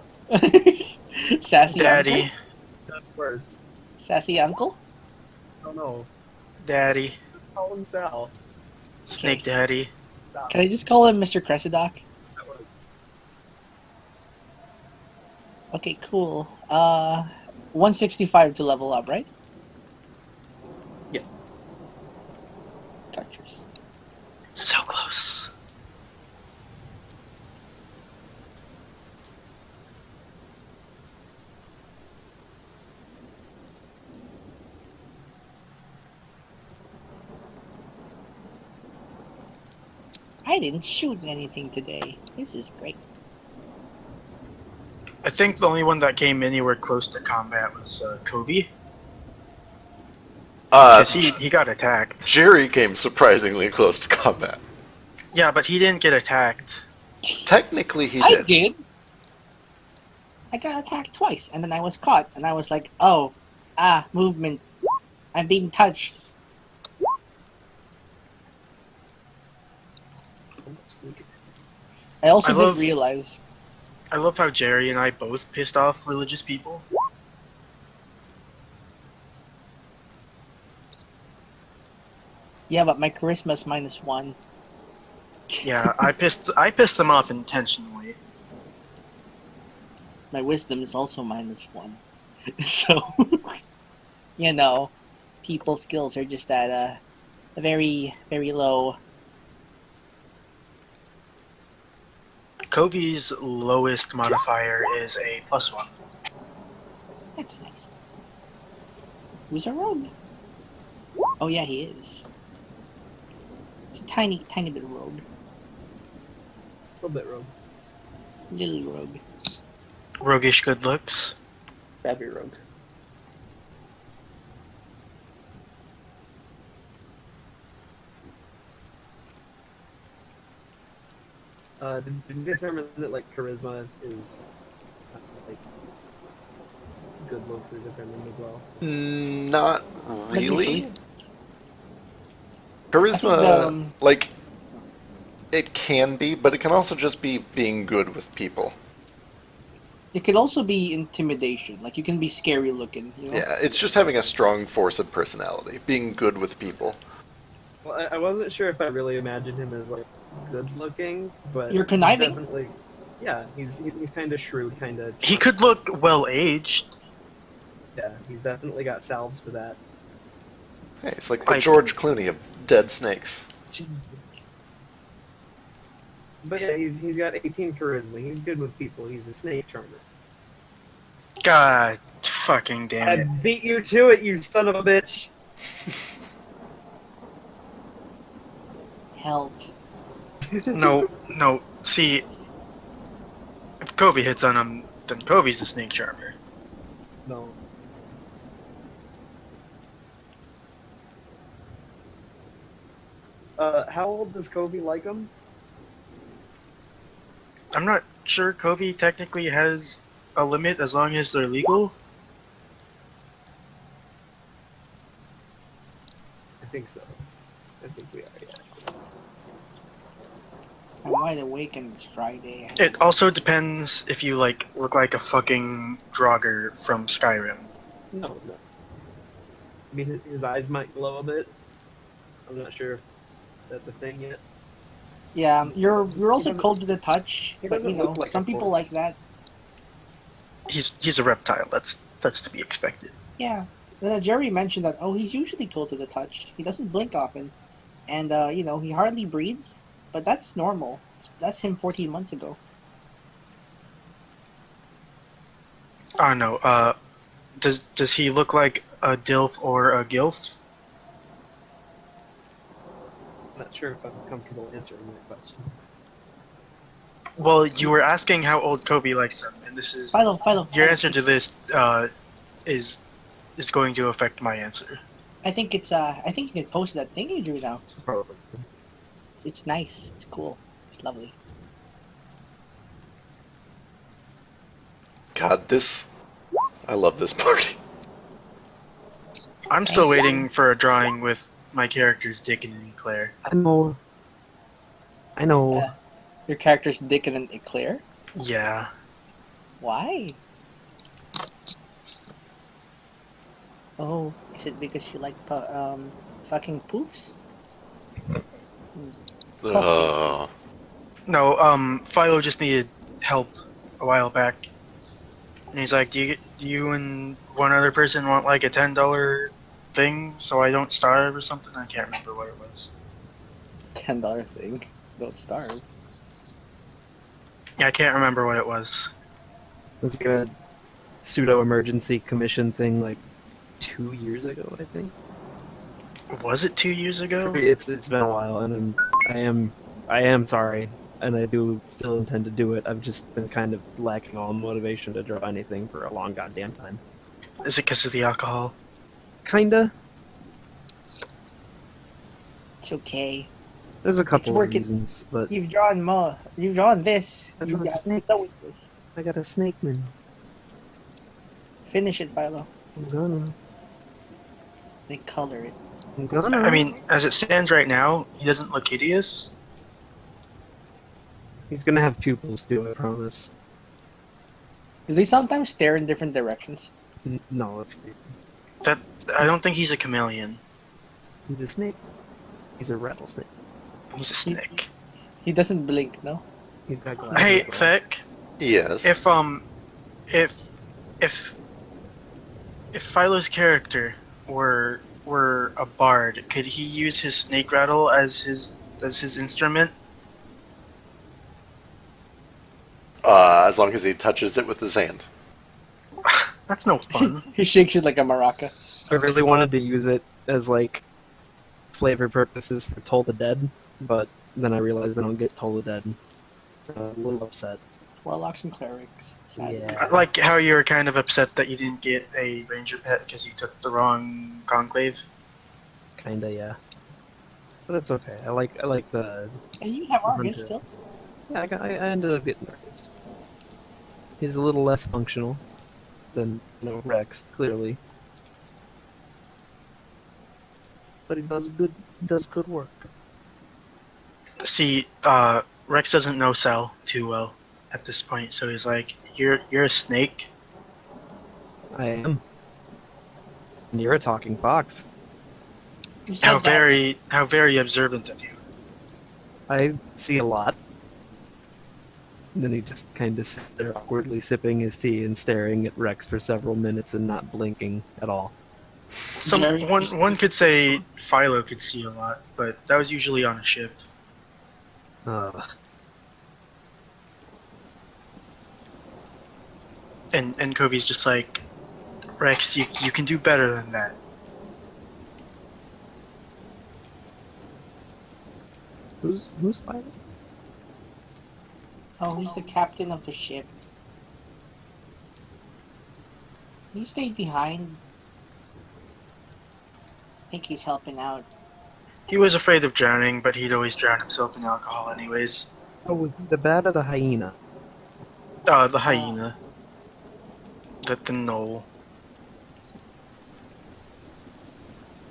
Sassy Daddy. uncle? That's worse. Sassy uncle? I don't know. Daddy. Just call him Sal. Snake Daddy. Stop. Can I just call him Mr. Cressidoc? That works. Okay, cool. 165 to level up, right? Yeah. Touchers. So close. I didn't shoot anything today. This is great. I think the only one that came anywhere close to combat was Kobe. Because he got attacked. Jerry came surprisingly close to combat. Yeah, but he didn't get attacked. Technically, he I did. did. I got attacked twice, and then I was caught, and I was like, oh, movement. I'm being touched. I also I love- didn't realize. I love how Jerry and I both pissed off religious people. Yeah, but my charisma's -1. Yeah, I pissed them off intentionally. My wisdom is also -1. So, you know, people skills are just at a very, very low. Kobe's lowest modifier is a +1. That's nice. Who's a rogue? Oh yeah, he is. It's a tiny, tiny bit rogue. A little bit rogue. Little rogue. Roguish good looks. Rabby Rogue. Did you determine that charisma is good looks are determined as well? Not really. Charisma, I think, it can be, but it can also just be being good with people. It could also be intimidation. Like you can be scary looking. You know? Yeah, it's just having a strong force of personality, being good with people. Well, I wasn't sure if I really imagined him as good looking, but You're conniving? Definitely, yeah, he's kind of shrewd, kind of. He could look well aged. Yeah, he's definitely got salves for that. Hey, it's like the George Clooney of dead snakes. But yeah, he's got 18 charisma. He's good with people. He's a snake charmer. God fucking damn I it. beat you to it, you son of a bitch. Help. No. See, if Kobe hits on him, then Kobe's the snake charmer. No. How old does Kobe like him? I'm not sure Kobe technically has a limit as long as they're legal. I think so. I think we are, yeah. I'm wide awake and it's Friday. It also depends if you like look like a fucking Draugr from Skyrim. No. I mean, his eyes might glow a bit. I'm not sure if that's a thing yet. Yeah, you're also doesn't- cold to the touch, he but doesn't you know, look like some a people corpse. like that. He's a reptile. That's to be expected. Yeah. Jerry mentioned that, oh, he's usually cold to the touch. He doesn't blink often. And, you know, he hardly breathes, but that's normal. That's him 14 months ago. Oh no. Does he look like a dilf or a gilf? I'm not sure if I'm comfortable answering that question. Well, you were asking how old Kobe likes him, and this is Philo. your answer to this is going to affect my answer. I think you can post that thing you drew now. Probably. It's nice. It's cool. It's lovely. God, I love this party. I'm still waiting for a drawing with my characters Dick and Claire. I know. Your character's Dick and an Eclair? Yeah. Why? Oh, is it because you like fucking poofs? Ugh. No, Philo just needed help a while back. And he's like, do you and one other person want like a $10 thing so I don't starve or something? I can't remember what it was. $10 thing. Don't starve. Yeah, I can't remember what it was. It was like a pseudo-emergency commission thing like 2 years ago, I think. Was it 2 years ago? It's been a while, and I am sorry, and I do still intend to do it. I've just been kind of lacking all motivation to draw anything for a long goddamn time. Is it because of the alcohol? Kinda. It's okay. There's a couple of working. reasons, but You've drawn more. You've drawn this. I've You drawn got snake. done with this. I got a snake man. Finish it, Philo. I'm gonna. They color it. I'm gonna. I mean, as it stands right now, he doesn't look hideous. He's gonna have pupils too, I promise. Do they sometimes stare in different directions? No, that's weird. I don't think he's a chameleon. He's a snake. He's a rattlesnake. He's a snake. He doesn't blink, no? He's got glasses. Hey, though. Feck. Yes. If Philo's character were a bard, could he use his snake rattle as his instrument? As long as he touches it with his hand. That's no fun. He shakes it like a maraca. I really wanted to use it as like flavor purposes for Toll the Dead, but then I realized I don't get Toll the Dead. I'm a little upset. Warlocks and clerics. Sad. Yeah. I like how you were kind of upset that you didn't get a ranger pet because you took the wrong conclave. Kinda, yeah. But it's okay. I like the. And you have Argus Hunter. still. Yeah, I ended up getting Marcus. He's a little less functional than Rex, clearly. But he does good work. See, Rex doesn't know Sal too well at this point, so he's like, "You're a snake." I am. And you're a talking fox. You said How that. very observant of you. I see a lot. And then he just kind of sits there awkwardly sipping his tea and staring at Rex for several minutes and not blinking at all. Jerry- One could say Philo could see a lot, but that was usually on a ship. And Kobe's just like, Rex, you can do better than that. Who's fighting? Oh, he's the captain of the ship. He stayed behind. I think he's helping out. He was afraid of drowning, but he'd always drown himself in alcohol anyways. Oh, was it the bat or the hyena? The hyena. The knoll.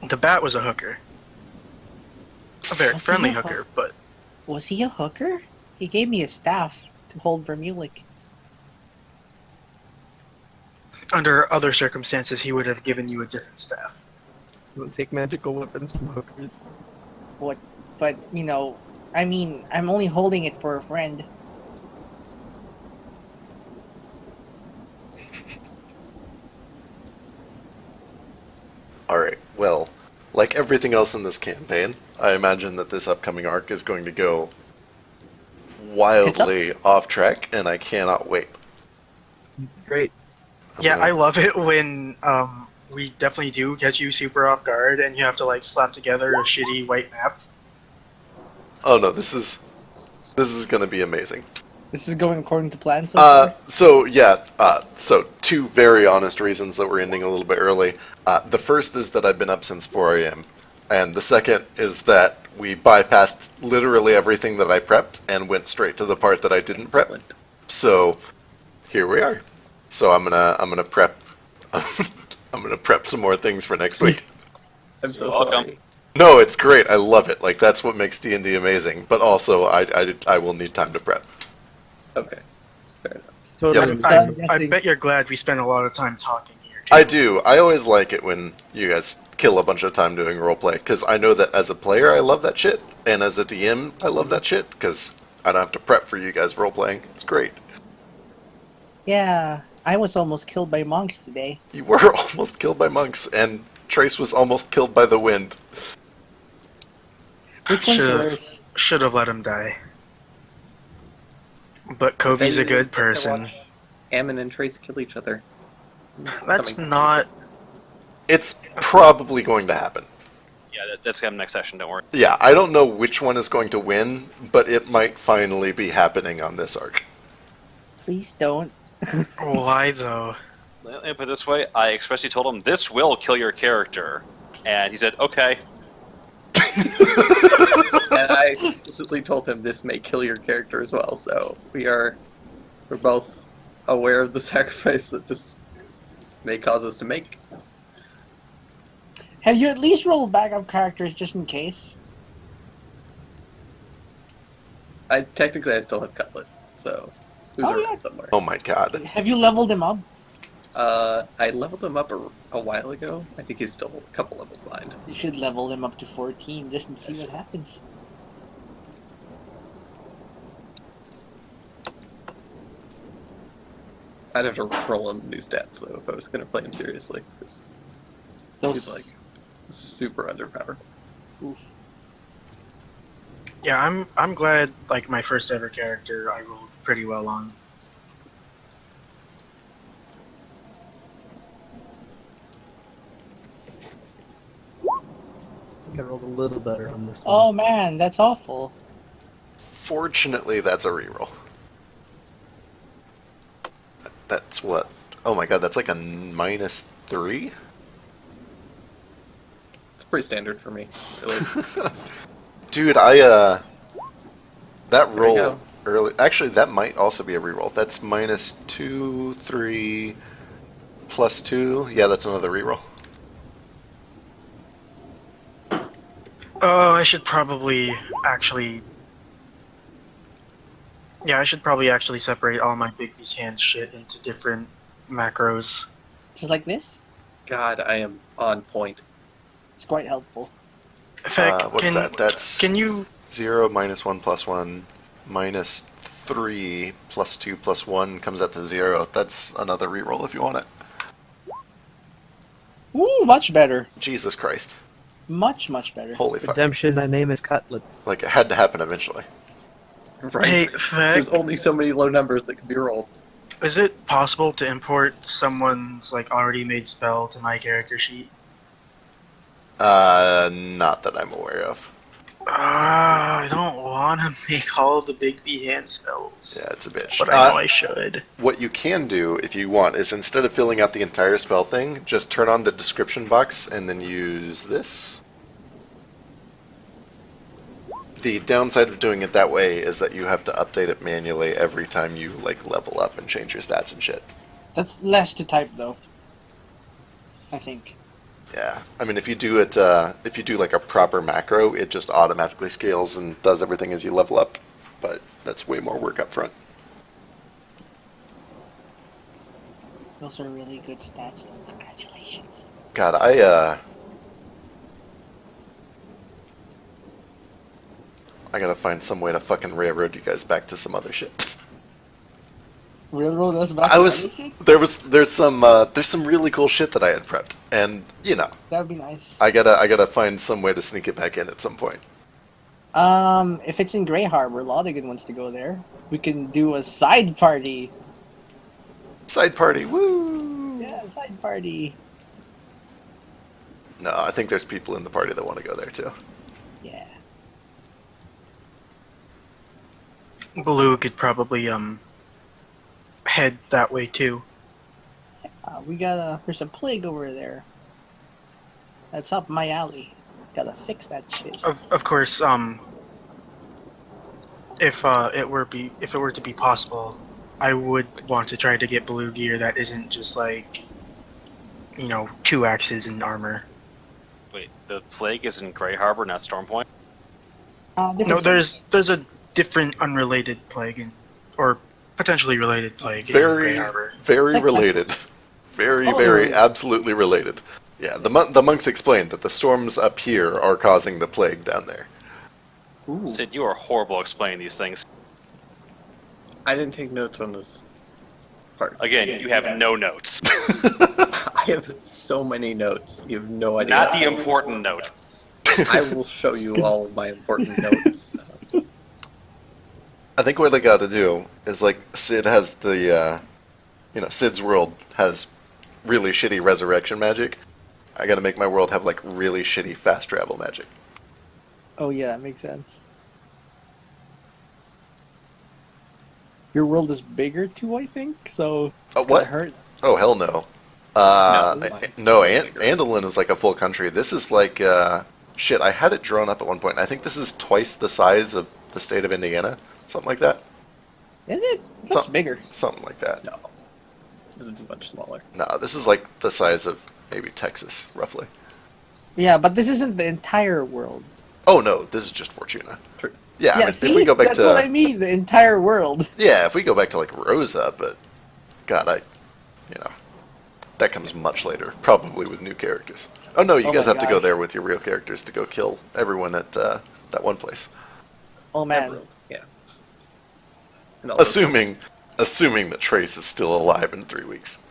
The bat was a hooker. A very Was he friendly a hooker, but Was he a hooker? He gave me a staff to hold Vermulic. under other circumstances he would have given you a different staff. Don't take magical weapons from hookers. What? But, you know, I mean, I'm only holding it for a friend. Alright, well, like everything else in this campaign, I imagine that this upcoming arc is going to go wildly off track, and I cannot wait. Great. Yeah, I love it when we definitely do catch you super off guard and you have to like slap together a shitty white map. Oh no, this is going to be amazing. This is going according to plan so far? So two very honest reasons that we're ending a little bit early. The first is that I've been up since 4 a.m. And the second is that we bypassed literally everything that I prepped and went straight to the part that I didn't prep. So here we are. So I'm gonna prep I'm gonna prep some more things for next week. I'm so Welcome. sorry. No, it's great. I love it. Like that's what makes D&D amazing. But also I will need time to prep. Okay, fair enough. Totally. Yep. understandable. I bet you're glad we spent a lot of time talking here. Too. I do. I always like it when you guys kill a bunch of time doing roleplay, because I know that as a player I love that shit, and as a DM I love that shit, because I don't have to prep for you guys roleplaying. It's great. Yeah, I was almost killed by monks today. You were almost killed by monks, and Trace was almost killed by the wind. Which one's Should've- worse? Should have let him die. But Kobe's a Then you good get to person. watch Amon and Trace kill each other. That's Coming. not. It's probably going to happen. Yeah, that's coming next session. Don't worry. Yeah, I don't know which one is going to win, but it might finally be happening on this arc. Please don't. Why though? Let me put it this way: I expressly told him this will kill your character, and he said, "Okay." And I explicitly told him this may kill your character as well, so we're both aware of the sacrifice that this may cause us to make. Have you at least rolled backup characters just in case? I still have Cutlet, so who's Oh, around yeah. somewhere. Oh my god. Have you leveled him up? I leveled him up a while ago. I think he's still a couple levels behind. You should level him up to 14 just to see what happens. I'd have to roll him new stats though if I was going to play him seriously, because he's like super underpowered. Yeah, I'm glad. Like my first ever character, I rolled pretty well on. I think I rolled a little better on this Oh one. man, that's awful. Fortunately, that's a reroll. That's what? Oh my god, that's like a -3? It's pretty standard for me, really. Dude, that There we roll go. early. Actually, that might also be a reroll. That's -2, 3, +2. Yeah, that's another reroll. Oh, I should probably actually. Yeah, I should probably actually separate all my Bigby's hand shit into different macros. Just like this? God, I am on point. It's quite helpful. In fact, What's that? That's can you 0, -1, +1, -3, +2, +1 comes out to 0. That's another reroll if you want it. Ooh, much better. Jesus Christ. Much better. Holy fuck. Redemption, my name is Cutlet. Like, it had to happen eventually. Right. Hey, There's Feck, only so many low numbers that can be rolled. is it possible to import someone's like already made spell to my character sheet? Not that I'm aware of. I don't want to make all the big B hand spells. Yeah, it's a bitch. But I know I should. What you can do, if you want, is instead of filling out the entire spell thing, just turn on the description box and then use this. The downside of doing it that way is that you have to update it manually every time you like level up and change your stats and shit. That's less to type, though. I think. Yeah, I mean, if you do it, if you do like a proper macro, it just automatically scales and does everything as you level up. But that's way more work up front. Those are really good stats, though. Congratulations. God, I gotta find some way to fucking railroad you guys back to some other shit. Railroad us back. I to was other shit? there's some really cool shit that I had prepped, and you know, That would be nice. I gotta find some way to sneak it back in at some point. If it's in Grey Harbor, Lodigan wants to go there. We can do a side party. Side party, woo! Yeah, side party. No, I think there's people in the party that want to go there too. Yeah. Blue could probably head that way too. There's a plague over there. That's up my alley. Gotta fix that shit. Of course, if it were to be possible, I would want to try to get blue gear that isn't just like, 2 axes and armor. Wait, the plague is in Grey Harbor, not Stormpoint? No, there's a different unrelated plague, or potentially related plague in Very, Grey Harbor. very Like- related. Very, Oh. very, absolutely related. Yeah, the monks explained that the storms up here are causing the plague down there. Ooh. Sid, you are horrible at explaining these things. I didn't take notes on this part. Again, you have no notes. I have so many notes. You have no idea. Not the important notes. I will show you all of my important notes. I think what I gotta do is, like, Sid has the, Sid's world has really shitty resurrection magic. I gotta make my world have, like, really shitty fast travel magic. Oh yeah, that makes sense. Your world is bigger too, I think. So Oh, it's what? gonna hurt. Oh, hell no. mine's No, bigger. Andalin is like a full country. This is like, shit, I had it drawn up at one point. I think this is twice the size of the state of Indiana. Something like that. Is it? It's Some- bigger. Something like that. No. This would be much smaller. No, this is like the size of maybe Texas, roughly. Yeah, but this isn't the entire world. Oh no, this is just Fortuna. True. Yeah, I mean, see, if we go back that's to what I mean. The entire world. yeah, if we go back to like Rosa, but God, that comes much later, probably with new characters. Oh no, you Oh guys my have to go gosh. there with your real characters to go kill everyone at that one place. Oh man. Emerald, yeah. And all those- Assuming that Trace is still alive in 3 weeks.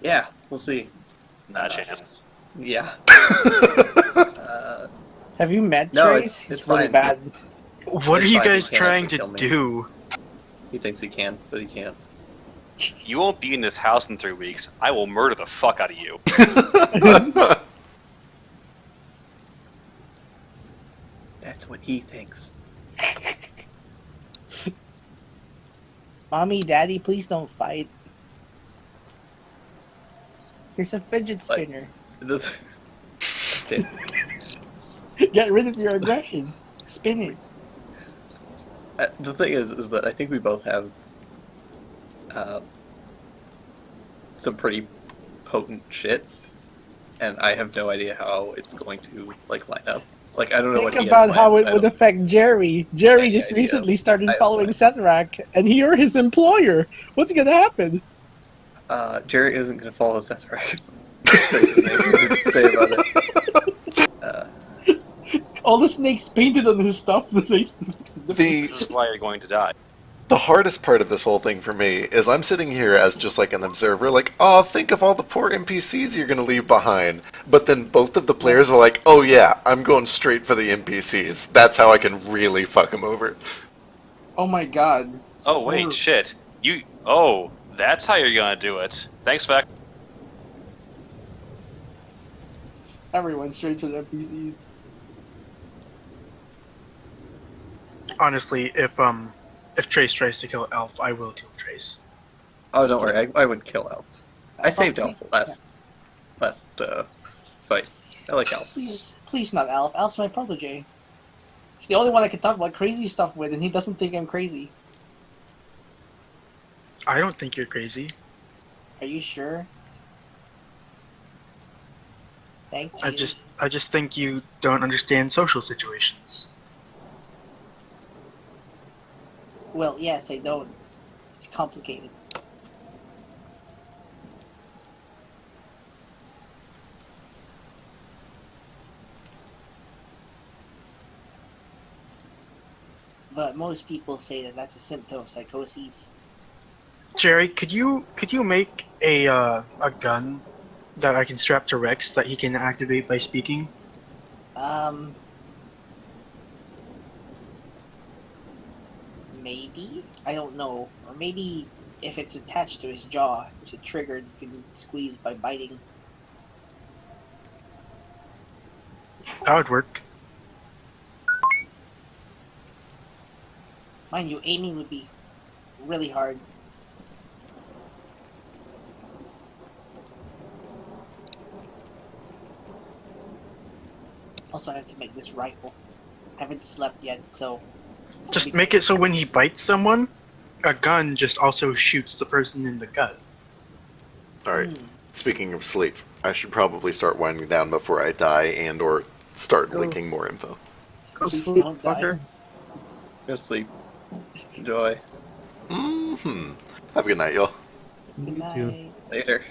Yeah, we'll see. Not a chance. Yeah. Have you met No, Trace? it's He's really fine. bad. What It's are you fine, guys he can't trying actually to kill me. do? He thinks he can, but he can't. You won't be in this house in 3 weeks. I will murder the fuck out of you. That's what he thinks. Mommy, Daddy, please don't fight. Here's a fidget Like- spinner. Dude, Get rid of your aggression. Spin it. the thing is that I think we both have some pretty potent shit, and I have no idea how it's going to like line up. Like I don't know what Think he about has how planned. it I would don't- affect Jerry. Jerry Any just idea. recently started I have following no Sethrak, and you're his employer. What's gonna happen? Jerry isn't going to follow Sethrak. There's anything to say about it. All the snakes painted on his stuff. This is why you're going to die. The hardest part of this whole thing for me is I'm sitting here as just like an observer, like, oh, think of all the poor NPCs you're going to leave behind. But then both of the players are like, oh yeah, I'm going straight for the NPCs. That's how I can really fuck them over. Oh my god. Oh wait, shit. That's how you're gonna do it. Thanks, Vec. Everyone straight to the NPCs. Honestly, if Trace tries to kill Elf, I will kill Trace. Oh, don't worry, I would kill Elf. I saved Okay. Elf last fight. I like Elf. Please not Alf. Alf's my protege. He's the only one I can talk about crazy stuff with, and he doesn't think I'm crazy. I don't think you're crazy. Are you sure? Thank you. I just think you don't understand social situations. Well, yes, I don't. It's complicated. But most people say that that's a symptom of psychosis. Jerry, could you make a gun that I can strap to Rex that he can activate by speaking? Maybe? I don't know. Or maybe if it's attached to his jaw, it's a trigger you can squeeze by biting. That would work. Mind you, aiming would be really hard. Also, I have to make this rifle. I haven't slept yet, so... Just make it so when he bites someone, a gun just also shoots the person in the gut. Alright, speaking of sleep, I should probably start winding down before I die and or start leaking more info. Go Please sleep, don't die. fucker. Go to sleep. Enjoy. Mm-hmm. Have a good night, y'all. Good You too. night. Later.